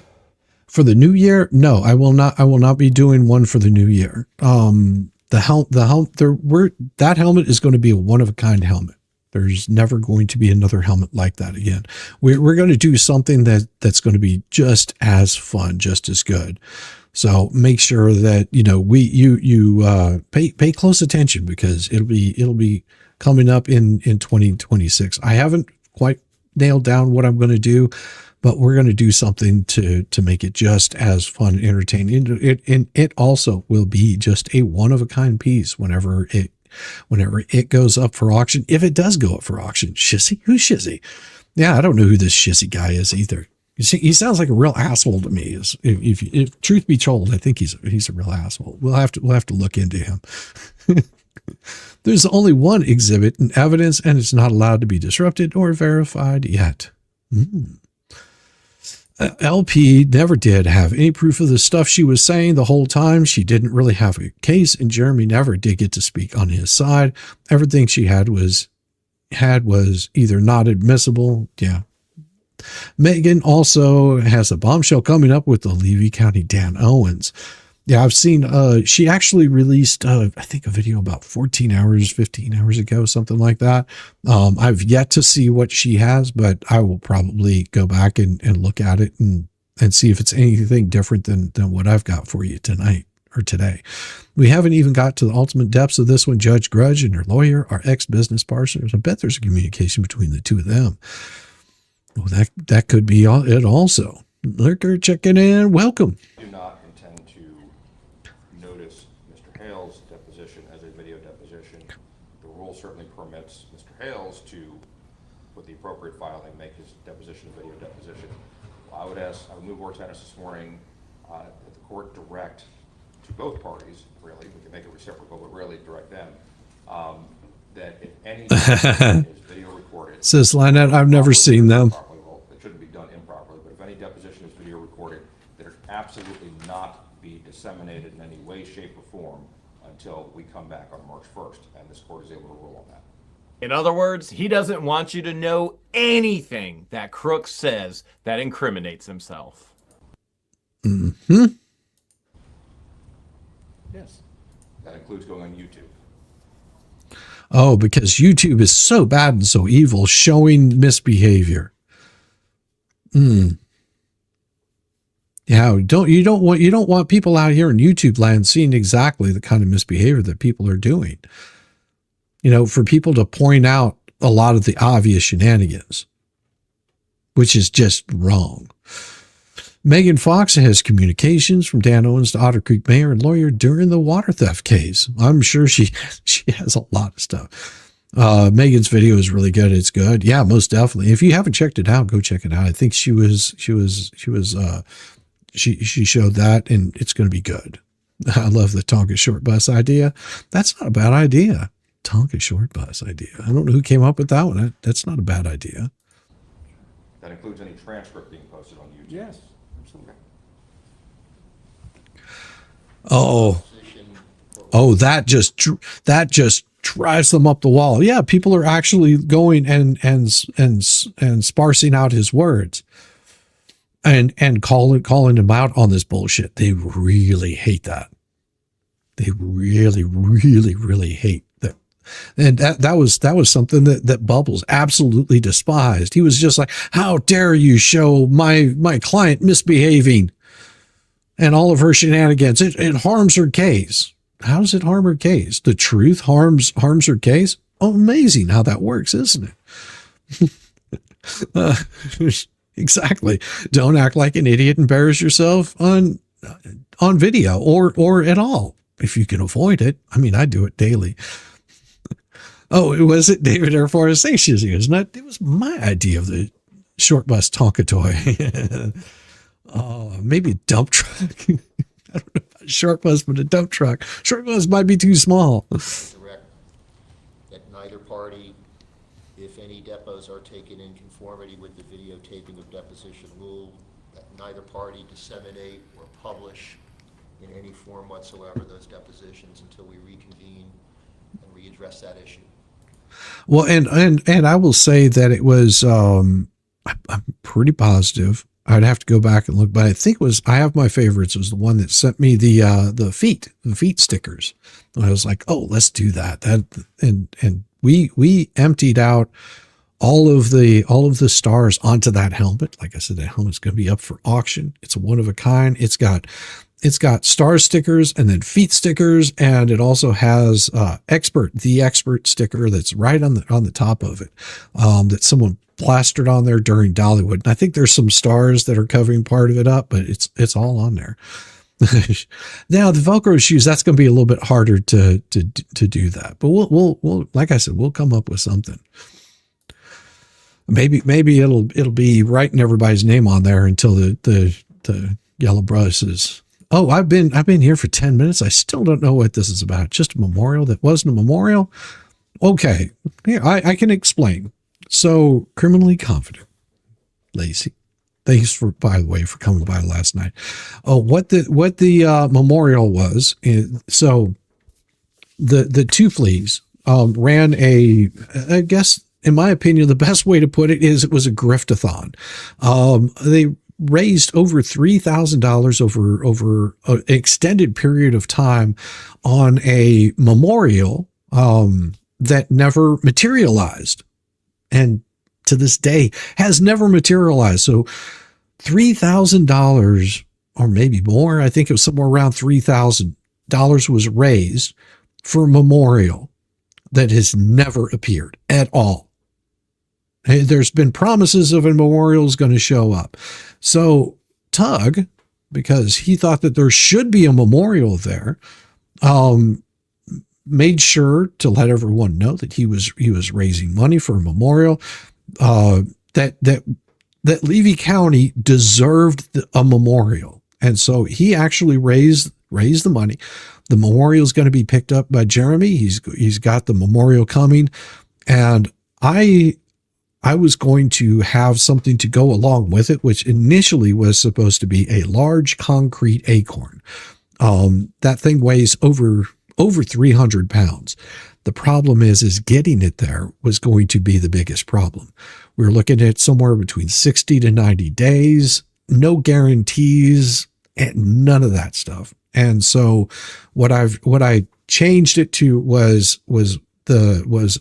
For the new year, no, I will not be doing one for the new year. That helmet is going to be a one of a kind helmet. There's never going to be another helmet like that again. We're going to do something that's going to be just as fun, just as good. So make sure that you pay close attention, because it'll be coming up in 2026. I haven't quite nailed down what I'm going to do, but we're going to do something to make it just as fun and entertaining. It also will be just a one of a kind piece whenever it goes up for auction. If it does go up for auction. Shizzy? Who's Shizzy? Yeah, I don't know who this Shizzy guy is either. You see, he sounds like a real asshole to me. If truth be told, I think he's a real asshole. We'll have to look into him. There's only one exhibit in evidence, and it's not allowed to be disrupted or verified yet. LP never did have any proof of the stuff she was saying the whole time. She didn't really have a case, and Jeremy never did get to speak on his side. Everything she had was either not admissible. Yeah. Megan also has a bombshell coming up with the Levy County Dan Owens. Yeah, I've seen, she actually released, I think a video about 15 hours ago, something like that. I've yet to see what she has, but I will probably go back and look at it and see if it's anything different than what I've got for you tonight or today. We haven't even got to the ultimate depths of this one. Judge Grudge and her lawyer are ex-business partners. I bet there's a communication between the two of them. Well, that could be it also. Lurker checking in. Welcome. Do not intend to notice Mr. Hale's deposition as a video deposition. The rule certainly permits Mr. Hales to, with the appropriate filing, make his deposition a video deposition. I would move Board tennis this morning that the court direct to both parties, really, we can make it reciprocal, but really direct them, that if any deposition is video recorded. Says Lynette, I've never seen them. Well, it shouldn't be done improperly, but if any deposition is video recorded, that it absolutely not be disseminated in any way, shape, or form until we come back on March 1st, and this court is able to rule on that. In other words, he doesn't want you to know anything that Crooks says that incriminates himself. Mm-hmm. Yes. That includes going on YouTube. Oh, because YouTube is so bad and so evil, showing misbehavior. Yeah, you don't want people out here in YouTube land seeing exactly the kind of misbehavior that people are doing. You know, for people to point out a lot of the obvious shenanigans, which is just wrong. Megan Fox has communications from Dan Owens to Otter Creek mayor and lawyer during the water theft case. I'm sure she has a lot of stuff. Megan's video is really good. It's good. Yeah, most definitely. If you haven't checked it out, go check it out. I think she showed that, and it's going to be good. I love the Tonka short bus idea. That's not a bad idea. Tonka short bus idea. I don't know who came up with that one. That's not a bad idea. That includes any transcript being posted on YouTube. Yes, absolutely. Oh, that just drives them up the wall. Yeah, people are actually going and sparsing out his words and calling him out on this bullshit. They really hate that. They really, really, really hate that. And that was something that Bubbles absolutely despised. He was just like, how dare you show my client misbehaving and all of her shenanigans. It harms her case. How does it harm her case? The truth harms her case? Oh, amazing how that works, isn't it? Exactly. Don't act like an idiot. Embarrass yourself on video or at all. If you can avoid it. I mean, I do it daily. Oh, was it David Air Force? Thanks, Shizzywhiznut. It was my idea of the short bus Tonka toy. Maybe a dump truck. I don't know about a short bus, but a dump truck. Short bus might be too small. Direct that neither party, if any depots are taken in conformity with the videotaping of deposition rule, that neither party disseminate or publish in any form whatsoever those depositions until we reconvene and readdress that issue. Well, and I will say that it was, I'm pretty positive. I'd have to go back and look, but I think I have my favorites. It was the one that sent me the feet stickers. And I was like, oh, let's do that. And we emptied out all of the stars onto that helmet. Like I said, that helmet's going to be up for auction. It's a one of a kind. It's got star stickers and then feet stickers, and it also has the expert sticker that's right on the top of it, that someone plastered on there during Dollywood. And I think there's some stars that are covering part of it up, but it's all on there. Now the Velcro shoes, that's going to be a little bit harder to do that, but we'll like I said, we'll come up with something. Maybe it'll be writing everybody's name on there until the yellow brush is. Oh, I've been here for 10 minutes. I still don't know what this is about. Just a memorial that wasn't a memorial. Okay. Yeah, I can explain. So criminally confident, lazy, Thanks for, by the way, for coming by last night. Oh, what the memorial was. So the two fleas ran I guess, in my opinion, the best way to put it is it was a griftathon. They raised over $3,000 over an extended period of time on a memorial that never materialized, and to this day has never materialized. So $3,000 or maybe more, I think it was somewhere around $3,000 was raised for a memorial that has never appeared at all. There's been promises of a memorial is going to show up. So Tug, because he thought that there should be a memorial there, made sure to let everyone know that he was raising money for a memorial, that Levy County deserved a memorial. And so he actually raised the money. The memorial is going to be picked up by Jeremy. He's got the memorial coming. And I was going to have something to go along with it, which initially was supposed to be a large concrete acorn. That thing weighs over 300 pounds. The problem is getting it there was going to be the biggest problem. We were looking at somewhere between 60 to 90 days, no guarantees, and none of that stuff. And so what I changed it to was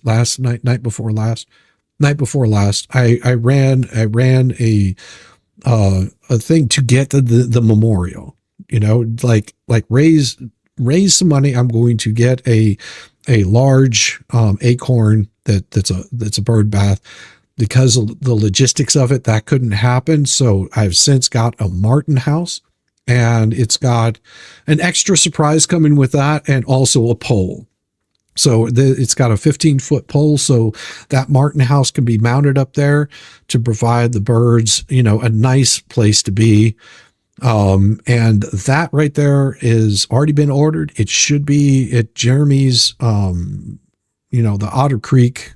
last night before last, I ran a thing to get the memorial, like raise some money. I'm going to get a large acorn that's a bird bath. Because of the logistics of it, that couldn't happen. So I've since got a Martin house, and it's got an extra surprise coming with that, and also a pole. So it's got a 15-foot pole, so that Martin house can be mounted up there to provide the birds, a nice place to be. And that right there is already been ordered. It should be at Jeremy's, the Otter Creek,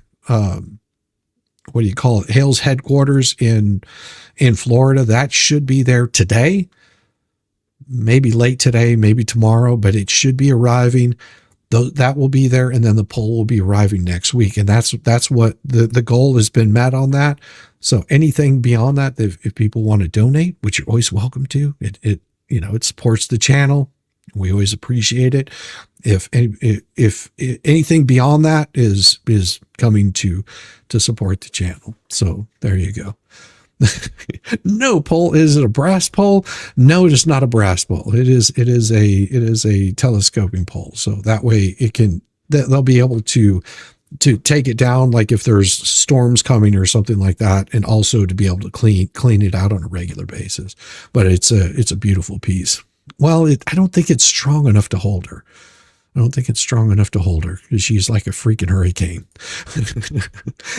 what do you call it? Hales headquarters in Florida. That should be there today, maybe late today, maybe tomorrow, but it should be arriving. That will be there. And then the pole will be arriving next week. And that's what the goal has been met on that. So anything beyond that, if people want to donate, which you're always welcome to, it supports the channel. We always appreciate it. If anything beyond that is coming to support the channel. So there you go. No pole. Is it a brass pole? No, it is not a brass pole. It is a telescoping pole. So that way they'll be able to take it down, like if there's storms coming or something like that, and also to be able to clean it out on a regular basis. But it's a beautiful piece. Well, I don't think it's strong enough to hold her. Because she's like a freaking hurricane.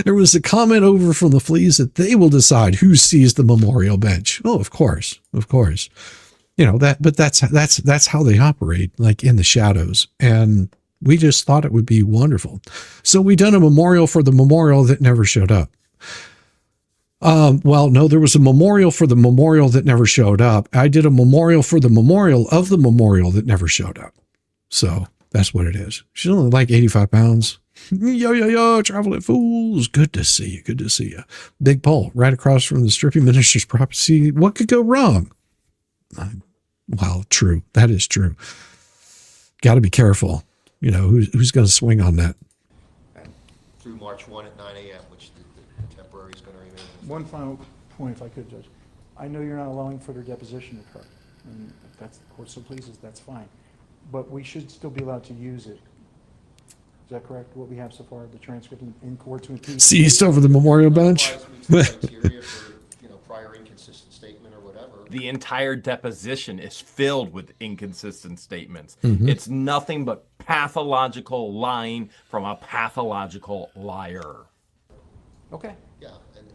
There was a comment over from the fleas that they will decide who sees the memorial bench. Oh, of course. But that's how they operate, like in the shadows. And we just thought it would be wonderful. So we done a memorial for the memorial that never showed up. Well, no, there was a memorial for the memorial that never showed up. I did a memorial for the memorial of the memorial that never showed up. So that's what it is. She's only like 85 pounds. Yo, traveling fools. Good to see you. Big pole right across from the stripping minister's property. What could go wrong? Well, true. That is true. Got to be careful. Who's going to swing on that? Through March 1 at 9 a.m., which the temporary is going to remain. One final point, if I could, Judge. I know you're not allowing further deposition to occur, and if that's the court so pleases, that's fine. But we should still be allowed to use it. Is that correct? What we have so far, the transcript in court to impeach? Seized over the memorial bench? Criteria for, prior inconsistent statement or whatever. The entire deposition is filled with inconsistent statements. Mm-hmm. It's nothing but pathological lying from a pathological liar. Okay. Yeah,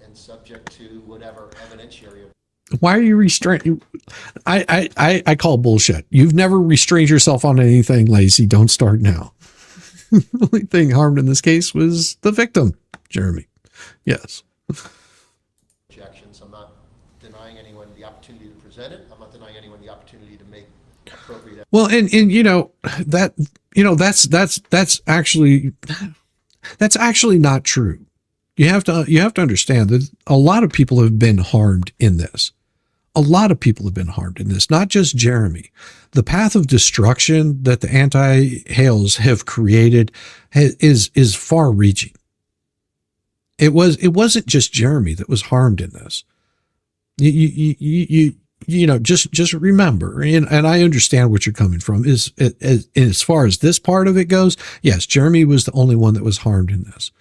and subject to whatever evidentiary. Why are you restraining? I call bullshit. You've never restrained yourself on anything, Lacey. Don't start now. The only thing harmed in this case was the victim, Jeremy. Yes. Objections. I'm not denying anyone the opportunity to present it. I'm not denying anyone the opportunity to make appropriate. Well, and that that's actually not true. You have to understand that a lot of people have been harmed in this. A lot of people have been harmed in this, not just Jeremy. The path of destruction that the anti-Hales have created is far-reaching. It wasn't just Jeremy that was harmed in this. Just remember, and I understand what you're coming from. As far as this part of it goes, yes, Jeremy was the only one that was harmed in this.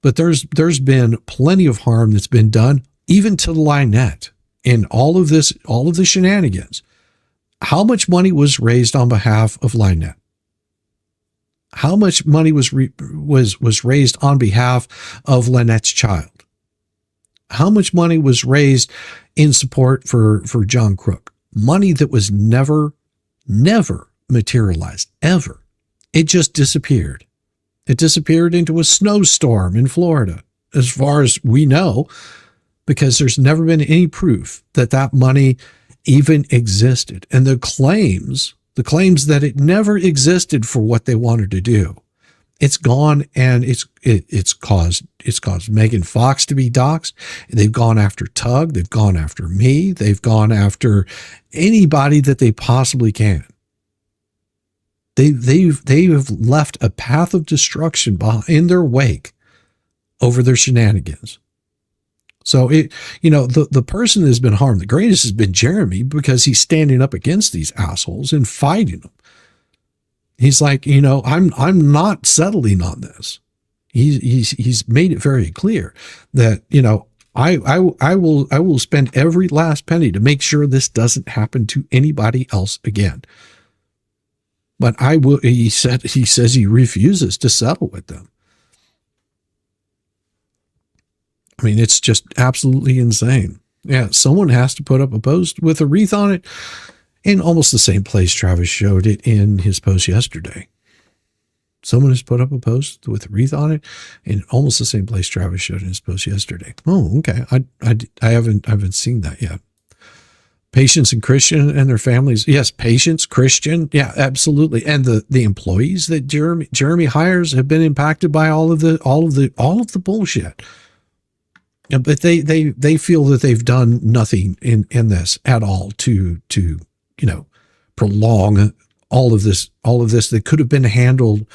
But there's been plenty of harm that's been done, even to Lynette, in all of the shenanigans. How much money was raised on behalf of Lynette? How much money was raised on behalf of Lynette's child? How much money was raised in support for John Crook? Money that was never materialized, ever. It just disappeared. It disappeared into a snowstorm in Florida, as far as we know, because there's never been any proof that money even existed. And the claims that it never existed for what they wanted to do, it's gone, and it's caused Megan Fox to be doxxed. They've gone after Tug. They've gone after me. They've gone after anybody that they possibly can. They have left a path of destruction in their wake over their shenanigans. So the person that has been harmed the greatest has been Jeremy, because he's standing up against these assholes and fighting them. He's like, I'm not settling on this. He's made it very clear that, I will spend every last penny to make sure this doesn't happen to anybody else again. But I will, he says he refuses to settle with them. I mean, it's just absolutely insane. Yeah, someone has to put up a post with a wreath on it in almost the same place Travis showed it in his post yesterday. Someone has put up a post with a wreath on it in almost the same place Travis showed in his post yesterday. Oh, okay. I haven't seen that yet. Patients and Christian and their families. Yes, patients, Christian. Yeah, absolutely. And the employees that Jeremy hires have been impacted by all of the bullshit. Yeah, but they feel that they've done nothing in this at all to prolong all of this that could have been handled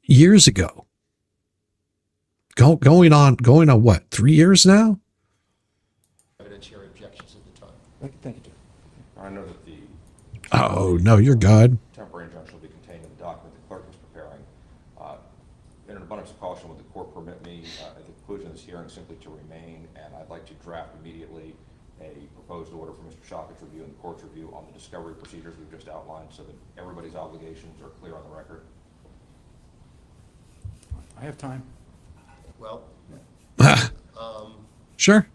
years ago. Going on what, 3 years now? Evidentiary objections at the time. Thank you, Jeff. I know that the Oh, no, you're good. temporary injunction will be contained in the document the clerk is preparing. In an abundance of caution, would the court permit me at the conclusion of this hearing simply to remain, and I'd like to draft immediately a proposed order for Mr. Shockett's review and the court's review on the discovery procedures we've just outlined, so that everybody's obligations are clear on the record. I have time. Well, Sure.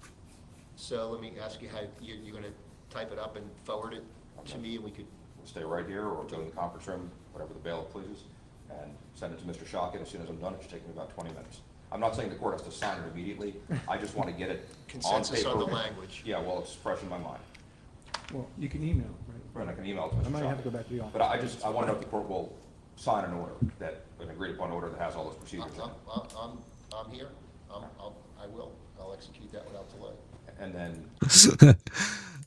so let me ask you how, you're going to type it up and forward it to me, and we could, We'll stay right here or go in the conference room, whatever the bailiff pleases, and send it to Mr. Shockett as soon as I'm done. It should take me about 20 minutes. I'm not saying the court has to sign it immediately. I just want to get it on consensus paper. on the language. Yeah, well, it's fresh in my mind. Well, you can email, right? And I can email it to Mr. I might have to Shockett. go back to the office. But I want to know if the court will sign an order, an agreed upon order that has all those procedures in it. I'm here. I'll execute that without delay. And then,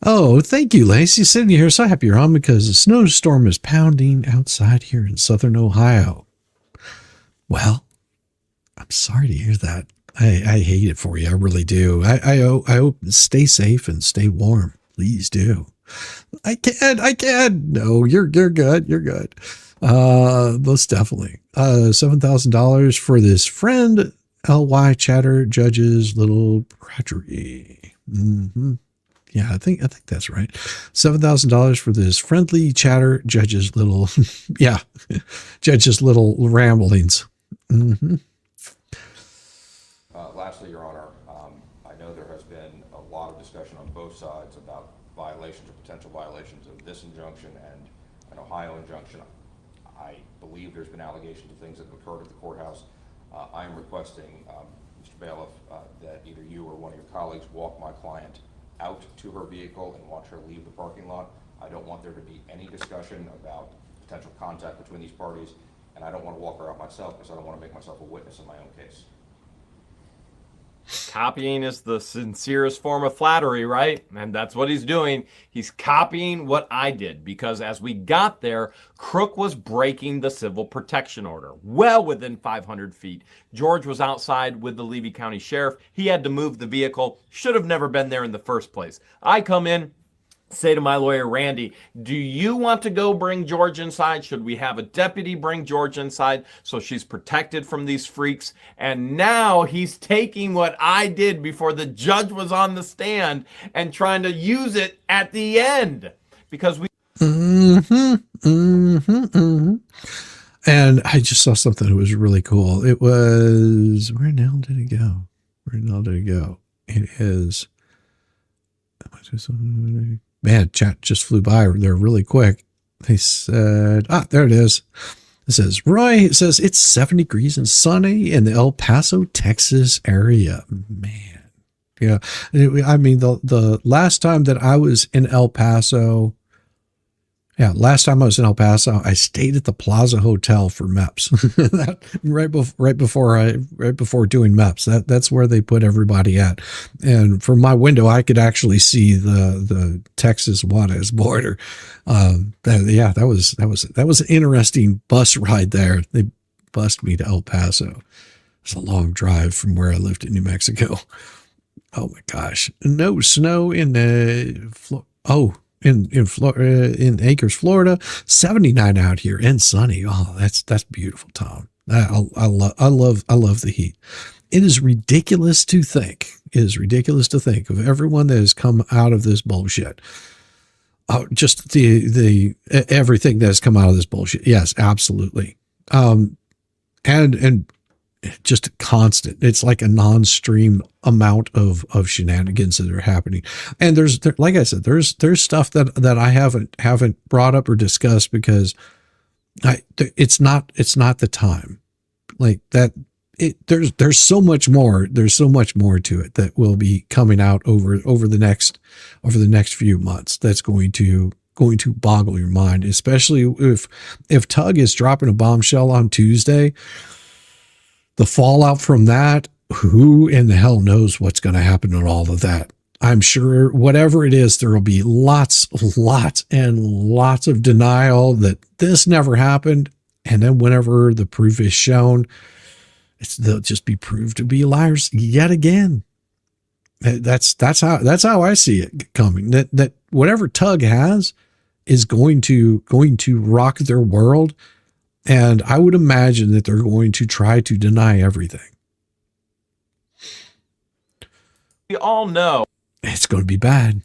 Oh, thank you, Lacey. Sitting here so happy you're on, because a snowstorm is pounding outside here in southern Ohio. Well, I'm sorry to hear that. I hate it for you. I really do. I hope, stay safe and stay warm. Please do. I can. No, you're good. You're good. Most definitely. $7,000 for this friend, LY Chatter Judge's little Bradgery. Mm-hmm. Yeah, I think that's right. $7,000 for this friendly Chatter Judge's little, yeah, Judge's little ramblings. Mm-hmm. lastly, Your Honor, I know there has been a lot of discussion on both sides about violations or potential violations of this injunction and an Ohio injunction. I believe there's been allegations of things that have occurred at the courthouse. I am requesting, Mr. Bailiff, that either you or one of your colleagues walk my client out to her vehicle and watch her leave the parking lot. I don't want there to be any discussion about potential contact between these parties, and I don't want to walk her out myself because I don't want to make myself a witness in my own case. Copying is the sincerest form of flattery, right? And that's what he's doing. He's copying what I did, because as we got there, Crook was breaking the civil protection order well within 500 feet. George was outside with the Levy County Sheriff. He had to move the vehicle. Should have never been there in the first place. I come in, say to my lawyer, Randy, do you want to go bring George inside? Should we have a deputy bring George inside so she's protected from these freaks? And now he's taking what I did before the judge was on the stand and trying to use it at the end, because we... And I just saw something that was really cool. It was, where the hell did it go? Where the hell did it go? It is... Man, chat just flew by there really quick. They said, there it is. It says, Roy, it says it's 7 degrees and sunny in the El Paso, Texas area. Man. Yeah. I mean, the last time that I was in El Paso, last time I was in El Paso, I stayed at the Plaza Hotel for MEPS. right before doing MEPS. That's where they put everybody at. And from my window, I could actually see the Texas Juarez border. That was an interesting bus ride there. They bused me to El Paso. It's a long drive from where I lived in New Mexico. Oh my gosh! No snow in in Acres, Florida, 79 out here and sunny. Oh, that's beautiful, Tom. I love the heat. It is ridiculous to think. Of everyone that has come out of this bullshit. Just the everything that has come out of this bullshit. Yes, absolutely. And just constant. It's like a non-stream amount of shenanigans that are happening. And there's like I said, there's stuff that I haven't brought up or discussed because it's not the time. Like that. There's so much more. There's so much more to it that will be coming out over the next few months. That's going to boggle your mind, especially if Tug is dropping a bombshell on Tuesday. The fallout from that, who in the hell knows what's going to happen to all of that? I'm sure whatever it is, there will be lots and lots of denial that this never happened. And then whenever the proof is shown, they'll just be proved to be liars yet again. That's how I see it coming. That whatever Tug has is going to rock their world. And I would imagine that they're going to try to deny everything. We all know it's going to be bad.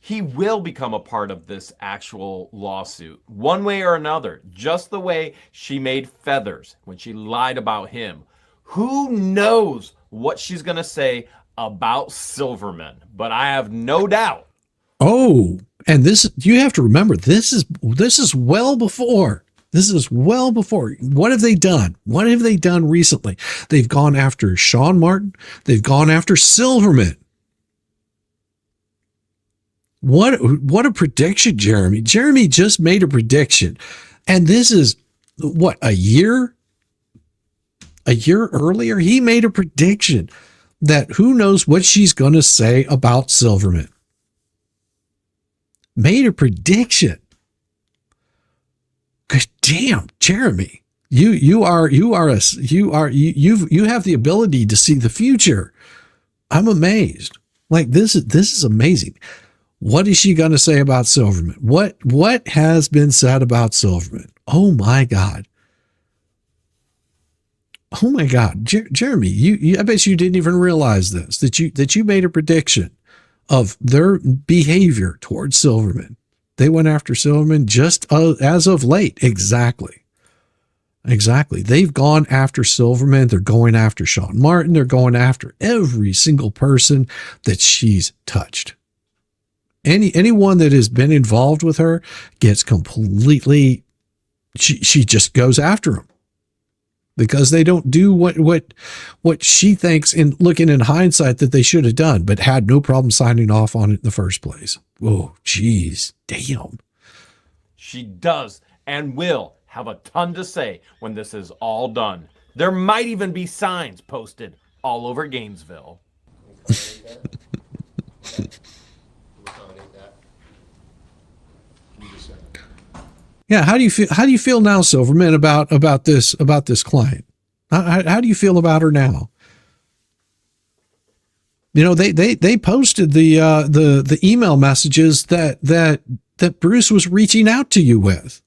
He will become a part of this actual lawsuit, one way or another, just the way she made feathers when she lied about him. Who knows what she's going to say about Silverman, but I have no doubt. Oh, and this, you have to remember, this is well before. This is well before. What have they done? What have they done recently? They've gone after Sean Martin. They've gone after Silverman. What a prediction, Jeremy. Jeremy just made a prediction. And this is, what, a year? A year earlier, he made a prediction that who knows what she's going to say about Silverman. Made a prediction. Good damn, Jeremy, you have the ability to see the future. I'm amazed. Like this is amazing. What is she going to say about Silverman? What has been said about Silverman? Oh my God. Oh my God, Jeremy, I bet you didn't even realize this, that you made a prediction of their behavior towards Silverman. They went after Silverman just as of late. Exactly. They've gone after Silverman. They're going after Sean Martin. They're going after every single person that she's touched. Anyone that has been involved with her gets completely, she just goes after him. because they don't do what she thinks in looking in hindsight that they should have done, but had no problem signing off on it in the first place. Oh, geez, damn. She does and will have a ton to say when this is all done. There might even be signs posted all over Gainesville. Yeah, how do you feel? How do you feel now, Silverman, about this client? How do you feel about her now? You know, they posted the email messages that Bruce was reaching out to you with.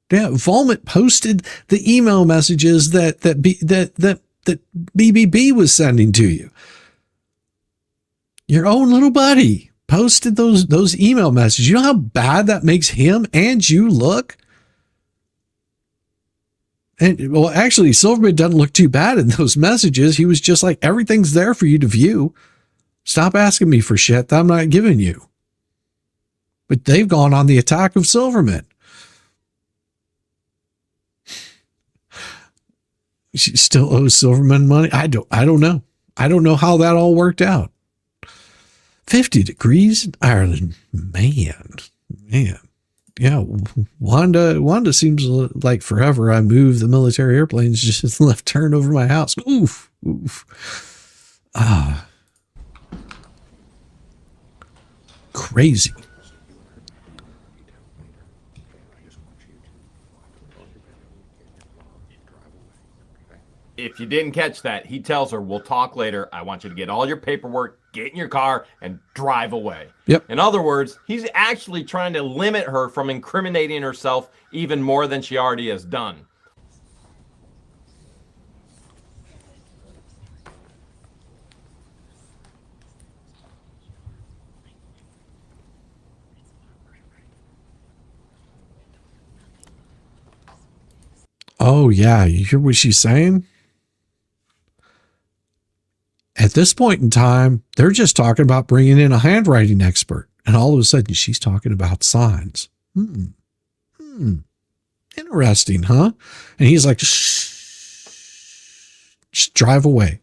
Yeah, Volmit posted the email messages that BBB was sending to you. Your own little buddy posted those email messages. You know how bad that makes him and you look? And well, actually, Silverman doesn't look too bad in those messages. He was just like, everything's there for you to view. Stop asking me for shit that I'm not giving you. But they've gone on the attack of Silverman. She still owes Silverman money. I don't know. I don't know how that all worked out. 50 degrees in Ireland. Man. Yeah. Wanda seems like forever. I moved the military airplanes just left turn over my house. Oof. Crazy. If you didn't catch that, he tells her, we'll talk later. I want you to get all your paperwork, get in your car, and drive away. Yep. In other words, he's actually trying to limit her from incriminating herself even more than she already has done. Oh, yeah. You hear what she's saying? At this point in time, they're just talking about bringing in a handwriting expert. And all of a sudden, she's talking about signs. Interesting, huh? And he's like, shh, just drive away.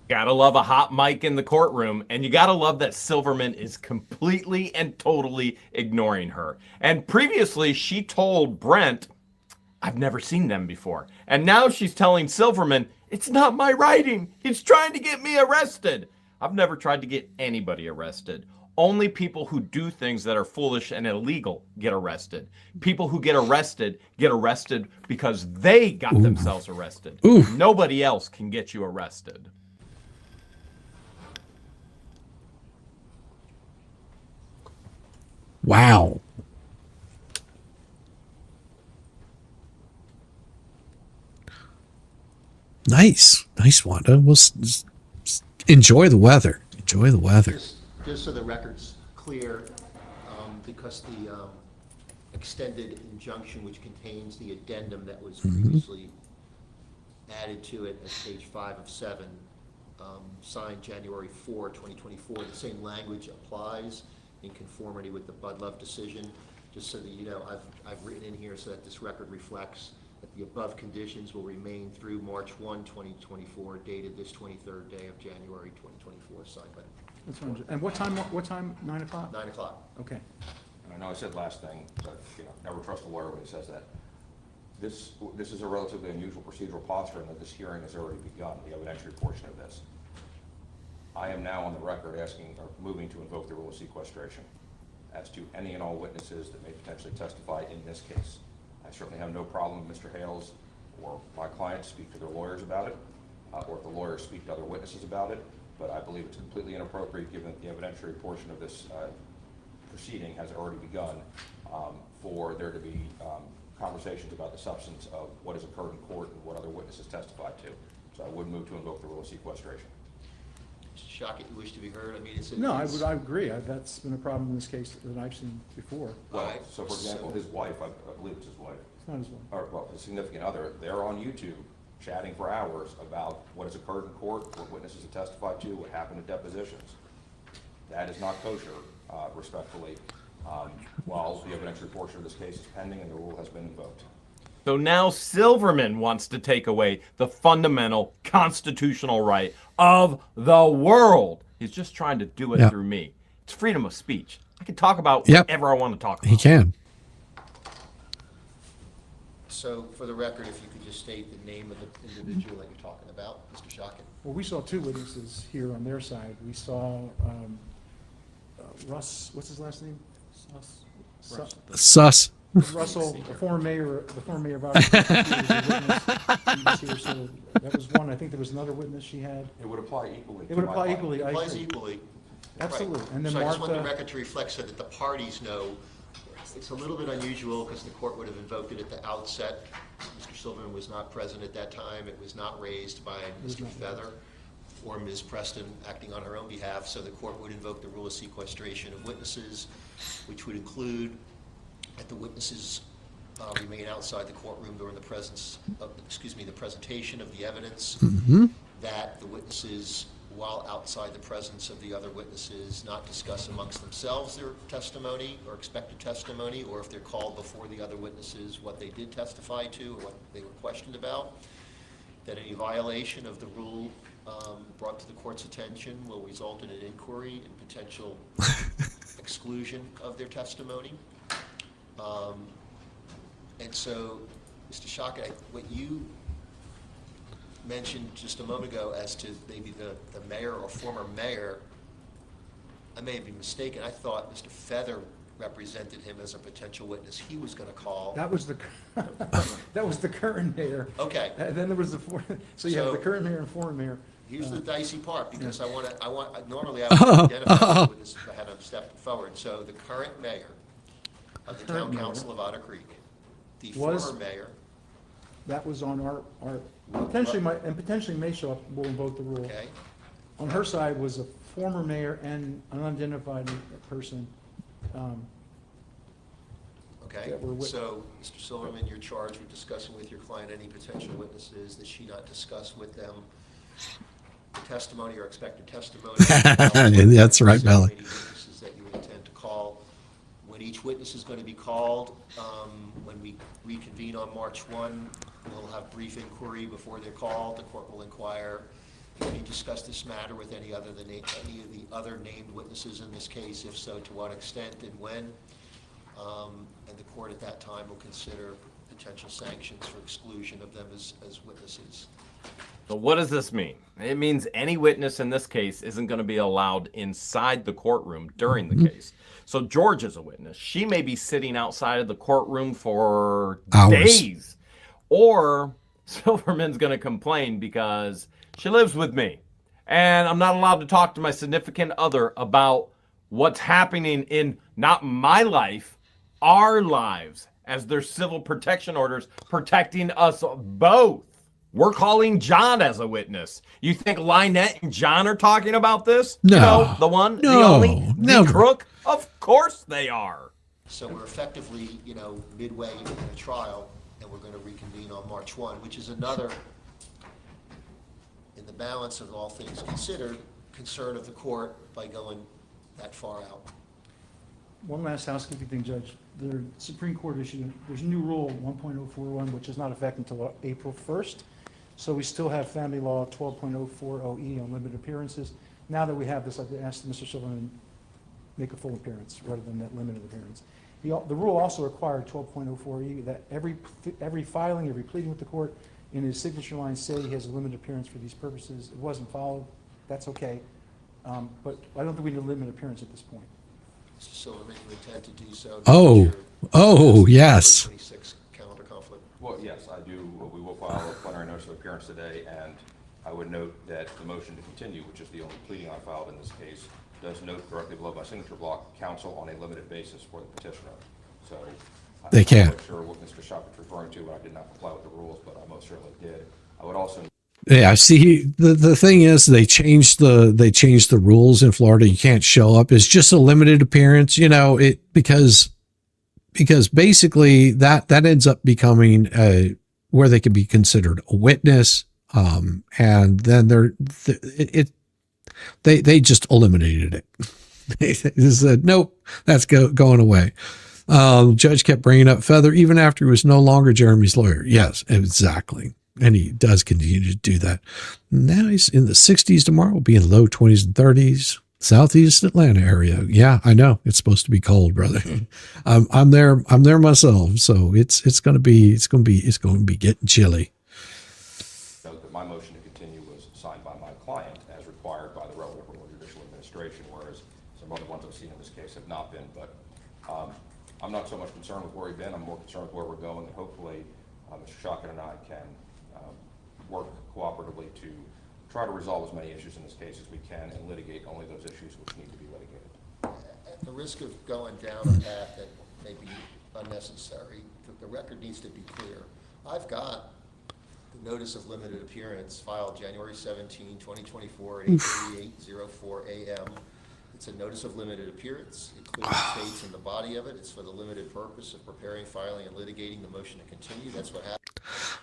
Gotta love a hot mic in the courtroom, and you gotta love that Silverman is completely and totally ignoring her. And previously, she told Brent, I've never seen them before. And now she's telling Silverman, it's not my writing. He's trying to get me arrested. I've never tried to get anybody arrested. Only people who do things that are foolish and illegal get arrested. People who get arrested because they got themselves arrested. Nobody else can get you arrested. Wow. Nice, Wanda. We'll enjoy the weather. Enjoy the weather. Just so the record's clear, because the extended injunction, which contains the addendum that was previously added to it as page 5 of 7, signed January 4, 2024, the same language applies in conformity with the Budlove decision. Just so that you know, I've written in here so that this record reflects that the above conditions will remain through March 1, 2024, dated this 23rd day of January 2024, signed by. That's fine. And what time? 9 o'clock? 9 o'clock. Okay. And I know I said last thing, but never trust a lawyer when he says that. This is a relatively unusual procedural posture in that this hearing has already begun, the evidentiary portion of this. I am now on the record asking or moving to invoke the rule of sequestration as to any and all witnesses that may potentially testify in this case. I certainly have no problem with Mr. Hales or my clients speak to their lawyers about it, or if the lawyers speak to other witnesses about it, but I believe it's completely inappropriate given that the evidentiary portion of this proceeding has already begun for there to be conversations about the substance of what has occurred in court and what other witnesses testified to. So I would move to invoke the rule of sequestration. Mr. Shockett, you wish to be heard? I mean, it's. No, I agree. That's been a problem in this case that I've seen before. Well, Right. so for example, his wife, I believe it's his wife, It's not as well. or well, his significant other, they're on YouTube chatting for hours about what has occurred in court, what witnesses have testified to, what happened at depositions. That is not kosher, respectfully, while the evidentiary portion of this case is pending and the rule has been invoked. So now Silverman wants to take away the fundamental constitutional right of the world. He's just trying to do it Yep. through me. It's freedom of speech. I can talk about Yep. whatever I want to talk about. He can. So, for the record, if you could just state the name of the individual that you're talking about, Mr. Shockett. Well, we saw two witnesses here on their side. We saw Russ, what's his last name? Sus. Russell, the former mayor of Albuquerque, was a witness. He was here, so that was one. I think there was another witness she had. It would apply equally. It would to my apply client. equally. I Applies agree. equally. Absolutely. Right. And then So I just want the Martha, record to reflect so that the parties know. It's a little bit unusual because the court would have invoked it at the outset. Mr. Silverman was not present at that time. It was not raised by Mr. Feather or Ms. Preston acting on her own behalf. So the court would invoke the rule of sequestration of witnesses, which would include that the witnesses remain outside the courtroom during the the presentation of the evidence, that the witnesses, while outside the presence of the other witnesses, not discuss amongst themselves their testimony or expected testimony, or if they're called before the other witnesses, what they did testify to or what they were questioned about, that any violation of the rule brought to the court's attention will result in an inquiry and potential exclusion of their testimony. And so, Mr. Shockett, what you mentioned just a moment ago as to maybe the mayor or former mayor, I may have been mistaken. I thought Mr. Feather represented him as a potential witness he was going to call. that was the current mayor. Okay. And then there was so you have So- the current mayor and former mayor. Here's the dicey part, because normally I would identify with this if I had him step forward. So the current mayor of the Current town mayor. council of Otter Creek, the Was- former mayor, That was on our potentially may show up, we'll invoke the rule. okay? On her side was a former mayor and an unidentified person. Okay, that were so, Mr. Silverman, you're charged with discussing with your client any potential witnesses that she not discuss with them the testimony or expected testimony. That's right, Bella. Any witnesses that you intend to call. When each witness is going to be called, when we reconvene on March 1, we'll have brief inquiry before they're called. The court will inquire, have you discussed this matter with any of the other named witnesses in this case? If so, to what extent and when? And the court at that time will consider potential sanctions for exclusion of them as witnesses. So what does this mean? It means any witness in this case isn't going to be allowed inside the courtroom during the case. So George is a witness. She may be sitting outside of the courtroom for Hours. days. Or Silverman's going to complain because she lives with me. And I'm not allowed to talk to my significant other about what's happening in not my life, our lives, as their civil protection orders protecting us both. We're calling John as a witness. You think Lynette and John are talking about this? No. You know, the one, the No. only, the Never. crook? Of course they are. So we're effectively, midway in the trial, and we're going to reconvene on March 1, which is another, in the balance of all things considered, concern of the court by going that far out. One last housekeeping thing, Judge. The Supreme Court issued, there's a new rule, 1.041, which is not effective until April 1st. So we still have family law 12.040E on limited appearances. Now that we have this, I've asked Mr. Silverman to make a full appearance rather than that limited appearance. The rule also required 12.04E that every filing, every pleading with the court in his signature line say he has a limited appearance for these purposes. It wasn't followed. That's okay. But I don't think we need a limited appearance at this point. Mr. Silverman, you intend to do so? Yes. 26 calendar conflict. Well, yes, I do. We will file a plenary notice of appearance today, and I would note that the motion to continue, which is the only pleading I filed in this case, does note directly below my signature block, counsel on a limited basis for the petitioner. So They I'm can't. not sure what Mr. Shoppett's referring to, and I did not comply with the rules, but I most certainly did. I would also Yeah, see, the thing is they changed the rules in Florida. You can't show up. It's just a limited appearance, because basically that ends up becoming where they can be considered a witness. And then they just eliminated it. They said, nope, that's going away. Judge kept bringing up Feather even after he was no longer Jeremy's lawyer. Yes, exactly. And he does continue to do that. Now he's in the 60s tomorrow, will be in low 20s and 30s, southeast Atlanta area. Yeah, I know. It's supposed to be cold, brother. I'm there myself. So it's going to be getting chilly. Note that my motion to continue was signed by my client as required by the relevant judicial administration, whereas some other ones I've seen in this case have not been. But I'm not so much concerned with where we've been. I'm more concerned with where we're going, and hopefully Mr. Shockett and I can work cooperatively to try to resolve as many issues in this case as we can and litigate only those issues which need to be litigated. At the risk of going down a path that may be unnecessary, the record needs to be clear. I've got the notice of limited appearance filed January 17, 2024 at 8:38:04 a.m. It's a notice of limited appearance. It clearly states in the body of it, it's for the limited purpose of preparing, filing, and litigating the motion to continue. That's what happened.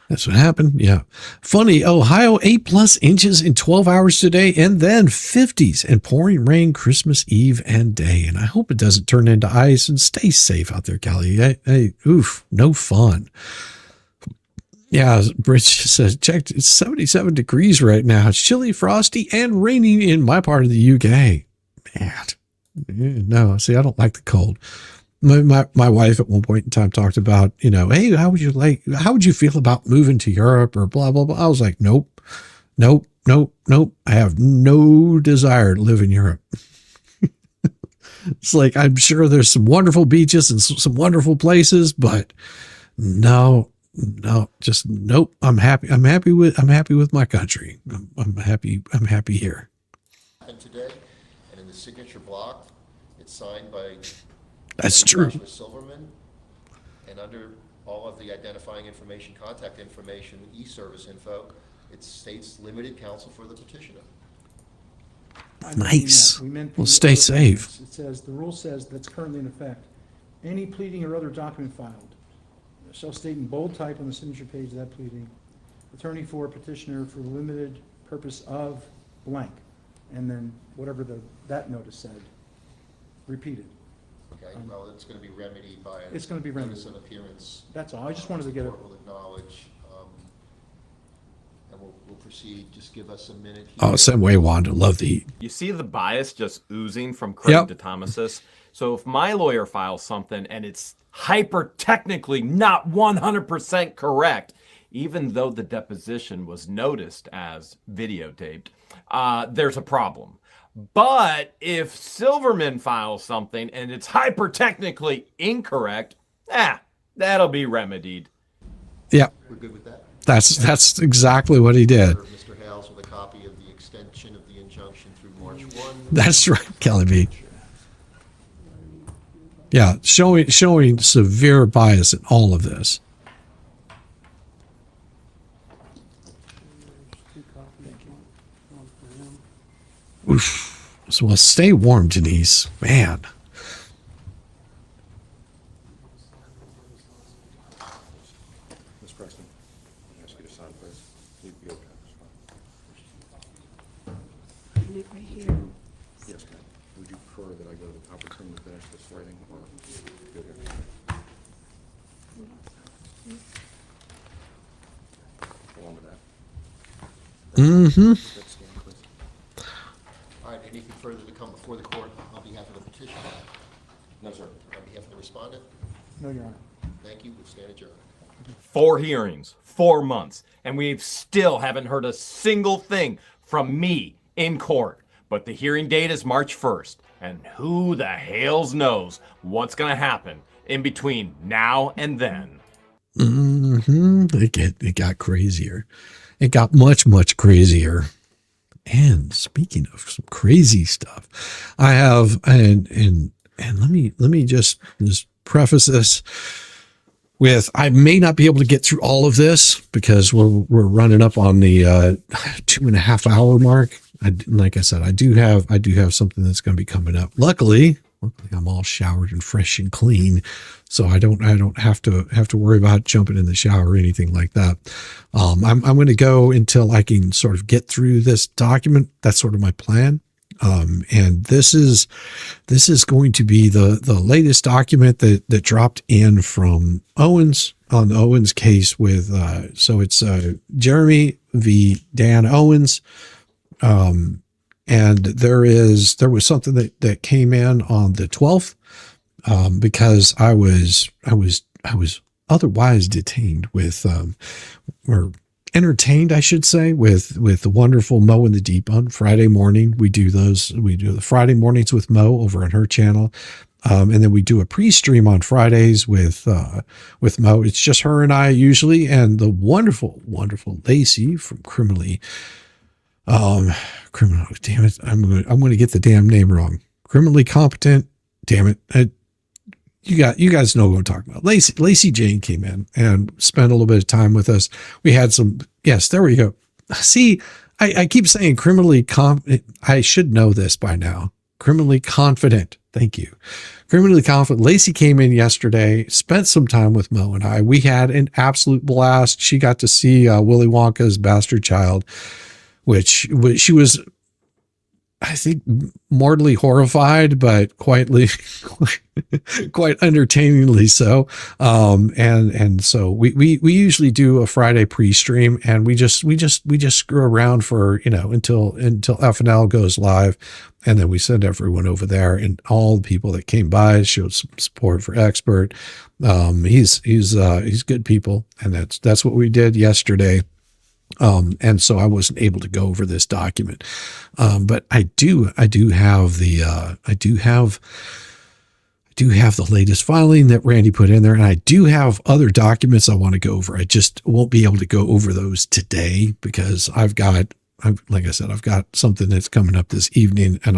That's what happened. Yeah. Funny. Ohio, 8+ inches in 12 hours today, and then 50s and pouring rain Christmas Eve and day. And I hope it doesn't turn into ice, and stay safe out there, Callie. Hey, no fun. Yeah, Rich says, checked, it's 77 degrees right now. It's chilly, frosty, and raining in my part of the UK. Man, no, see, I don't like the cold. My wife at one point in time talked about, hey, how would you feel about moving to Europe or blah, blah, blah. I was like, nope. I have no desire to live in Europe. It's like, I'm sure there's some wonderful beaches and some wonderful places, but no, just nope. I'm happy with my country. I'm happy here. Today, and in the signature block, it's signed by That's true. Silverman, and under all of the identifying information, contact information, e-service info, it states limited counsel for the petitioner. Nice. We meant Well, the stay other safe. things. It says, the rule says that's currently in effect. Any pleading or other document filed shall state in bold type on the signature page of that pleading, attorney for petitioner for the limited purpose of blank. And then whatever that notice said, repeated. Okay, well, it's going to be remedied by It's going to be notice remedied. of appearance. That's all. I just wanted to get The it. court will acknowledge, and we'll proceed. Just give us a minute here. Oh, same way, Wanda. Love the heat. You see the bias just oozing from Craig DeThomasis? So if my lawyer files something and it's hyper technically not 100% correct, even though the deposition was noticed as videotaped, there's a problem. But if Silverman files something and it's hyper technically incorrect, that'll be remedied. Yeah, We're good with that? that's exactly what he did. Mr. Hales with a copy of the extension of the injunction through March 1. That's right, Kelly B. Yeah, showing severe bias in all of this. Oof. So well, stay warm, Denise. Man. Ms. Preston, I ask you to sign, please. You go. Right here. Yes, ma'am. Would you prefer that I go to the conference room to finish this writing, or go here? Along with that. Mm-hmm. That stand, please. All right, anything further to come before the court on behalf of the petitioner? No, sir. On behalf of the respondent? No, Your Honor. Thank you. We'll stand adjourned. 4 hearings, 4 months, and we still haven't heard a single thing from me in court. But the hearing date is March 1st, and who the hell knows what's going to happen in between now and then. Mm-hmm. It got crazier. It got much, much crazier. And speaking of some crazy stuff, I have and let me just preface this. I may not be able to get through all of this because we're running up on the 2.5 hour mark. Like I said, I do have something that's going to be coming up. Luckily, I'm all showered and fresh and clean, so I don't have to worry about jumping in the shower or anything like that. I'm going to go until I can sort of get through this document. That's sort of my plan. And this is going to be the latest document that dropped in from Owens on the Owens case with, so it's, Jeremy v. Dan Owens. And there was something that came in on the 12th, because I was otherwise detained with, or entertained, I should say, with the wonderful Mo in the Deep on Friday morning. We do the Friday mornings with Mo over on her channel. And then we do a pre-stream on Fridays with Mo. It's just her and I usually, and the wonderful Lacey from Criminal, damn it. I'm going to get the damn name wrong. Criminally Competent. Damn it. You guys know what I'm talking about. Lacey Jane came in and spent a little bit of time with us. We had yes, there we go. See, I keep saying criminally competent. I should know this by now. Criminally confident. Thank you. Criminally confident. Lacey came in yesterday, spent some time with Mo and I. We had an absolute blast. She got to see Willy Wonka's Bastard Child, which she was, I think, mortally horrified, but quite entertainingly so. And so we usually do a Friday pre-stream, and we just screw around for, until FNL goes live. And then we send everyone over there, and all the people that came by showed some support for Expert. He's good people. And that's what we did yesterday. And so I wasn't able to go over this document. But I do have the latest filing that Randy put in there. And I do have other documents I want to go over. I just won't be able to go over those today because like I said, I've got something that's coming up this evening, and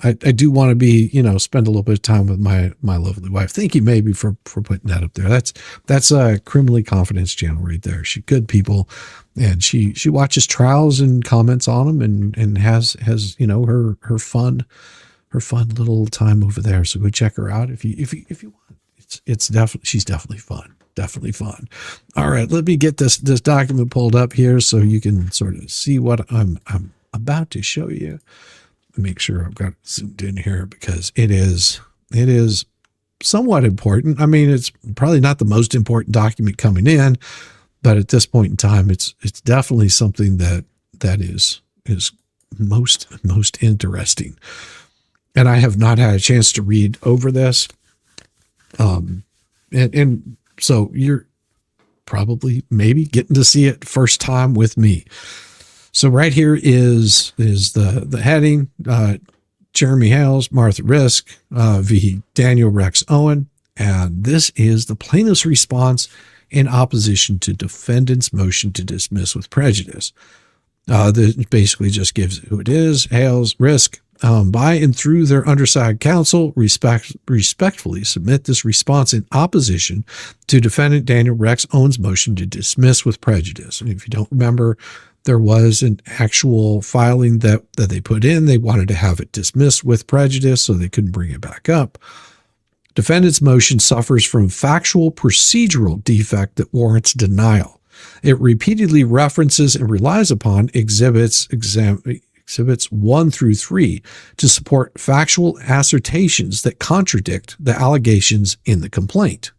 I do want to be, spend a little bit of time with my lovely wife. Thank you, maybe, for putting that up there. That's a Criminally Confidence channel right there. She's good people, and she watches trials and comments on them, and has her fun little time over there. So go check her out if you want. It's definitely, she's definitely fun. Definitely fun. All right, let me get this document pulled up here so you can sort of see what I'm about to show you. Make sure I've got it zoomed in here because it is somewhat important. I mean, it's probably not the most important document coming in, but at this point in time, it's definitely something that is most interesting. And I have not had a chance to read over this. And so you're probably maybe getting to see it first time with me. So right here is the heading, Jeremy Hales, Martha Risk, v. Daniel Rex Owen. And this is the plaintiff's response in opposition to defendant's motion to dismiss with prejudice. This basically just gives who it is. Hales, Risk, by and through their undersigned counsel, respectfully submit this response in opposition to defendant Daniel Rex Owen's motion to dismiss with prejudice. And if you don't remember, there was an actual filing that they put in. They wanted to have it dismissed with prejudice so they couldn't bring it back up. Defendant's motion suffers from factual procedural defect that warrants denial. It repeatedly references and relies upon exhibits 1 through 3 to support factual assertions that contradict the allegations in the complaint.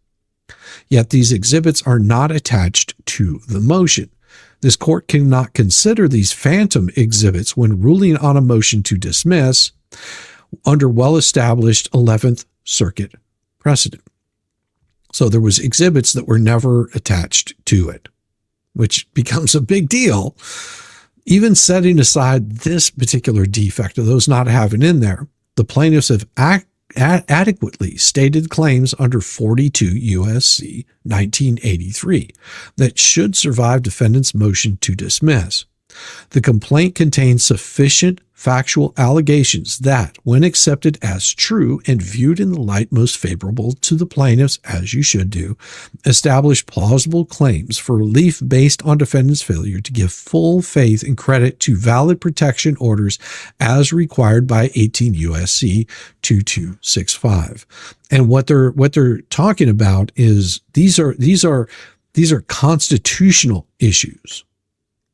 Yet these exhibits are not attached to the motion. This court cannot consider these phantom exhibits when ruling on a motion to dismiss under well-established 11th Circuit precedent. So there was exhibits that were never attached to it, which becomes a big deal. Even setting aside this particular defect of those not having in there, the plaintiffs have adequately stated claims under 42 U.S.C. 1983 that should survive defendant's motion to dismiss. The complaint contains sufficient factual allegations that, when accepted as true and viewed in the light most favorable to the plaintiffs, as you should do, establish plausible claims for relief based on defendant's failure to give full faith and credit to valid protection orders as required by 18 U.S.C. 2265. And what they're talking about is these are constitutional issues.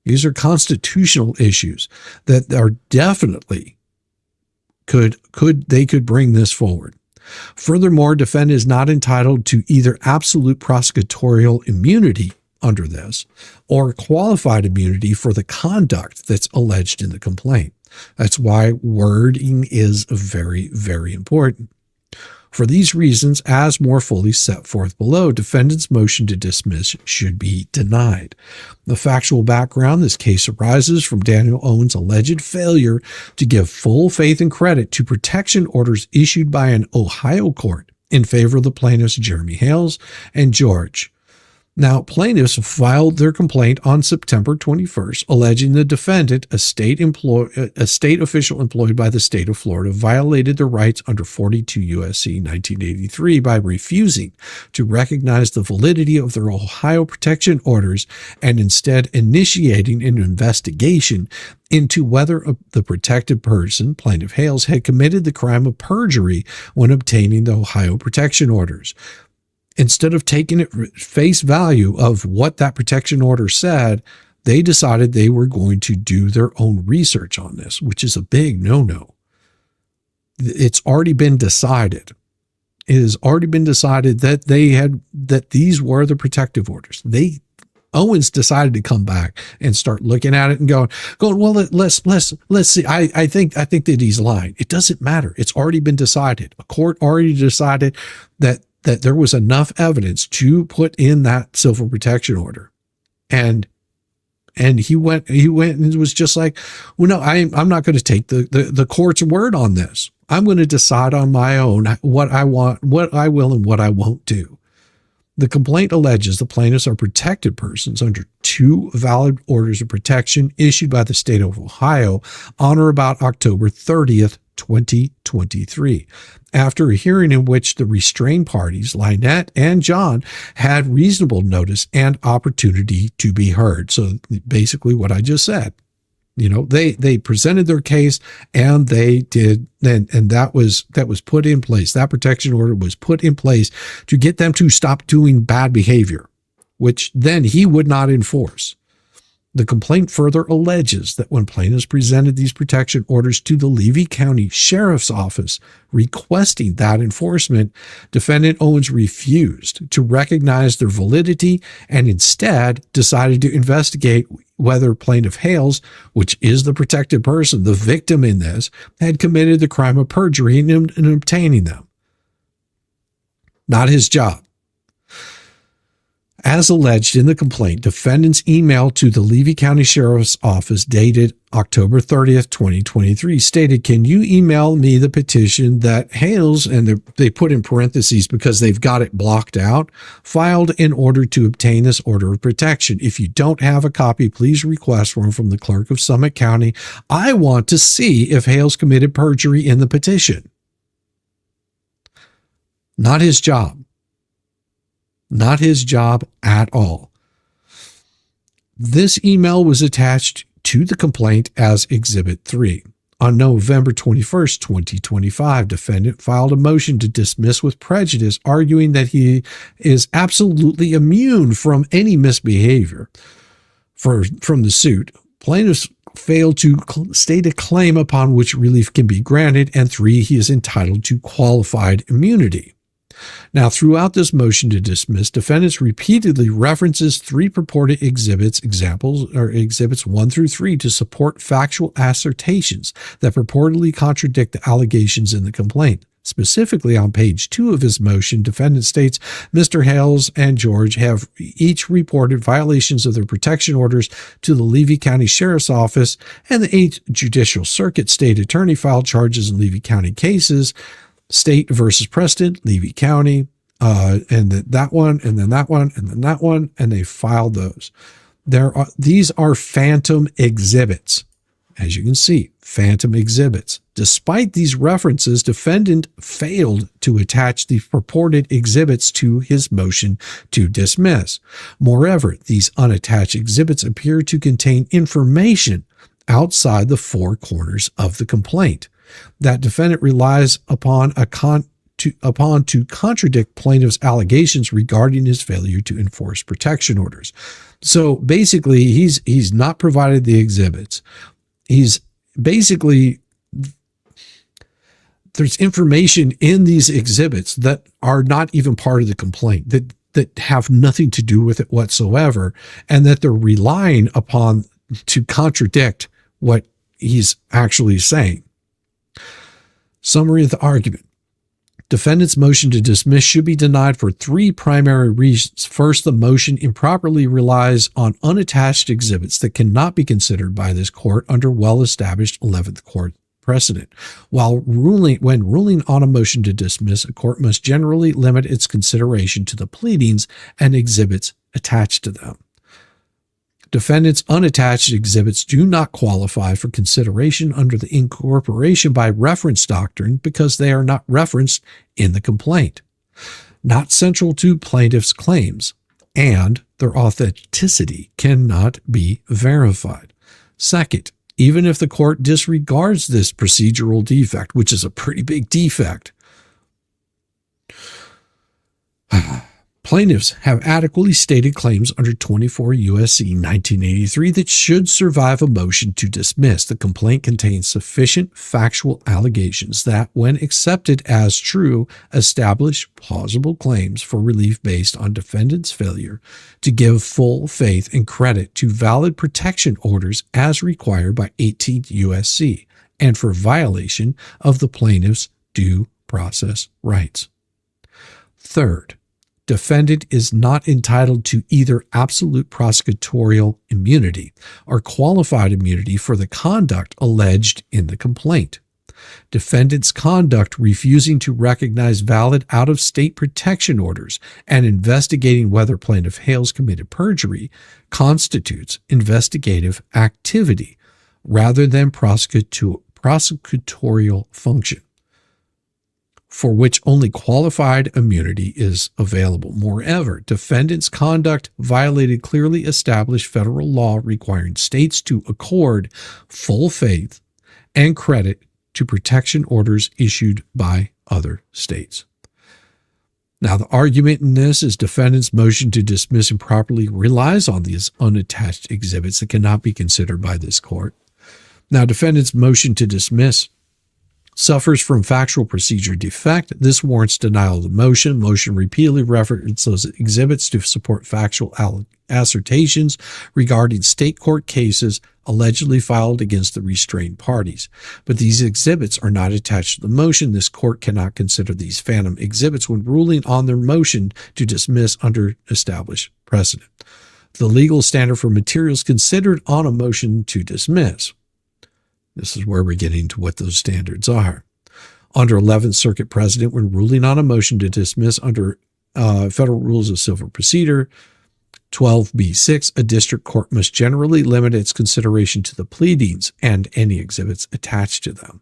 These are constitutional issues that are definitely could bring this forward. Furthermore, defendant is not entitled to either absolute prosecutorial immunity under this or qualified immunity for the conduct that's alleged in the complaint. That's why wording is very, very important. For these reasons, as more fully set forth below, defendant's motion to dismiss should be denied. The factual background: this case arises from Daniel Owen's alleged failure to give full faith and credit to protection orders issued by an Ohio court in favor of the plaintiffs Jeremy Hales and George. Now, plaintiffs filed their complaint on September 21st, alleging the defendant, a state official employed by the state of Florida, violated their rights under 42 U.S.C. 1983 by refusing to recognize the validity of their Ohio protection orders and instead initiating an investigation into whether the protected person, Plaintiff Hales, had committed the crime of perjury when obtaining the Ohio protection orders. Instead of taking it face value of what that protection order said, they decided they were going to do their own research on this, which is a big no-no. It's already been decided. It has already been decided that that these were the protective orders. Owens decided to come back and start looking at it and going, well, let's see. I think that he's lying. It doesn't matter. It's already been decided. A court already decided that there was enough evidence to put in that civil protection order. And he went and was just like, well, no, I'm not going to take the court's word on this. I'm going to decide on my own what I want, what I will and what I won't do. The complaint alleges the plaintiffs are protected persons under 2 valid orders of protection issued by the state of Ohio on or about October 30th, 2023, after a hearing in which the restrained parties, Lynette and John, had reasonable notice and opportunity to be heard. So basically what I just said, they presented their case and they did, and that was put in place. That protection order was put in place to get them to stop doing bad behavior, which then he would not enforce. The complaint further alleges that when plaintiffs presented these protection orders to the Levy County Sheriff's Office requesting that enforcement, defendant Owens refused to recognize their validity and instead decided to investigate whether plaintiff Hales, which is the protected person, the victim in this, had committed the crime of perjury in obtaining them. Not his job. As alleged in the complaint, defendant's email to the Levy County Sheriff's Office dated October 30th, 2023 stated, "Can you email me the petition that Hales," and they put in parentheses because they've got it blocked out, "filed in order to obtain this order of protection. If you don't have a copy, please request one from the clerk of Summit County. I want to see if Hales committed perjury in the petition." Not his job. Not his job at all. This email was attached to the complaint as Exhibit 3. On November 21st, 2025, defendant filed a motion to dismiss with prejudice, arguing that he is absolutely immune from any misbehavior from the suit. Plaintiffs failed to state a claim upon which relief can be granted, and 3, he is entitled to qualified immunity. Now, throughout this motion to dismiss, defendants repeatedly references 3 purported exhibits 1 through 3 to support factual assertions that purportedly contradict the allegations in the complaint. Specifically, on page 2 of his motion, defendant states Mr. Hales and George have each reported violations of their protection orders to the Levy County Sheriff's Office, and the 8th Judicial Circuit State Attorney filed charges in Levy County cases, State versus Preston, Levy County, and that one, and then that one, and then that one, and they filed those. These are phantom exhibits. As you can see, phantom exhibits. Despite these references, defendant failed to attach the purported exhibits to his motion to dismiss. Moreover, these unattached exhibits appear to contain information outside the four corners of the complaint that defendant relies upon to contradict plaintiff's allegations regarding his failure to enforce protection orders. So basically, he's not provided the exhibits. He's basically, there's information in these exhibits that are not even part of the complaint, that have nothing to do with it whatsoever, and that they're relying upon to contradict what he's actually saying. Summary of the argument. Defendant's motion to dismiss should be denied for three primary reasons. First, the motion improperly relies on unattached exhibits that cannot be considered by this court under well-established 11th Court precedent. When ruling on a motion to dismiss, a court must generally limit its consideration to the pleadings and exhibits attached to them. Defendant's unattached exhibits do not qualify for consideration under the incorporation by reference doctrine because they are not referenced in the complaint, not central to plaintiff's claims, and their authenticity cannot be verified. Second, even if the court disregards this procedural defect, which is a pretty big defect, plaintiffs have adequately stated claims under 24 U.S.C. 1983 that should survive a motion to dismiss. The complaint contains sufficient factual allegations that, when accepted as true, establish plausible claims for relief based on defendant's failure to give full faith and credit to valid protection orders as required by 18 U.S.C. and for violation of the plaintiff's due process rights. Third, defendant is not entitled to either absolute prosecutorial immunity or qualified immunity for the conduct alleged in the complaint. Defendant's conduct refusing to recognize valid out-of-state protection orders and investigating whether plaintiff Hales committed perjury constitutes investigative activity rather than prosecutorial function, for which only qualified immunity is available. Moreover, defendant's conduct violated clearly established federal law requiring states to accord full faith and credit to protection orders issued by other states. Now, the argument in this is defendant's motion to dismiss improperly relies on these unattached exhibits that cannot be considered by this court. Now, defendant's motion to dismiss suffers from factual procedure defect. This warrants denial of the motion. Motion repeatedly references those exhibits to support factual assertions regarding state court cases allegedly filed against the restrained parties. But these exhibits are not attached to the motion. This court cannot consider these phantom exhibits when ruling on their motion to dismiss under established precedent. The legal standard for materials considered on a motion to dismiss. This is where we're getting to what those standards are. Under 11th Circuit precedent, when ruling on a motion to dismiss under Federal Rules of Civil Procedure 12b-6, a district court must generally limit its consideration to the pleadings and any exhibits attached to them.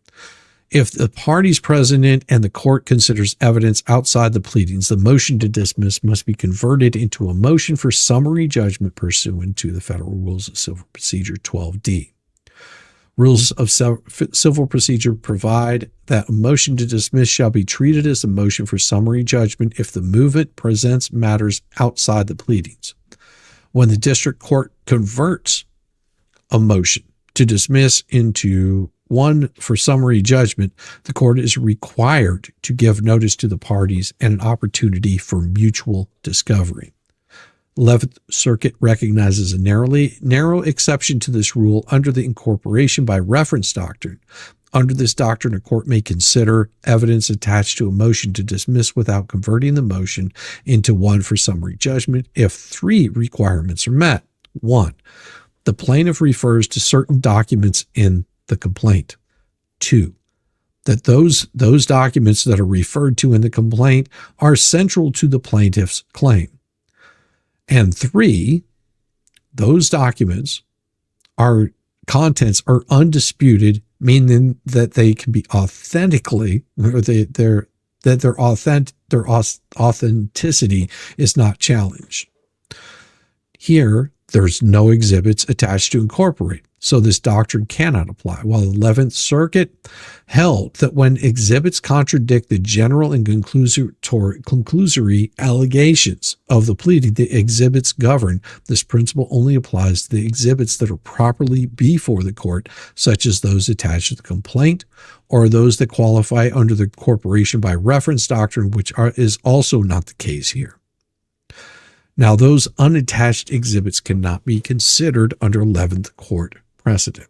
If the parties present and the court considers evidence outside the pleadings, the motion to dismiss must be converted into a motion for summary judgment pursuant to the Federal Rules of Civil Procedure 12d. Rules of Civil Procedure provide that a motion to dismiss shall be treated as a motion for summary judgment if the movement presents matters outside the pleadings. When the district court converts a motion to dismiss into one for summary judgment, the court is required to give notice to the parties and an opportunity for mutual discovery. 11th Circuit recognizes a narrow exception to this rule under the incorporation by reference doctrine. Under this doctrine, a court may consider evidence attached to a motion to dismiss without converting the motion into one for summary judgment if three requirements are met. 1, the plaintiff refers to certain documents in the complaint. 2, that those documents that are referred to in the complaint are central to the plaintiff's claim. And 3, those documents are contents are undisputed, meaning that they can be authentically, or that their authenticity is not challenged. Here, there's no exhibits attached to incorporate, so this doctrine cannot apply. While the 11th Circuit held that when exhibits contradict the general and conclusory allegations of the pleading, the exhibits govern. This principle only applies to the exhibits that are properly before the court, such as those attached to the complaint or those that qualify under the incorporation by reference doctrine, which is also not the case here. Now, those unattached exhibits cannot be considered under 11th Court precedent.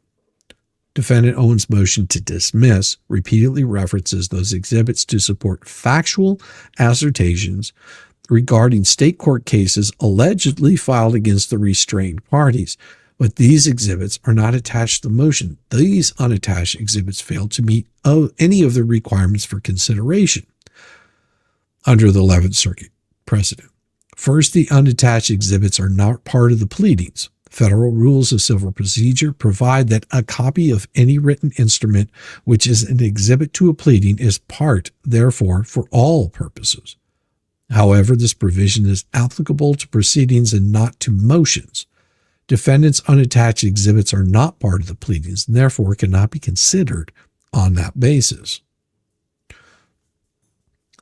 Defendant Owen's motion to dismiss repeatedly references those exhibits to support factual assertions regarding state court cases allegedly filed against the restrained parties. But these exhibits are not attached to the motion. These unattached exhibits fail to meet any of the requirements for consideration under the 11th Circuit precedent. First, the unattached exhibits are not part of the pleadings. Federal rules of civil procedure provide that a copy of any written instrument which is an exhibit to a pleading is part, therefore, for all purposes. However, this provision is applicable to proceedings and not to motions. Defendants' unattached exhibits are not part of the pleadings and therefore cannot be considered on that basis.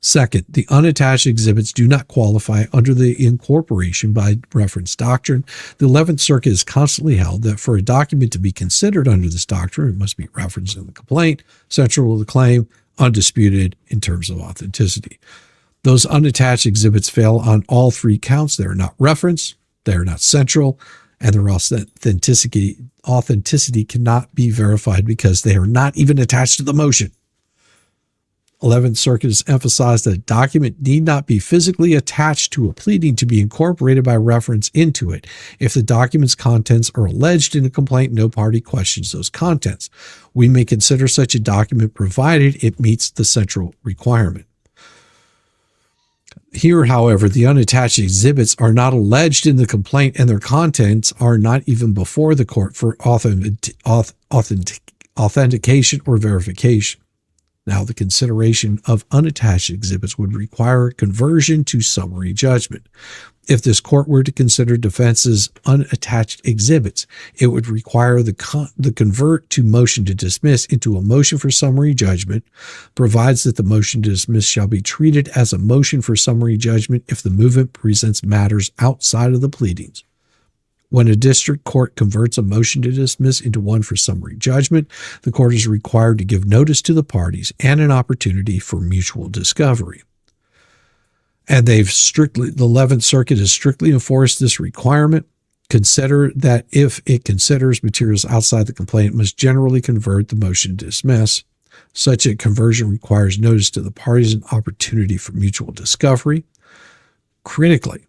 Second, the unattached exhibits do not qualify under the incorporation by reference doctrine. The 11th Circuit has constantly held that for a document to be considered under this doctrine, it must be referenced in the complaint, central to the claim, undisputed in terms of authenticity. Those unattached exhibits fail on all three counts. They are not referenced, they are not central, and their authenticity cannot be verified because they are not even attached to the motion. 11th Circuit has emphasized that a document need not be physically attached to a pleading to be incorporated by reference into it. If the document's contents are alleged in a complaint, no party questions those contents. We may consider such a document provided it meets the central requirement. Here, however, the unattached exhibits are not alleged in the complaint and their contents are not even before the court for authentication or verification. Now, the consideration of unattached exhibits would require conversion to summary judgment. If this court were to consider defense's unattached exhibits, it would require the convert to motion to dismiss into a motion for summary judgment, provides that the motion to dismiss shall be treated as a motion for summary judgment if the movement presents matters outside of the pleadings. When a district court converts a motion to dismiss into one for summary judgment, the court is required to give notice to the parties and an opportunity for mutual discovery. And the 11th Circuit has strictly enforced this requirement. Consider that if it considers materials outside the complaint, it must generally convert the motion to dismiss. Such a conversion requires notice to the parties and opportunity for mutual discovery. Critically,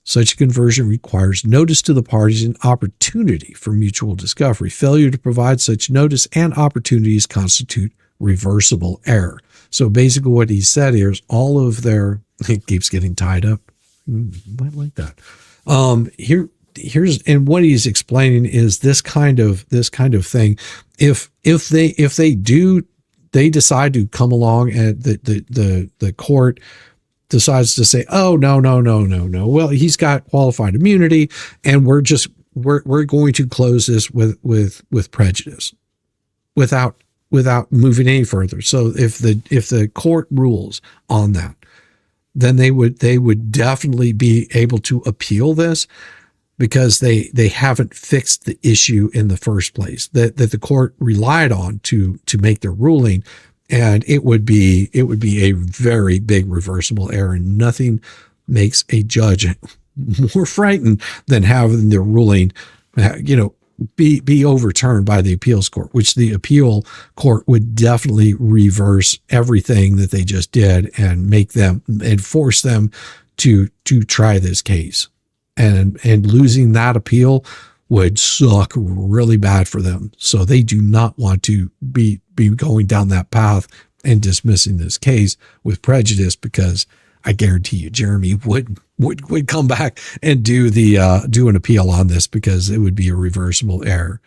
such a conversion requires notice to the parties and opportunity for mutual discovery. Failure to provide such notice and opportunities constitute reversible error. So basically what he said here is all of their, it keeps getting tied up. I like that. Here's what he's explaining is this kind of thing. If they decide to come along and the court decides to say, oh, no. Well, he's got qualified immunity and we're going to close this with prejudice without moving any further. So if the court rules on that, then they would definitely be able to appeal this because they haven't fixed the issue in the first place that the court relied on to make their ruling. And it would be a very big reversible error. And nothing makes a judge more frightened than having their ruling, be overturned by the appeals court, which the appeal court would definitely reverse everything that they just did and make them and force them to try this case. And losing that appeal would suck really bad for them. So they do not want to be going down that path and dismissing this case with prejudice, because I guarantee you Jeremy would come back and do an appeal on this because it would be a reversible error.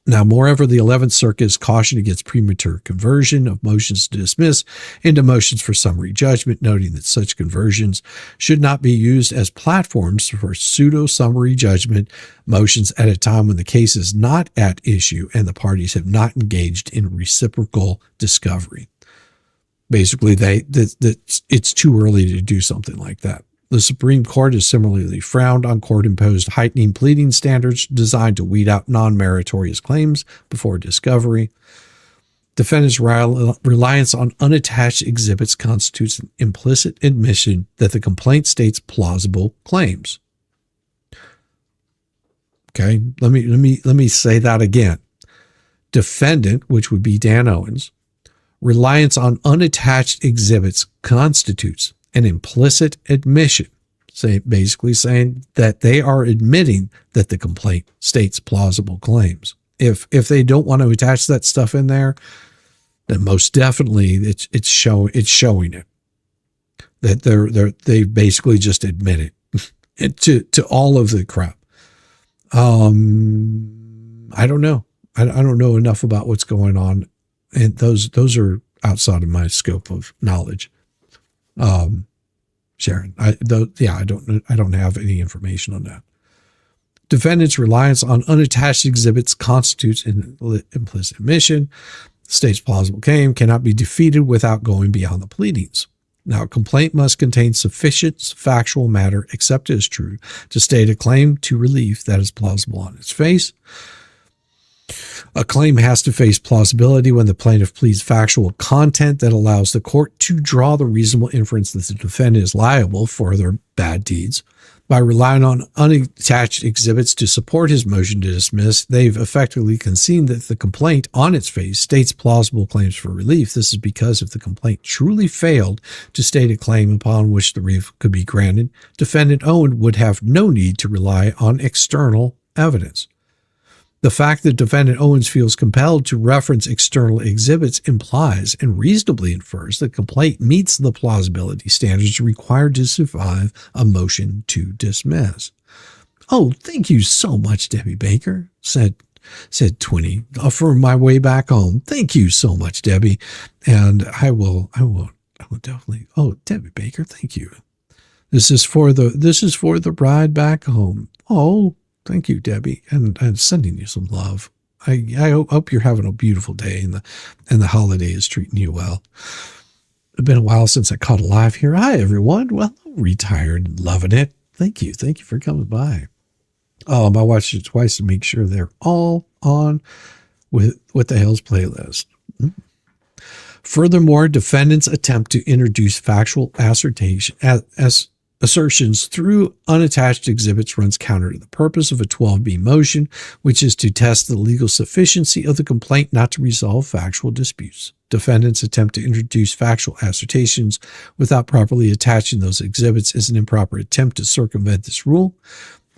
Now, moreover, the 11th Circuit is cautioned against premature conversion of motions to dismiss into motions for summary judgment, noting that such conversions should not be used as platforms for pseudo-summary judgment motions at a time when the case is not at issue and the parties have not engaged in reciprocal discovery. Basically, it's too early to do something like that. The Supreme Court has similarly frowned on court-imposed heightening pleading standards designed to weed out non-meritorious claims before discovery. Defendants' reliance on unattached exhibits constitutes an implicit admission that the complaint states plausible claims. Okay, let me say that again. Defendant, which would be Dan Owens, reliance on unattached exhibits constitutes an implicit admission, basically saying that they are admitting that the complaint states plausible claims. If they don't want to attach that stuff in there, then most definitely it's showing it that they basically just admit it to all of the crap. I don't know. I don't know enough about what's going on, and those are outside of my scope of knowledge. Sharon, I don't have any information on that. Defendant's reliance on unattached exhibits constitutes an implicit admission. States plausible claim cannot be defeated without going beyond the pleadings. Now, a complaint must contain sufficient factual matter accepted as true to state a claim to relief that is plausible on its face. A claim has to face plausibility when the plaintiff pleads factual content that allows the court to draw the reasonable inference that the defendant is liable for their bad deeds. By relying on unattached exhibits to support his motion to dismiss, they've effectively conceded that the complaint on its face states plausible claims for relief. This is because if the complaint truly failed to state a claim upon which the relief could be granted, defendant Owen would have no need to rely on external evidence. The fact that defendant Owens feels compelled to reference external exhibits implies and reasonably infers that the complaint meets the plausibility standards required to survive a motion to dismiss. Oh, thank you so much, Debbie Baker, said Twinny, for my way back home. Thank you so much, Debbie. And I will definitely. Oh, Debbie Baker, thank you. This is for the ride back home. Oh, thank you, Debbie, and I'm sending you some love. I hope you're having a beautiful day and the holiday is treating you well. It's been a while since I caught a live here. Hi, everyone. Well, retired, loving it. Thank you for coming by. I watched it twice to make sure they're all on with What the Hell's playlist. Furthermore, defendants attempt to introduce factual assertions through unattached exhibits runs counter to the purpose of a 12B motion, which is to test the legal sufficiency of the complaint, not to resolve factual disputes. Defendants attempt to introduce factual assertions without properly attaching those exhibits is an improper attempt to circumvent this rule.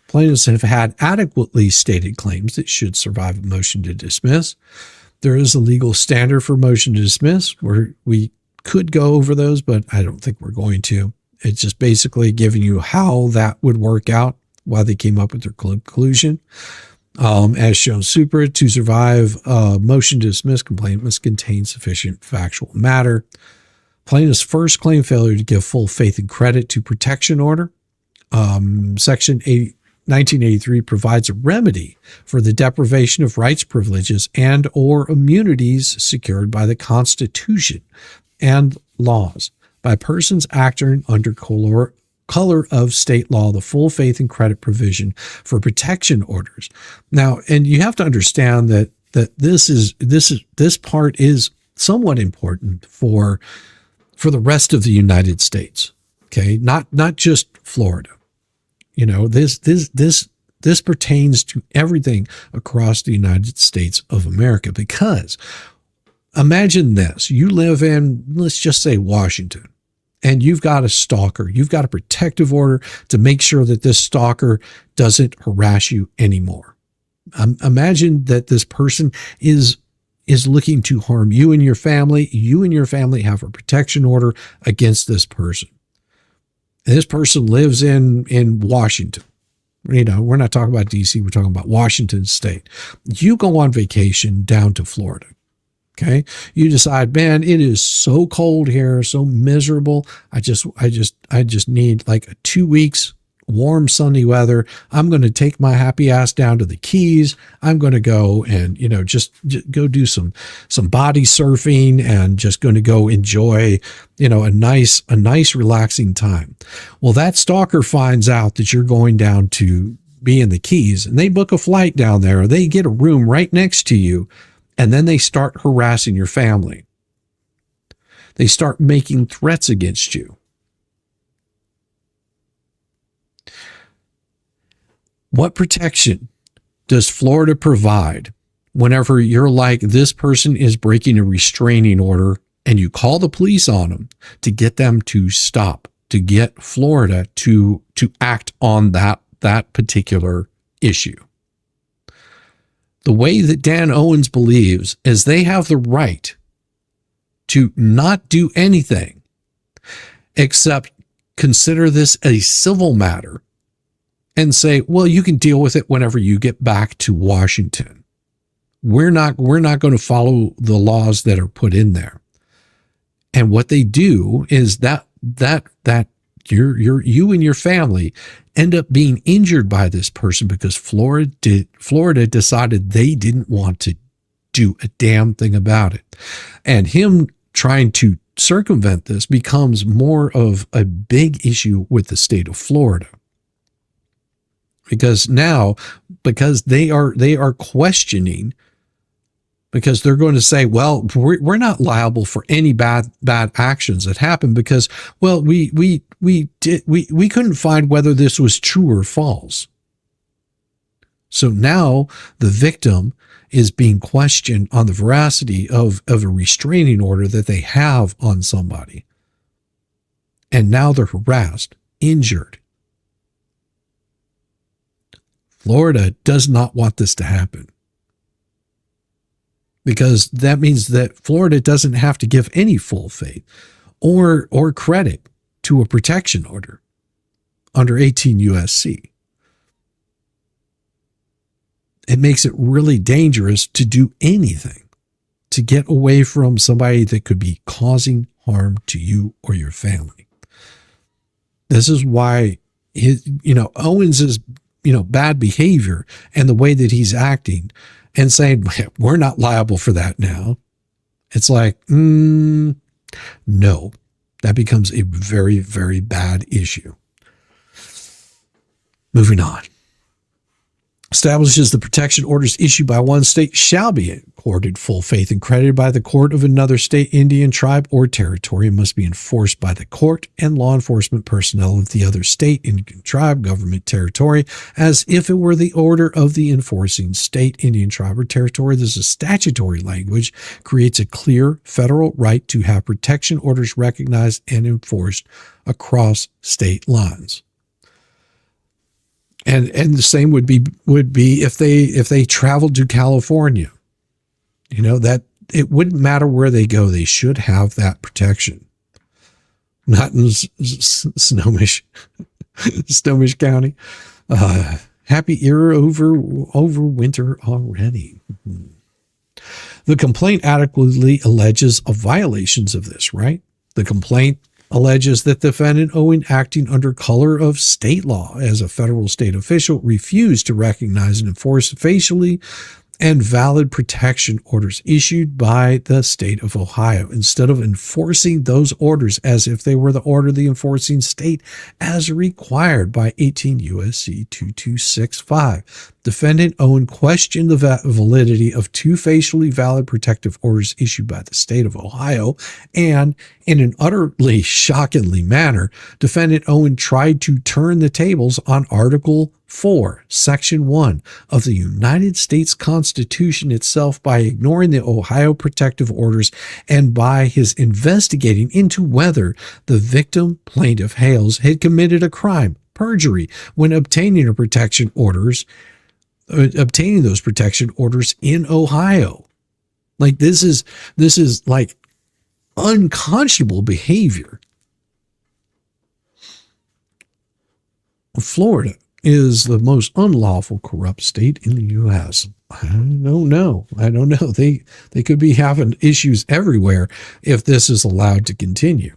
Plaintiffs have had adequately stated claims that should survive a motion to dismiss. There is a legal standard for motion to dismiss where we could go over those, but I don't think we're going to. It's just basically giving you how that would work out, why they came up with their conclusion. As shown super, to survive a motion to dismiss, complaint must contain sufficient factual matter. Plaintiff's first claim failure to give full faith and credit to protection order. Section 1983 provides a remedy for the deprivation of rights, privileges, and or immunities secured by the Constitution and laws by persons acting under color of state law, the full faith and credit provision for protection orders. Now, and you have to understand that this part is somewhat important for the rest of the United States. Okay, not just Florida. You know, this pertains to everything across the United States of America, because imagine this. You live in, let's just say, Washington, and you've got a stalker. You've got a protective order to make sure that this stalker doesn't harass you anymore. Imagine that this person is looking to harm you and your family. You and your family have a protection order against this person. This person lives in Washington. You know, we're not talking about DC, we're talking about Washington State. You go on vacation down to Florida. Okay. You decide, man, it is so cold here, so miserable. I just need like 2 weeks, warm, sunny weather. I'm going to take my happy ass down to the Keys. I'm going to go and, you know, just go do some body surfing and just going to go enjoy, you know, a nice relaxing time. Well, that stalker finds out that you're going down to be in the Keys and they book a flight down there. Or they get a room right next to you. And then they start harassing your family. They start making threats against you. What protection does Florida provide whenever you're like, this person is breaking a restraining order and you call the police on them to get them to stop, to get Florida to act on that particular issue? The way that Dan Owens believes is they have the right to not do anything except consider this a civil matter and say, well, you can deal with it whenever you get back to Washington. We're not going to follow the laws that are put in there. And what they do is that you and your family end up being injured by this person because Florida decided they didn't want to do a damn thing about it. And him trying to circumvent this becomes more of a big issue with the state of Florida. Because they are questioning, because they're going to say, well, we're not liable for any bad actions that happened because, well, we couldn't find whether this was true or false. So now the victim is being questioned on the veracity of a restraining order that they have on somebody. And now they're harassed, injured. Florida does not want this to happen, because that means that Florida doesn't have to give any full faith or credit to a protection order under 18 USC. It makes it really dangerous to do anything to get away from somebody that could be causing harm to you or your family. This is why Owens's bad behavior and the way that he's acting and saying, we're not liable for that now. It's like, no, that becomes a very, very bad issue. Moving on. Establishes the protection orders issued by one state shall be accorded full faith and credited by the court of another state, Indian tribe, or territory, and must be enforced by the court and law enforcement personnel of the other state, Indian tribe, government, territory, as if it were the order of the enforcing state, Indian tribe, or territory. This is statutory language, creates a clear federal right to have protection orders recognized and enforced across state lines. And the same would be if they traveled to California, that it wouldn't matter where they go. They should have that protection. Not in Snohomish County. Happy era over winter already. The complaint adequately alleges of violations of this, right? The complaint alleges that defendant Owen, acting under color of state law as a federal state official, refused to recognize and enforce facially and valid protection orders issued by the state of Ohio, instead of enforcing those orders as if they were the order of the enforcing state as required by 18 USC 2265. Defendant Owen questioned the validity of two facially valid protective orders issued by the state of Ohio, and in an utterly shockingly manner, defendant Owen tried to turn the tables on Article 4, Section 1 of the United States Constitution itself by ignoring the Ohio protective orders and by his investigating into whether the victim, plaintiff Hales, had committed a crime, perjury, when obtaining those protection orders in Ohio. Like, this is like unconscionable behavior. Florida is the most unlawful corrupt state in the U.S. I don't know. They could be having issues everywhere if this is allowed to continue.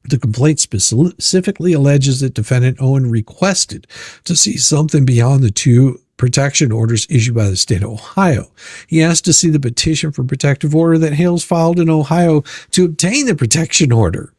The complaint specifically alleges that defendant Owen requested to see something beyond the 2 protection orders issued by the state of Ohio. He asked to see the petition for protective order that Hales filed in Ohio to obtain the protection order,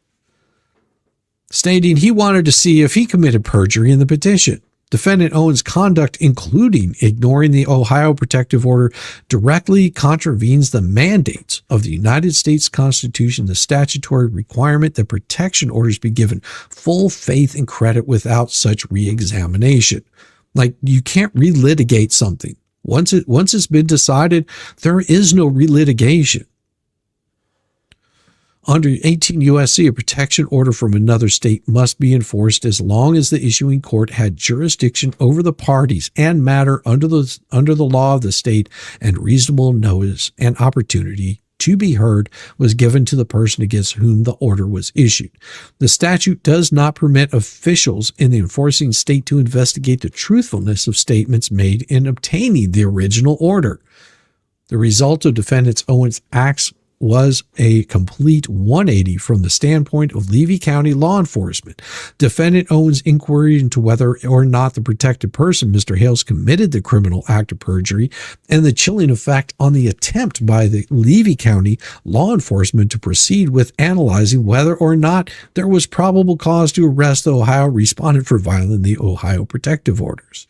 stating he wanted to see if he committed perjury in the petition. Defendant Owen's conduct, including ignoring the Ohio protective order, directly contravenes the mandates of the United States Constitution, the statutory requirement that protection orders be given full faith and credit without such re-examination. Like, you can't relitigate something. Once it's been decided, there is no relitigation. Under 18 U.S.C., a protection order from another state must be enforced as long as the issuing court had jurisdiction over the parties and matter under the law of the state, and reasonable notice and opportunity to be heard was given to the person against whom the order was issued. The statute does not permit officials in the enforcing state to investigate the truthfulness of statements made in obtaining the original order. The result of defendant Owen's acts was a complete 180 from the standpoint of Levy County law enforcement. Defendant Owen's inquiry into whether or not the protected person, Mr. Hales, committed the criminal act of perjury, and the chilling effect on the attempt by the Levy County law enforcement to proceed with analyzing whether or not there was probable cause to arrest the Ohio respondent for violating the Ohio protective orders.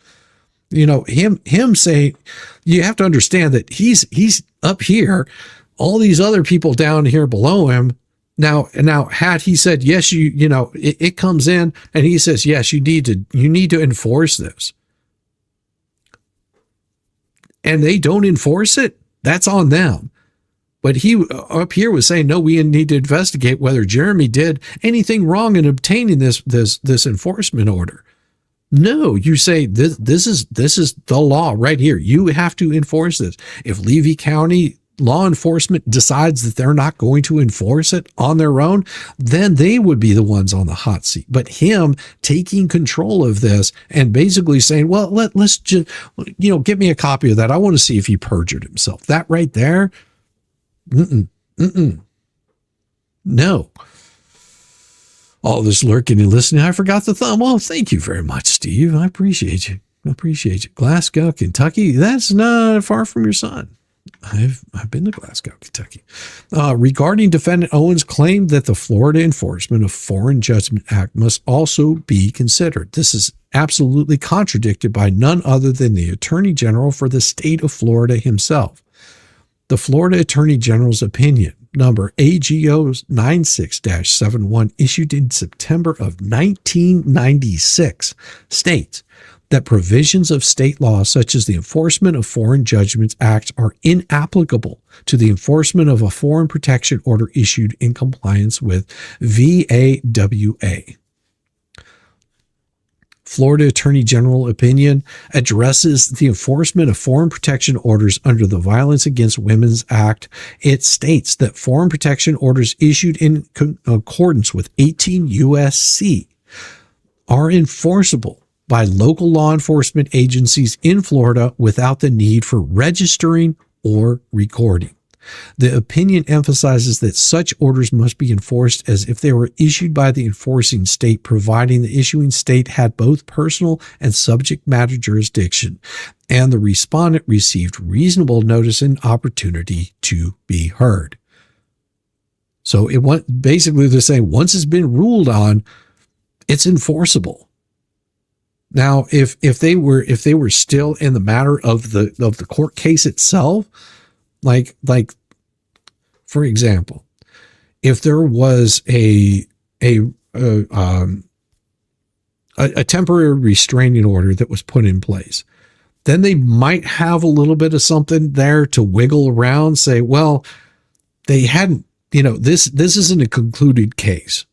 You know, him saying, you have to understand that he's up here, all these other people down here below him. Now, had he said, yes, it comes in and he says, yes, you need to enforce this, and they don't enforce it, that's on them. But he up here was saying, no, we need to investigate whether Jeremy did anything wrong in obtaining this enforcement order. No, you say this is the law right here. You have to enforce this. If Levy County law enforcement decides that they're not going to enforce it on their own, then they would be the ones on the hot seat. But him taking control of this and basically saying, well, let's just, get me a copy of that. I want to see if he perjured himself. That right there. No. All this lurking and listening. I forgot the thumb. Well, thank you very much, Steve. I appreciate you. Glasgow, Kentucky. That's not far from your son. I've been to Glasgow, Kentucky. Regarding defendant Owen's claim that the Florida Enforcement of Foreign Judgment Act must also be considered. This is absolutely contradicted by none other than the Attorney General for the state of Florida himself. The Florida Attorney General's opinion, number AGO 96-71, issued in September of 1996, states that provisions of state law such as the Enforcement of Foreign Judgments Act are inapplicable to the enforcement of a foreign protection order issued in compliance with VAWA. Florida Attorney General opinion addresses the enforcement of foreign protection orders under the Violence Against Women's Act. It states that foreign protection orders issued in accordance with 18 U.S.C. are enforceable by local law enforcement agencies in Florida without the need for registering or recording. The opinion emphasizes that such orders must be enforced as if they were issued by the enforcing state, providing the issuing state had both personal and subject matter jurisdiction, and the respondent received reasonable notice and opportunity to be heard. So basically they're saying once it's been ruled on, it's enforceable. Now, if they were still in the matter of the court case itself, like for example, if there was a temporary restraining order that was put in place, then they might have a little bit of something there to wiggle around, say, well, they hadn't, this isn't a concluded case.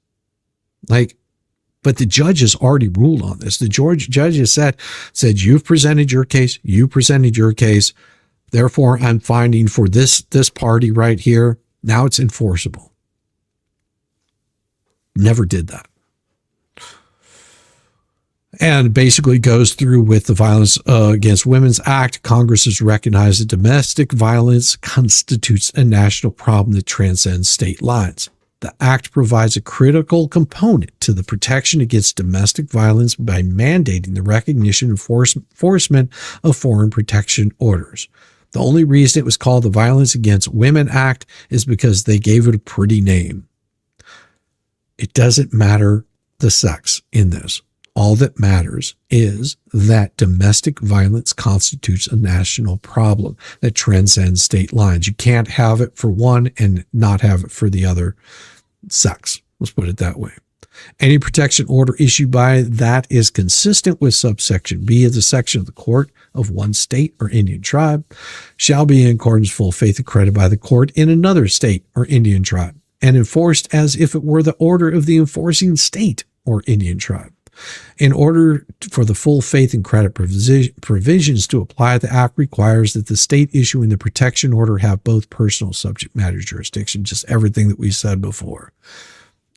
But the judge has already ruled on this. The judge has said, you've presented your case, therefore I'm finding for this party right here, now it's enforceable. Never did that. And basically goes through with the Violence Against Women's Act. Congress has recognized that domestic violence constitutes a national problem that transcends state lines. The act provides a critical component to the protection against domestic violence by mandating the recognition and enforcement of foreign protection orders. The only reason it was called the Violence Against Women Act is because they gave it a pretty name. It doesn't matter the sex in this. All that matters is that domestic violence constitutes a national problem that transcends state lines. You can't have it for one and not have it for the other sex. Let's put it that way. Any protection order issued by that is consistent with subsection B of the section of the court of one state or Indian tribe shall be in accordance with full faith and credit by the court in another state or Indian tribe and enforced as if it were the order of the enforcing state or Indian tribe. In order for the full faith and credit provisions to apply, the Act requires that the state issuing the protection order have both personal subject matter jurisdiction, just everything that we said before.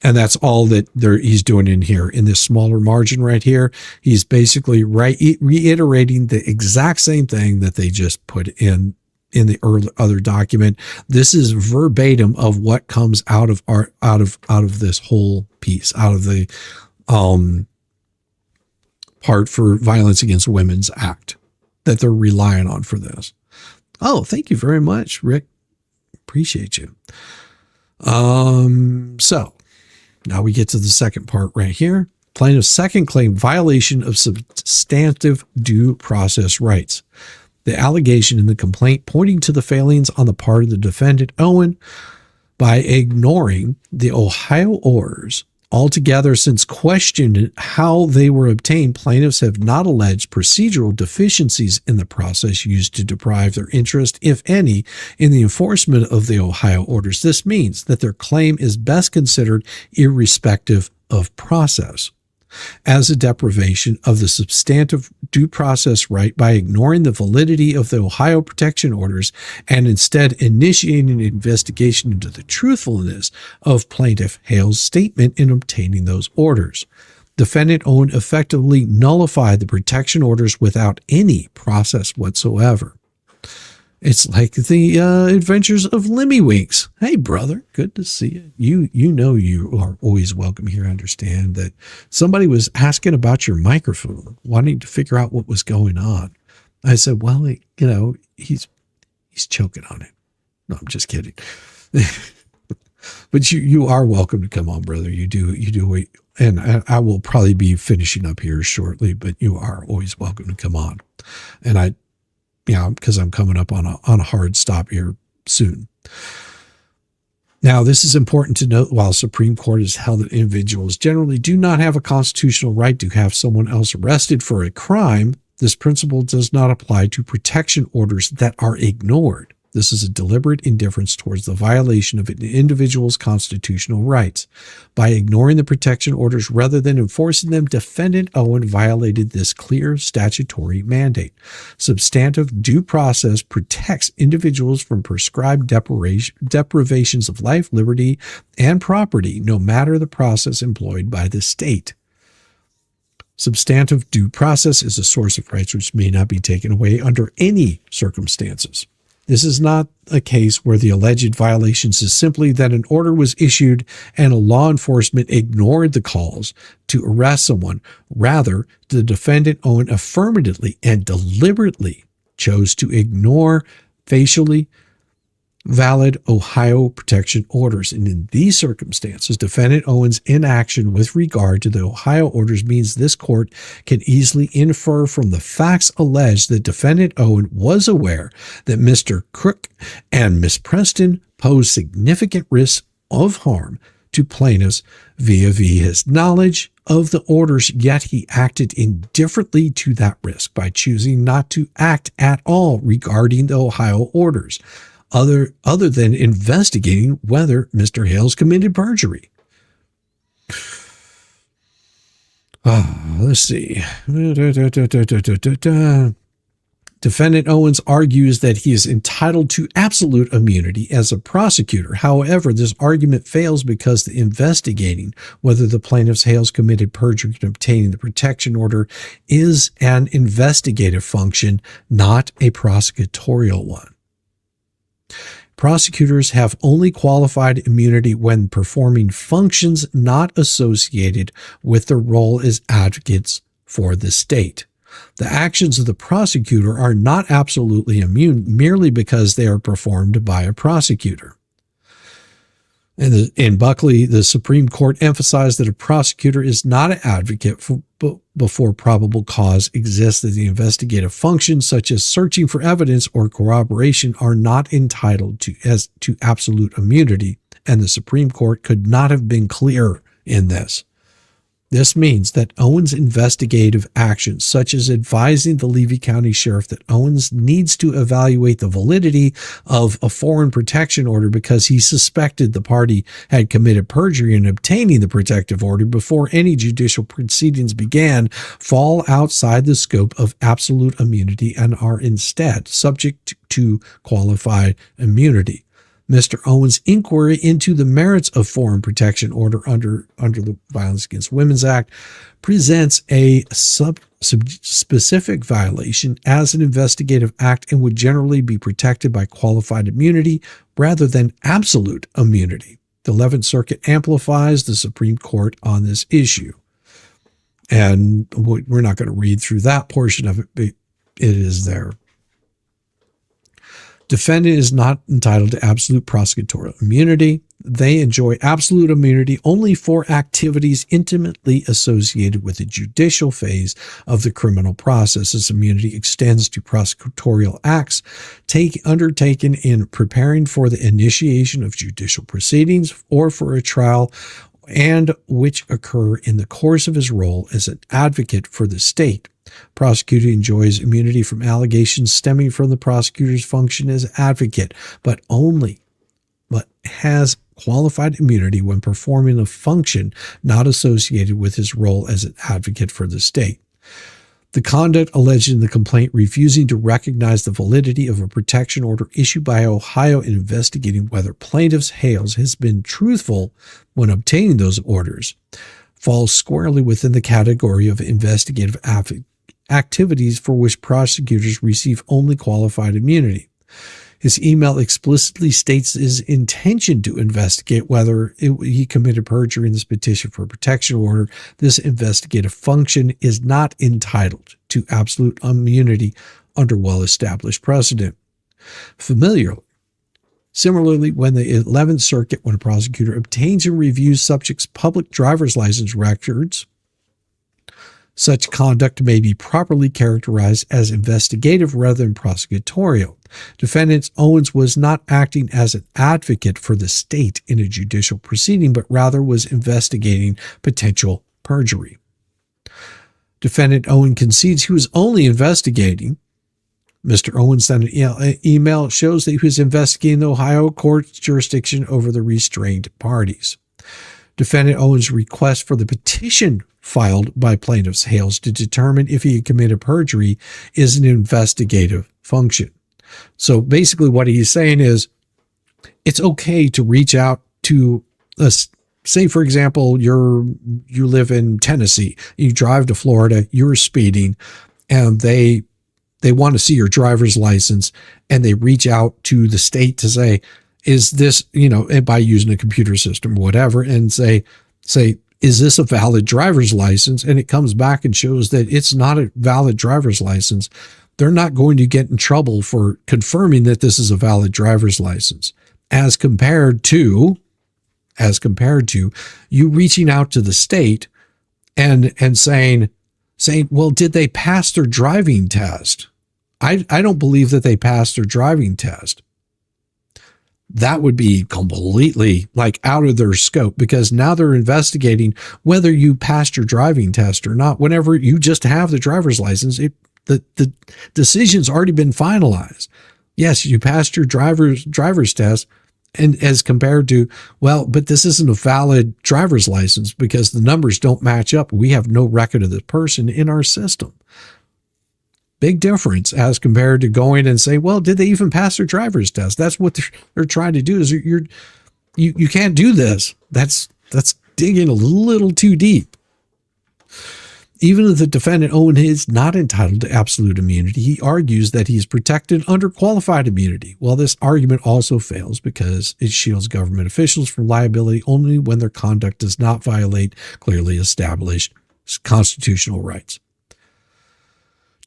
And that's all that he's doing in here. In this smaller margin right here, he's basically reiterating the exact same thing that they just put in the other document. This is verbatim of what comes out of this whole piece, out of the part for Violence Against Women's Act that they're relying on for this. Oh, thank you very much, Rick. Appreciate you. So now we get to the second part right here. Plaintiff's second claim, violation of substantive due process rights. The allegation in the complaint pointing to the failings on the part of the defendant, Owen, by ignoring the Ohio orders altogether. Since questioned how they were obtained, plaintiffs have not alleged procedural deficiencies in the process used to deprive their interest, if any, in the enforcement of the Ohio orders. This means that their claim is best considered irrespective of process as a deprivation of the substantive due process right by ignoring the validity of the Ohio protection orders and instead initiating an investigation into the truthfulness of Plaintiff Hale's statement in obtaining those orders. Defendant Owen effectively nullified the protection orders without any process whatsoever. It's like the adventures of Limmywinks. Hey, brother, good to see you. You know you are always welcome here. I understand that somebody was asking about your microphone, wanting to figure out what was going on. I said, well, he's choking on it. No, I'm just kidding. But you are welcome to come on, brother. You do. And I will probably be finishing up here shortly, but you are always welcome to come on. And because I'm coming up on a hard stop here soon. Now, this is important to note. While Supreme Court has held that individuals generally do not have a constitutional right to have someone else arrested for a crime, this principle does not apply to protection orders that are ignored. This is a deliberate indifference towards the violation of an individual's constitutional rights. By ignoring the protection orders rather than enforcing them, Defendant Owen violated this clear statutory mandate. Substantive due process protects individuals from prescribed deprivations of life, liberty, and property, no matter the process employed by the state. Substantive due process is a source of rights which may not be taken away under any circumstances. This is not a case where the alleged violations is simply that an order was issued and a law enforcement ignored the calls to arrest someone. Rather, the defendant Owen affirmatively and deliberately chose to ignore facially valid Ohio protection orders. And in these circumstances, Defendant Owen's inaction with regard to the Ohio orders means this court can easily infer from the facts alleged that Defendant Owen was aware that Mr. Crook and Miss Preston posed significant risks of harm to plaintiffs via his knowledge of the orders, yet he acted indifferently to that risk by choosing not to act at all regarding the Ohio orders, other than investigating whether Mr. Hales committed perjury. Let's see. Defendant Owens argues that he is entitled to absolute immunity as a prosecutor. However, this argument fails because the investigating whether the plaintiff's Hales committed perjury in obtaining the protection order is an investigative function, not a prosecutorial one. Prosecutors have only qualified immunity when performing functions not associated with their role as advocates for the state. The actions of the prosecutor are not absolutely immune merely because they are performed by a prosecutor. In Buckley, the Supreme Court emphasized that a prosecutor is not an advocate before probable cause exists, that the investigative functions such as searching for evidence or corroboration are not entitled to absolute immunity, and the Supreme Court could not have been clearer in this. This means that Owens' investigative actions, such as advising the Levy County Sheriff that Owens needs to evaluate the validity of a foreign protection order because he suspected the party had committed perjury in obtaining the protective order before any judicial proceedings began, fall outside the scope of absolute immunity and are instead subject to qualified immunity. Mr. Owens' inquiry into the merits of foreign protection order under the Violence Against Women's Act presents a specific violation as an investigative act and would generally be protected by qualified immunity rather than absolute immunity. The 11th Circuit amplifies the Supreme Court on this issue. And we're not going to read through that portion of it, but it is there. Defendant is not entitled to absolute prosecutorial immunity. They enjoy absolute immunity only for activities intimately associated with the judicial phase of the criminal process. This immunity extends to prosecutorial acts undertaken in preparing for the initiation of judicial proceedings or for a trial, and which occur in the course of his role as an advocate for the state. Prosecutor enjoys immunity from allegations stemming from the prosecutor's function as advocate, but has qualified immunity when performing a function not associated with his role as an advocate for the state. The conduct alleged in the complaint, refusing to recognize the validity of a protection order issued by Ohio in investigating whether plaintiff's Hales has been truthful when obtaining those orders, falls squarely within the category of investigative activities for which prosecutors receive only qualified immunity. His email explicitly states his intention to investigate whether he committed perjury in this petition for a protection order. This investigative function is not entitled to absolute immunity under well-established precedent. Similarly, when the 11th Circuit, when a prosecutor obtains and reviews subject's public driver's license records, such conduct may be properly characterized as investigative rather than prosecutorial. Defendant Owens was not acting as an advocate for the state in a judicial proceeding, but rather was investigating potential perjury. Defendant Owens concedes he was only investigating. Mr. Owens sent an email shows that he was investigating the Ohio court's jurisdiction over the restrained parties. Defendant Owens' request for the petition filed by plaintiff's Hales to determine if he had committed perjury is an investigative function. So basically what he's saying is it's okay to reach out to say, for example, you live in Tennessee, you drive to Florida, you're speeding, and they want to see your driver's license, and they reach out to the state to say, is this, by using a computer system or whatever, and say, is this a valid driver's license? And it comes back and shows that it's not a valid driver's license. They're not going to get in trouble for confirming that this is a valid driver's license, as compared to you reaching out to the state and saying, well, did they pass their driving test? I don't believe that they passed their driving test. That would be completely out of their scope, because now they're investigating whether you passed your driving test or not. Whenever you just have the driver's license, the decision's already been finalized. Yes, you passed your driver's test, and as compared to, well, but this isn't a valid driver's license because the numbers don't match up. We have no record of the person in our system. Big difference as compared to going and say, well, did they even pass their driver's test? That's what they're trying to do. Is you can't do this. That's digging a little too deep. Even if the defendant Owen is not entitled to absolute immunity, he argues that he is protected under qualified immunity. Well, this argument also fails because it shields government officials from liability only when their conduct does not violate clearly established constitutional rights.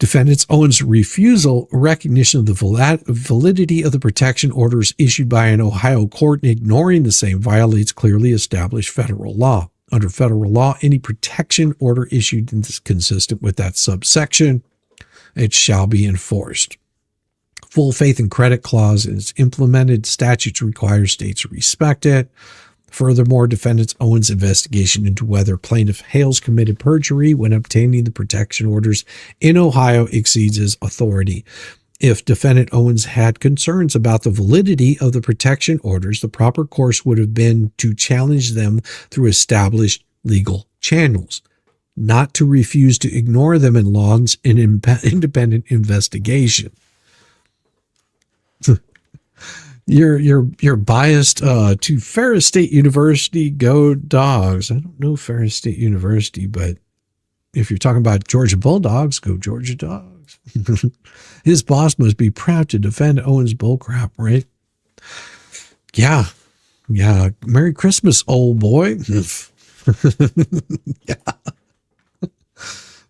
Defendant Owen's refusal recognition of the validity of the protection orders issued by an Ohio court and ignoring the same violates clearly established federal law. Under federal law, any protection order issued is consistent with that subsection. It shall be enforced. Full faith and credit clause is implemented. Statutes require states to respect it. Furthermore, defendant Owen's investigation into whether plaintiff Hales committed perjury when obtaining the protection orders in Ohio exceeds his authority. If defendant Owens had concerns about the validity of the protection orders, the proper course would have been to challenge them through established legal channels, not to refuse to ignore them and launch an independent investigation. You're biased to Ferris State University. Go Dogs. I don't know Ferris State University, but if you're talking about Georgia Bulldogs, go Georgia Dogs. His boss must be proud to defend Owens bullcrap, right? Yeah. Merry Christmas, old boy. Yeah.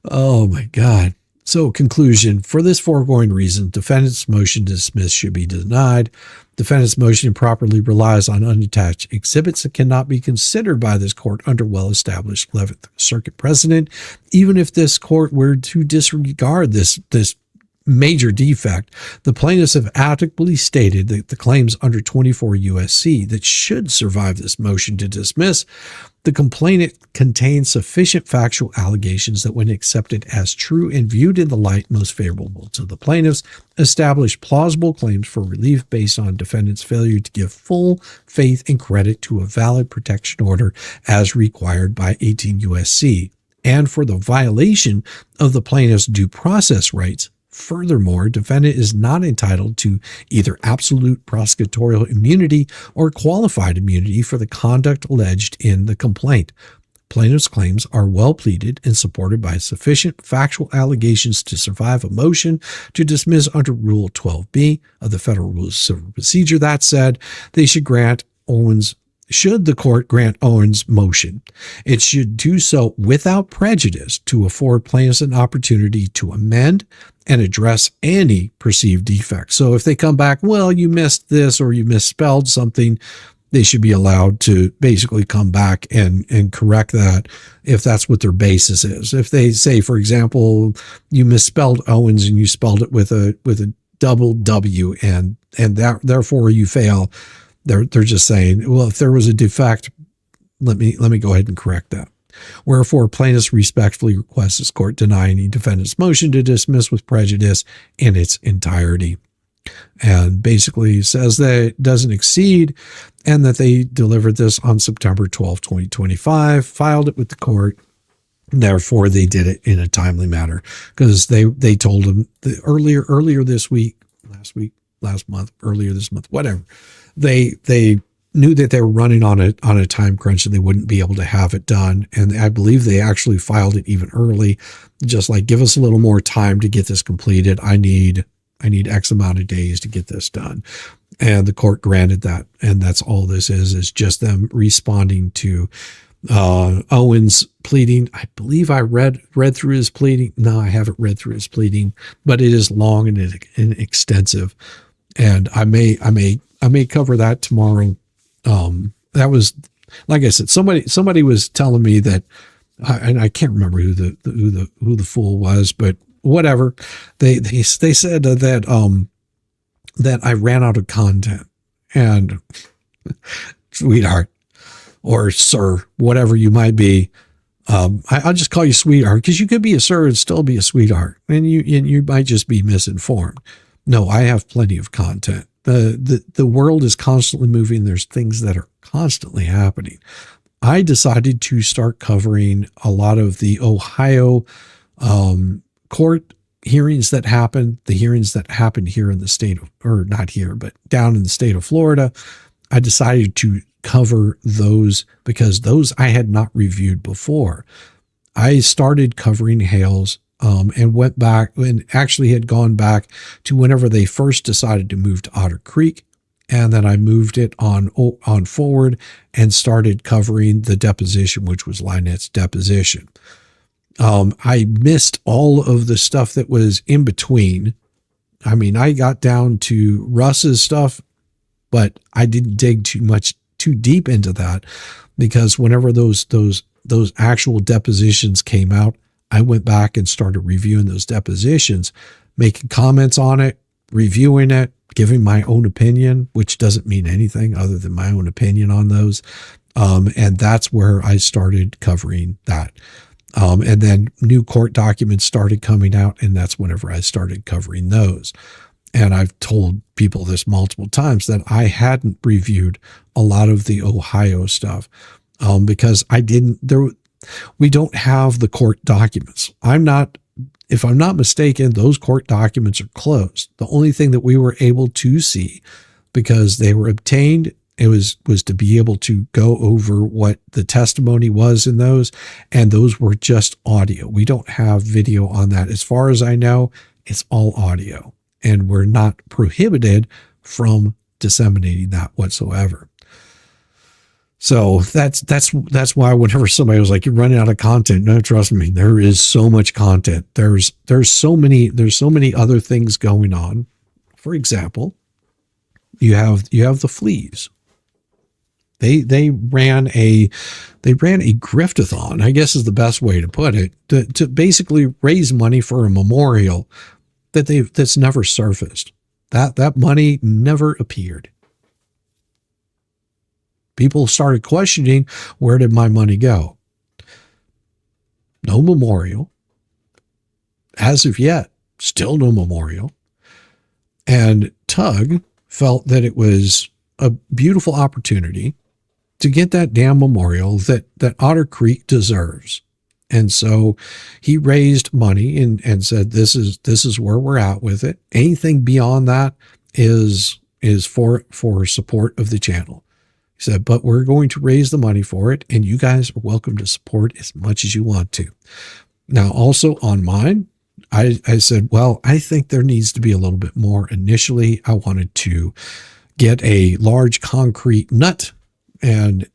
Oh my God. So, conclusion. For this foregoing reason, defendant's motion to dismiss should be denied. Defendant's motion improperly relies on unattached exhibits that cannot be considered by this court under well-established 11th Circuit precedent. Even if this court were to disregard this major defect, the plaintiffs have adequately stated that the claims under 24 U.S.C. that should survive this motion to dismiss. The complaint contains sufficient factual allegations that, when accepted as true and viewed in the light most favorable to the plaintiffs, establish plausible claims for relief based on defendant's failure to give full faith and credit to a valid protection order as required by 18 U.S.C. and for the violation of the plaintiff's due process rights. Furthermore, defendant is not entitled to either absolute prosecutorial immunity or qualified immunity for the conduct alleged in the complaint. Plaintiff's claims are well pleaded and supported by sufficient factual allegations to survive a motion to dismiss under Rule 12b of the Federal Rules of Civil Procedure. That said, should the court grant Owens' motion, it should do so without prejudice to afford plaintiffs an opportunity to amend and address any perceived defects. So if they come back, well, you missed this or you misspelled something, they should be allowed to basically come back and correct that if that's what their basis is. If they say, for example, you misspelled Owens and you spelled it with a double W and that, therefore you fail, they're just saying, well, if there was a defect, let me go ahead and correct that. Wherefore, plaintiffs respectfully request this court deny any defendant's motion to dismiss with prejudice in its entirety. And basically says that it doesn't exceed and that they delivered this on September 12, 2025, filed it with the court. Therefore, they did it in a timely manner because they told them earlier this month, whatever. They knew that they were running on a time crunch and they wouldn't be able to have it done. And I believe they actually filed it even early, just like, give us a little more time to get this completed. I need X amount of days to get this done. And the court granted that. And that's all this is just them responding to Owens' pleading. I believe I read through his pleading. No, I haven't read through his pleading, but it is long and extensive. And I may cover that tomorrow. That was, like I said, somebody was telling me that, and I can't remember who the fool was, but whatever. They said that I ran out of content, and sweetheart or sir, whatever you might be. I'll just call you sweetheart because you could be a sir and still be a sweetheart, and you might just be misinformed. No, I have plenty of content. The world is constantly moving. There's things that are constantly happening. I decided to start covering a lot of the Ohio court hearings that happened, the hearings that happened here in the state of, or not here, but down in the state of Florida, I decided to cover those because those I had not reviewed before. I started covering Hales and went back and actually had gone back to whenever they first decided to move to Otter Creek. And then I moved it on forward and started covering the deposition, which was Lynette's deposition. I missed all of the stuff that was in between. I mean, I got down to Russ's stuff, but I didn't dig too deep into that because whenever those actual depositions came out, I went back and started reviewing those depositions, making comments on it, reviewing it, giving my own opinion, which doesn't mean anything other than my own opinion on those. And that's where I started covering that. And then new court documents started coming out, and that's whenever I started covering those. And I've told people this multiple times that I hadn't reviewed a lot of the Ohio stuff because we don't have the court documents. If I'm not mistaken, those court documents are closed. The only thing that we were able to see, because they were obtained, it was to be able to go over what the testimony was in those, and those were just audio. We don't have video on that. As far as I know, it's all audio, and we're not prohibited from disseminating that whatsoever. So that's why whenever somebody was like, you're running out of content, no, trust me, there is so much content. There's so many other things going on. For example, you have the fleas. They ran a griftathon, I guess is the best way to put it, to basically raise money for a memorial that's never surfaced. That money never appeared. People started questioning, where did my money go? No memorial. As of yet, still no memorial. And Tug felt that it was a beautiful opportunity to get that damn memorial that Otter Creek deserves. And so he raised money and said, this is where we're at with it. Anything beyond that is for support of the channel. He said, but we're going to raise the money for it, and you guys are welcome to support as much as you want to. Now, also on mine, I said, well, I think there needs to be a little bit more. Initially, I wanted to get a large concrete nut, and,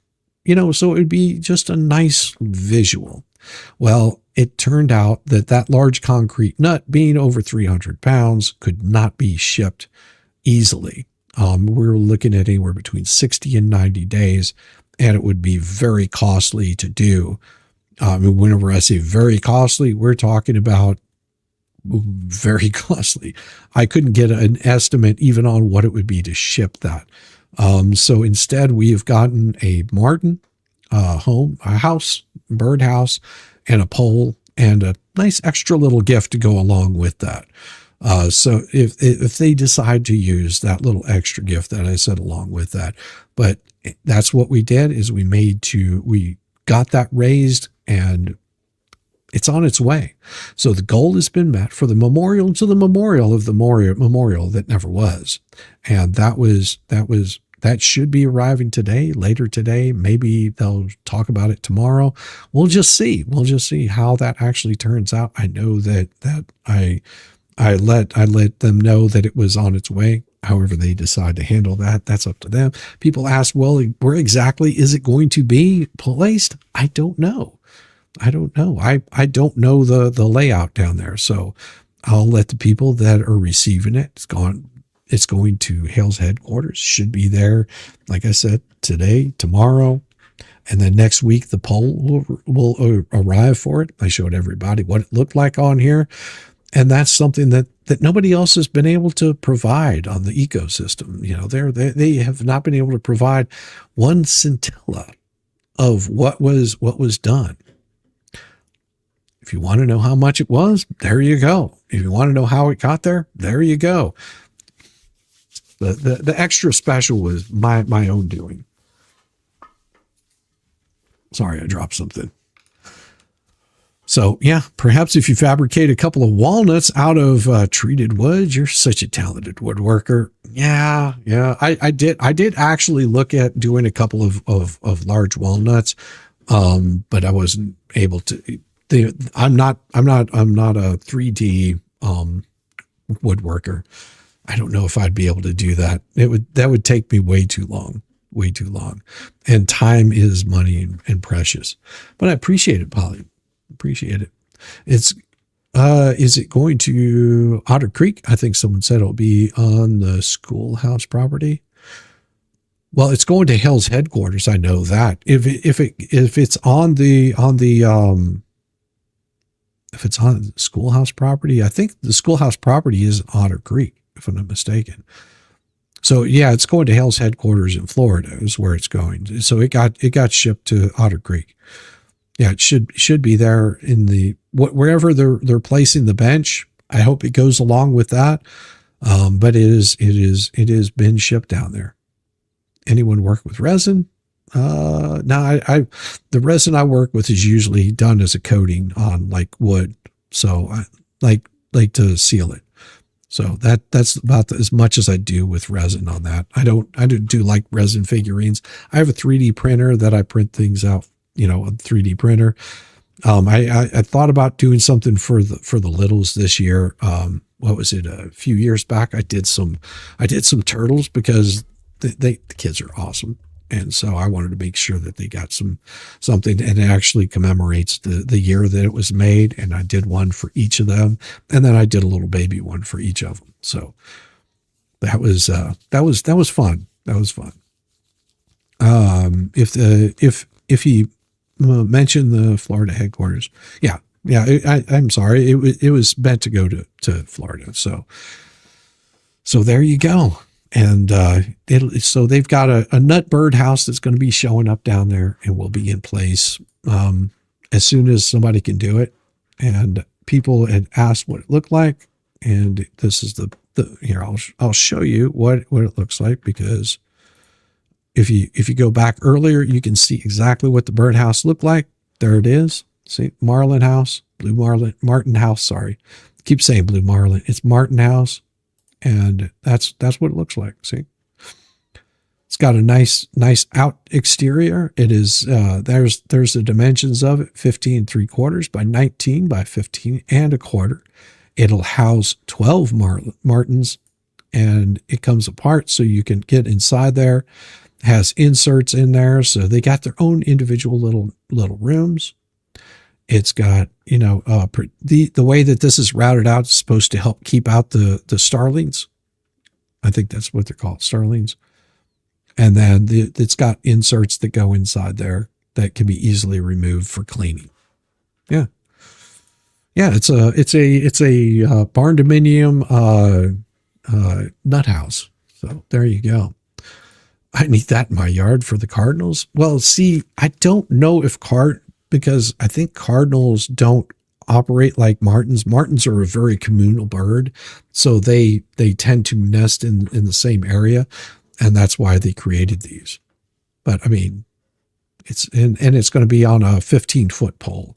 so it would be just a nice visual. Well, it turned out that large concrete nut, being over 300 pounds, could not be shipped easily. We were looking at anywhere between 60 and 90 days, and it would be very costly to do. Whenever I say very costly, we're talking about very costly. I couldn't get an estimate even on what it would be to ship that. So instead, we have gotten a Martin a house, birdhouse, and a pole, and a nice extra little gift to go along with that. So if they decide to use that little extra gift that I said along with that, but that's what we did is we got that raised, and it's on its way. So the goal has been met for the memorial to the memorial of the memorial that never was. And that should be arriving later today. Maybe they'll talk about it tomorrow. We'll just see. We'll just see how that actually turns out. I know that I let them know that it was on its way. However they decide to handle that, that's up to them. People ask, well, where exactly is it going to be placed? I don't know. I don't know the layout down there. So I'll let the people that are receiving it, it's going to Hale's headquarters, should be there, like I said, today, tomorrow. And then next week, the poll will arrive for it. I showed everybody what it looked like on here. And that's something that nobody else has been able to provide on the ecosystem. They have not been able to provide one scintilla of what was done. If you want to know how much it was, there you go. If you want to know how it got there, there you go. The extra special was my own doing. Sorry, I dropped something. So yeah, perhaps if you fabricate a couple of walnuts out of treated wood, you're such a talented woodworker. Yeah. I did actually look at doing a couple of large walnuts, but I wasn't able to. I'm not a 3D woodworker. I don't know if I'd be able to do that. That would take me way too long. And time is money and precious. But I appreciate it, Polly. Appreciate it. It's is it going to Otter Creek? I think someone said it'll be on the schoolhouse property. Well, it's going to Hell's headquarters. I know that. If it's on the if it's on the schoolhouse property, I think the schoolhouse property is Otter Creek, if I'm not mistaken. So yeah, it's going to Hell's headquarters in Florida is where it's going. So it got shipped to Otter Creek. Yeah, it should be there in the wherever they're placing the bench. I hope it goes along with that. But it is been shipped down there. Anyone work with resin? No, the resin I work with is usually done as a coating on like wood. So I like to seal it. So that's about as much as I do with resin on that. I don't do like resin figurines. I have a 3D printer that I print things out, a 3D printer. I thought about doing something for the littles this year. What was it? A few years back, I did some turtles because the kids are awesome. And so I wanted to make sure that they got something, and it actually commemorates the year that it was made. And I did one for each of them. And then I did a little baby one for each of them. So that was fun. That was fun. If he mentioned the Florida headquarters, yeah, I'm sorry. It was meant to go to Florida. So there you go. And so they've got a nut bird house that's going to be showing up down there and will be in place as soon as somebody can do it. And people had asked what it looked like, and this is the here. I'll show you what it looks like, because if you go back earlier, you can see exactly what the birdhouse looked like. There it is. See, Marlin house, Martin house. Sorry, keep saying blue marlin. It's Martin house. And that's what it looks like. See, it's got a nice out exterior. It is, there's the dimensions of it, 15 3/4 by 19 by 15 1/4. It'll house 12 martins, and it comes apart so you can get inside there. It has inserts in there. So they got their own individual little rooms. It's got, the way that this is routed out is supposed to help keep out the starlings. I think that's what they're called, starlings. And then it's got inserts that go inside there that can be easily removed for cleaning. Yeah. Yeah. It's a barn dominium, nut house. So there you go. I need that in my yard for the cardinals. Well, see, I don't know if because I think cardinals don't operate like martins. Martins are a very communal bird, so they tend to nest in the same area, and that's why they created these. But I mean, it's going to be on a 15-foot pole,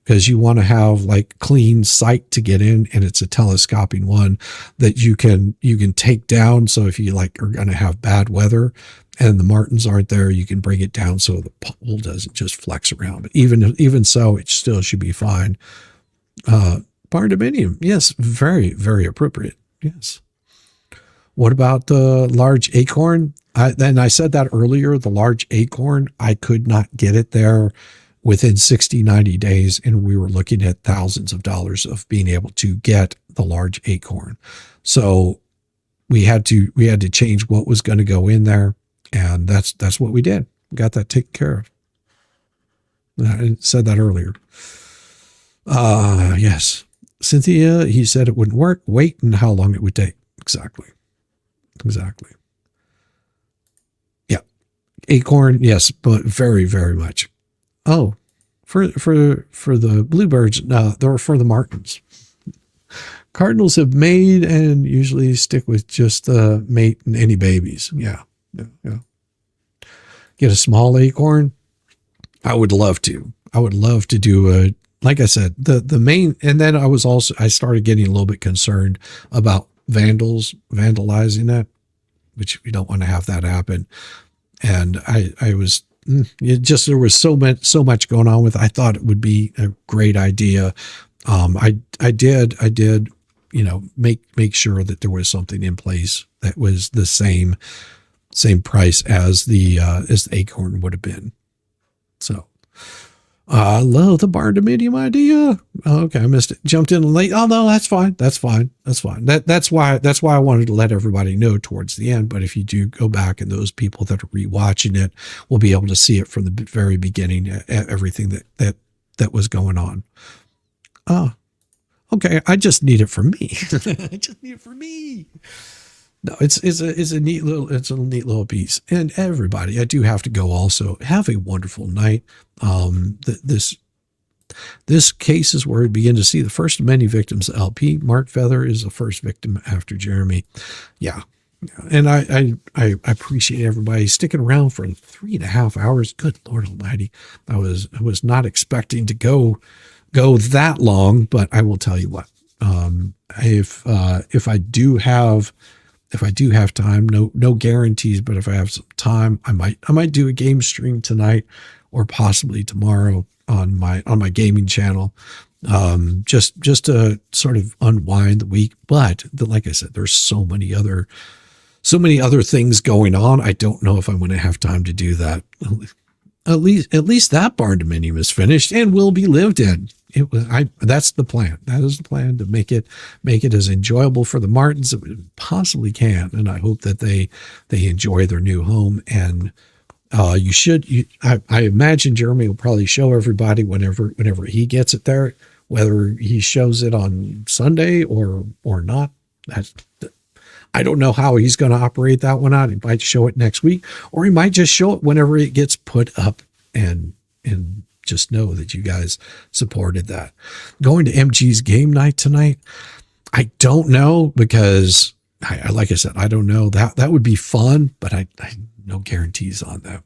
because you want to have like clean sight to get in, and it's a telescoping one that you can take down. So if you are going to have bad weather and the martins aren't there, you can bring it down so the pole doesn't just flex around. But even so, it still should be fine. Barn dominium, yes, very, very appropriate. Yes. What about the large acorn? I said that earlier, the large acorn, I could not get it there within 60, 90 days. And we were looking at thousands of dollars of being able to get the large acorn. So we had to change what was going to go in there. And that's what we did. We got that taken care of. I said that earlier. Yes. Cynthia, he said it wouldn't work. Wait, and how long it would take. Exactly. Yeah. Acorn, yes, but very, very much. Oh, for the bluebirds, no, they're for the martins. Cardinals have made and usually stick with just the mate and any babies. Yeah. Get a small acorn. I would love to do like I said, the main, and then I started getting a little bit concerned about vandalizing that, which we don't want to have that happen. And I was, there was so much going on with it. I thought it would be a great idea. I did, make sure that there was something in place that was the same price as the Acorn would have been. So, I love the barn dominium idea. Okay, I missed it. Jumped in late. Oh no, that's fine. That's fine. That's why I wanted to let everybody know towards the end. But if you do go back, and those people that are rewatching it will be able to see it from the very beginning, everything that was going on. Oh, okay. I just need it for me. I just need it for me. No, it's a neat little piece. And everybody, I do have to go also. Have a wonderful night. This case is where we begin to see the first of many victims. LP Mark Feather is the first victim after Jeremy. Yeah. And I appreciate everybody sticking around for 3.5 hours. Good Lord Almighty. I was not expecting to go that long, but I will tell you what, if I do have time, no guarantees, but if I have some time, I might do a game stream tonight or possibly tomorrow on my gaming channel. Just to sort of unwind the week. But like I said, there's so many other things going on. I don't know if I'm going to have time to do that. At least that barn dominium is finished and will be lived in. That's the plan. That is the plan, to make it as enjoyable for the Martins as it possibly can. And I hope that they enjoy their new home. And I imagine Jeremy will probably show everybody whenever he gets it there, whether he shows it on Sunday or not. I don't know how he's going to operate that one out. He might show it next week, or he might just show it whenever it gets put up, and just know that you guys supported that. Going to MG's game night tonight, I don't know, because like I said, I don't know. That would be fun, but I no guarantees on that.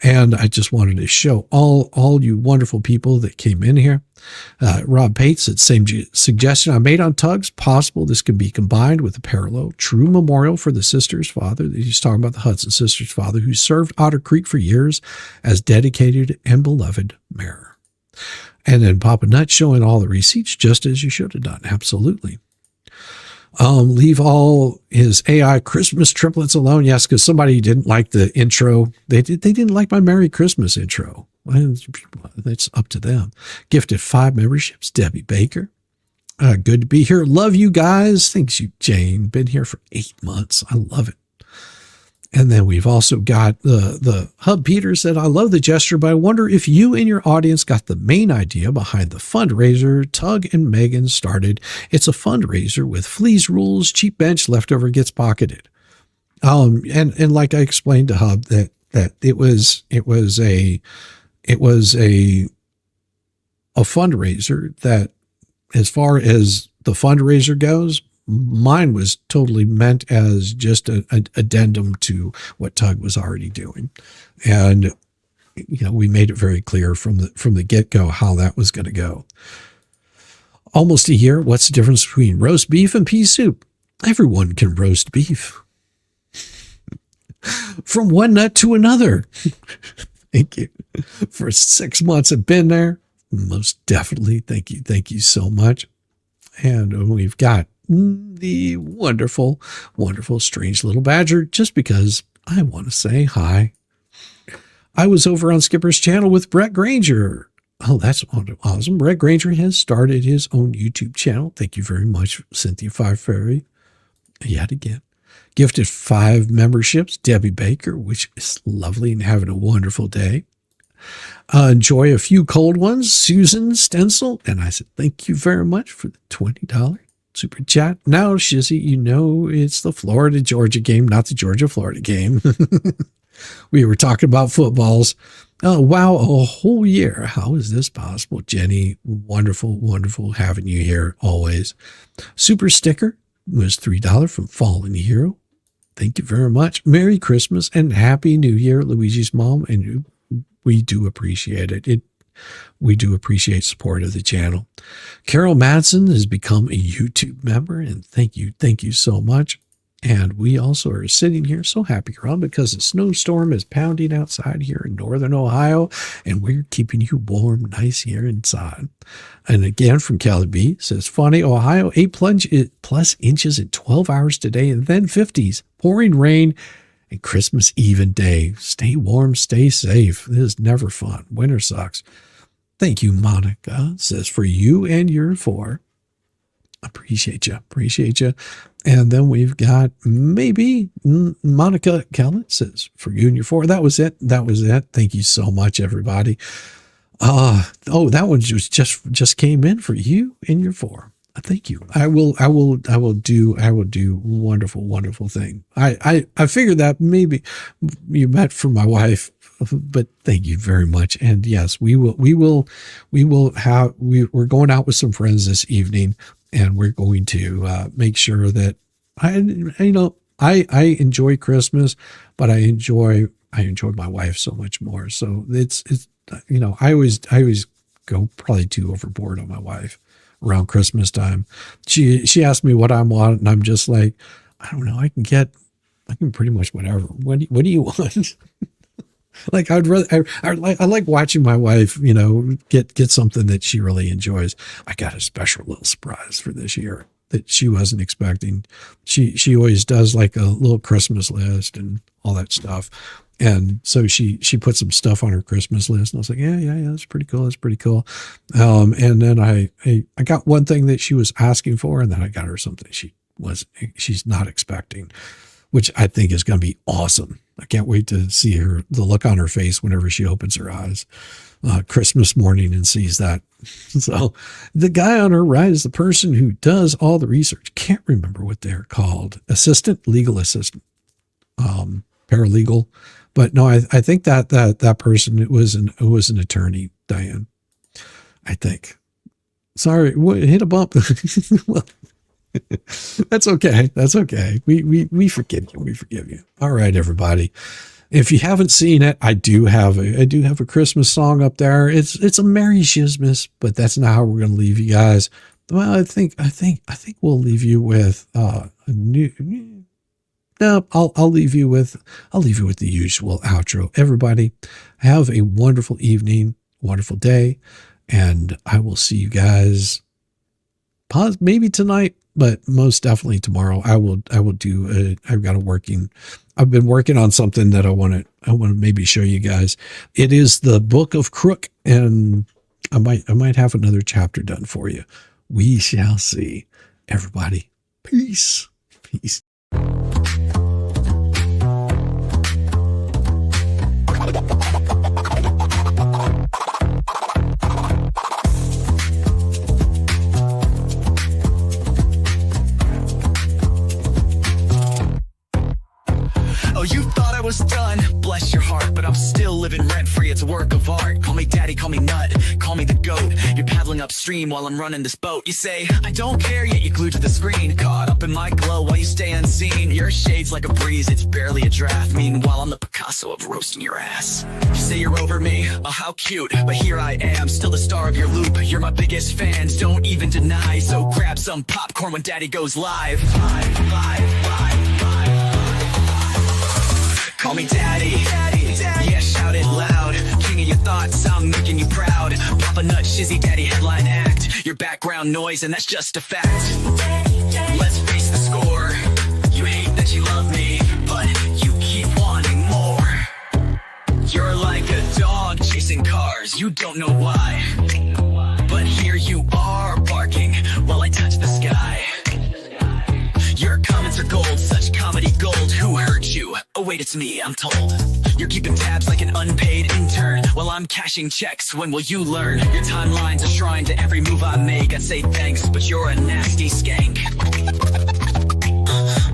And I just wanted to show all you wonderful people that came in here. Rob Pates said, same suggestion I made on Tugs. Possible this can be combined with a parallel true memorial for the sister's father. He's talking about the Hudson sisters' father, who served Otter Creek for years as dedicated and beloved mayor. And then Papa Nut showing all the receipts, just as you should have done. Absolutely. Leave all his AI Christmas triplets alone. Yes, because somebody didn't like the intro. They didn't like my Merry Christmas intro. Well, that's up to them. Gifted 5 memberships, Debbie Baker. Good to be here. Love you guys. Thanks you, Jane. Been here for 8 months. I love it. And then we've also got the Hub Peter said, I love the gesture, but I wonder if you and your audience got the main idea behind the fundraiser Tug and Megan started. It's a fundraiser with fleas rules, cheap bench, leftover gets pocketed. And like I explained to Hub that it was a fundraiser that, as far as the fundraiser goes, mine was totally meant as just an addendum to what Tug was already doing. And, we made it very clear from the get-go how that was going to go. Almost a year. What's the difference between roast beef and pea soup? Everyone can roast beef. From one nut to another. Thank you. For 6 months I've been there. Most definitely. Thank you. Thank you so much. And we've got the wonderful, wonderful, strange little badger, just because I want to say hi. I was over on Skipper's channel with Brett Granger. Oh, that's awesome. Brett Granger has started his own YouTube channel. Thank you very much, Cynthia Five Fairy. Yet again. Gifted 5 memberships, Debbie Baker, which is lovely, and having a wonderful day. Enjoy a few cold ones, Susan Stencil. And I said, thank you very much for the $20 super chat. Now, Shizzy, it's the Florida-Georgia game, not the Georgia-Florida game. We were talking about footballs. Oh, wow, a whole year. How is this possible? Jenny, wonderful, wonderful having you here always. Super sticker was $3 from Fallen Hero. Thank you very much. Merry Christmas and Happy New Year, Luigi's mom. And we do appreciate it. We do appreciate support of the channel. Carol Madsen has become a YouTube member, and thank you so much. And we also are sitting here so happy around because the snowstorm is pounding outside here in northern Ohio, and we're keeping you warm, nice here inside. And again, from Kelly B, says, funny, Ohio, 8+ inches in 12 hours today, and then 50s, pouring rain, and Christmas Eve and day. Stay warm, stay safe. This is never fun. Winter sucks. Thank you, Monica. Says, for you and your 4. Appreciate you. And then we've got maybe Monica Kellett says, for you and your 4. That was it. Thank you so much, everybody. Oh, that one just came in for you and your 4. Thank you. I will do wonderful thing. I figured that maybe you meant for my wife, but thank you very much. And yes, we're going out with some friends this evening, and we're going to make sure that I enjoy Christmas, but I enjoy my wife so much more. So it's I always go probably too overboard on my wife around Christmas time. She asked me what I want, and I'm just like, I don't know. I can pretty much whatever. What do you want? Like I like watching my wife, get something that she really enjoys. I got a special little surprise for this year that she wasn't expecting. She always does like a little Christmas list and all that stuff. And so she put some stuff on her Christmas list, and I was like, yeah, that's pretty cool. And then I got one thing that she was asking for, and then I got her something she's not expecting, which I think is going to be awesome. I can't wait to see the look on her face whenever she opens her eyes Christmas morning and sees that. So the guy on her right is the person who does all the research. Can't remember what they're called. Legal assistant, paralegal. But no, I think that person, it was an attorney, Diane, I think. Sorry, hit a bump. Well, that's okay. We forgive you. All right, everybody. If you haven't seen it, I do have a Christmas song up there. It's a Merry Shizzmas, but that's not how we're going to leave you guys. Well, I think we'll leave you with a new. No, I'll leave you with the usual outro. Everybody, have a wonderful evening, wonderful day, and I will see you guys maybe tonight, but most definitely tomorrow. I will do I've been working on something that I want to maybe show you guys. It is the Book of Crook, and I might have another chapter done for you. We shall see. Everybody, peace. Oh, you thought I was done, bless your heart, but I'm still living rent-free, it's a work of art. Call me daddy, call me nut, call me the goat. You're paddling upstream while I'm running this boat. You say, I don't care, yet you're glued to the screen. Caught up in my glow while you stay unseen. Your shade's like a breeze, it's barely a draft. Meanwhile, I'm the Picasso of roasting your ass. You say you're over me, oh how cute, but here I am, still the star of your loop. You're my biggest fans, don't even deny, so grab some popcorn when daddy goes live. Live. Call me daddy, yeah, shout it loud. King of your thoughts, I'm making you proud. Papa Nut, Shizzy Daddy, headline act. Your background noise, and that's just a fact. Let's face the score. You hate that you love me, but you keep wanting more. You're like a dog chasing cars, you don't know why. But here you are, barking while I touch the sky. Your comments are gold, such comedy gold. Who hurt you? Oh wait, it's me, I'm told. You're keeping tabs like an unpaid intern while I'm cashing checks. When will you learn? Your timeline's a shrine to every move I make. I'd say thanks, but you're a nasty skank.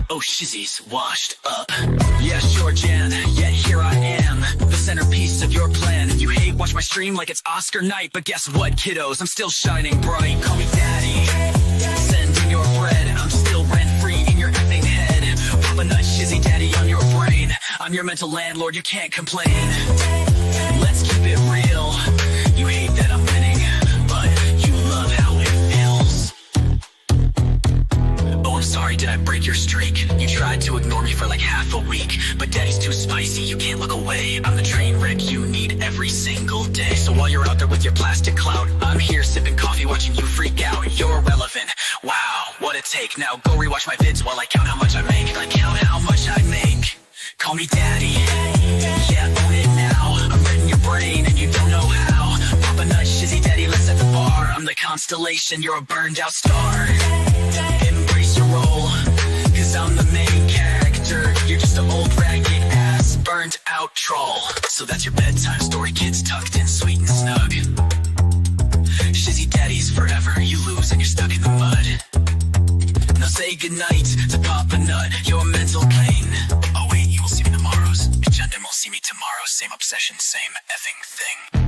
Oh, Shizzy's washed up. Yeah, sure, Jan, yet here I am, the centerpiece of your plan. You hate watch my stream like it's Oscar night, but guess what, kiddos? I'm still shining bright. Call me daddy. Send in your bread, I'm still rent-free in your effing head. Papa Nut, Shizzy Daddy on your brain. I'm your mental landlord, you can't complain. Let's keep it real. You hate that I'm winning, but you love how it feels. Oh, I'm sorry, did I break your streak? You tried to ignore me for like half a week, but daddy's too spicy, you can't look away. I'm the train wreck you need every single day. So while you're out there with your plastic clout, I'm here sipping coffee watching you freak out. You're irrelevant, wow, what a take. Now go rewatch my vids while I count how much I make. I count how much I make. Call me daddy, yeah, own it now. I'm read in your brain and you don't know how. Pop a nut, shizzy daddy, let's at the bar. I'm the constellation, you're a burned out star. Embrace your role, cause I'm the main character. You're just an old ragged ass, burned out troll. So that's your bedtime story, kids tucked in sweet and snug. Shizzy daddy's forever, you lose and you're stuck in the mud. Now say goodnight to pop a nut, your mental pain. Oh wait, you will see me tomorrow's agenda, will see me tomorrow. Same obsession, same effing thing.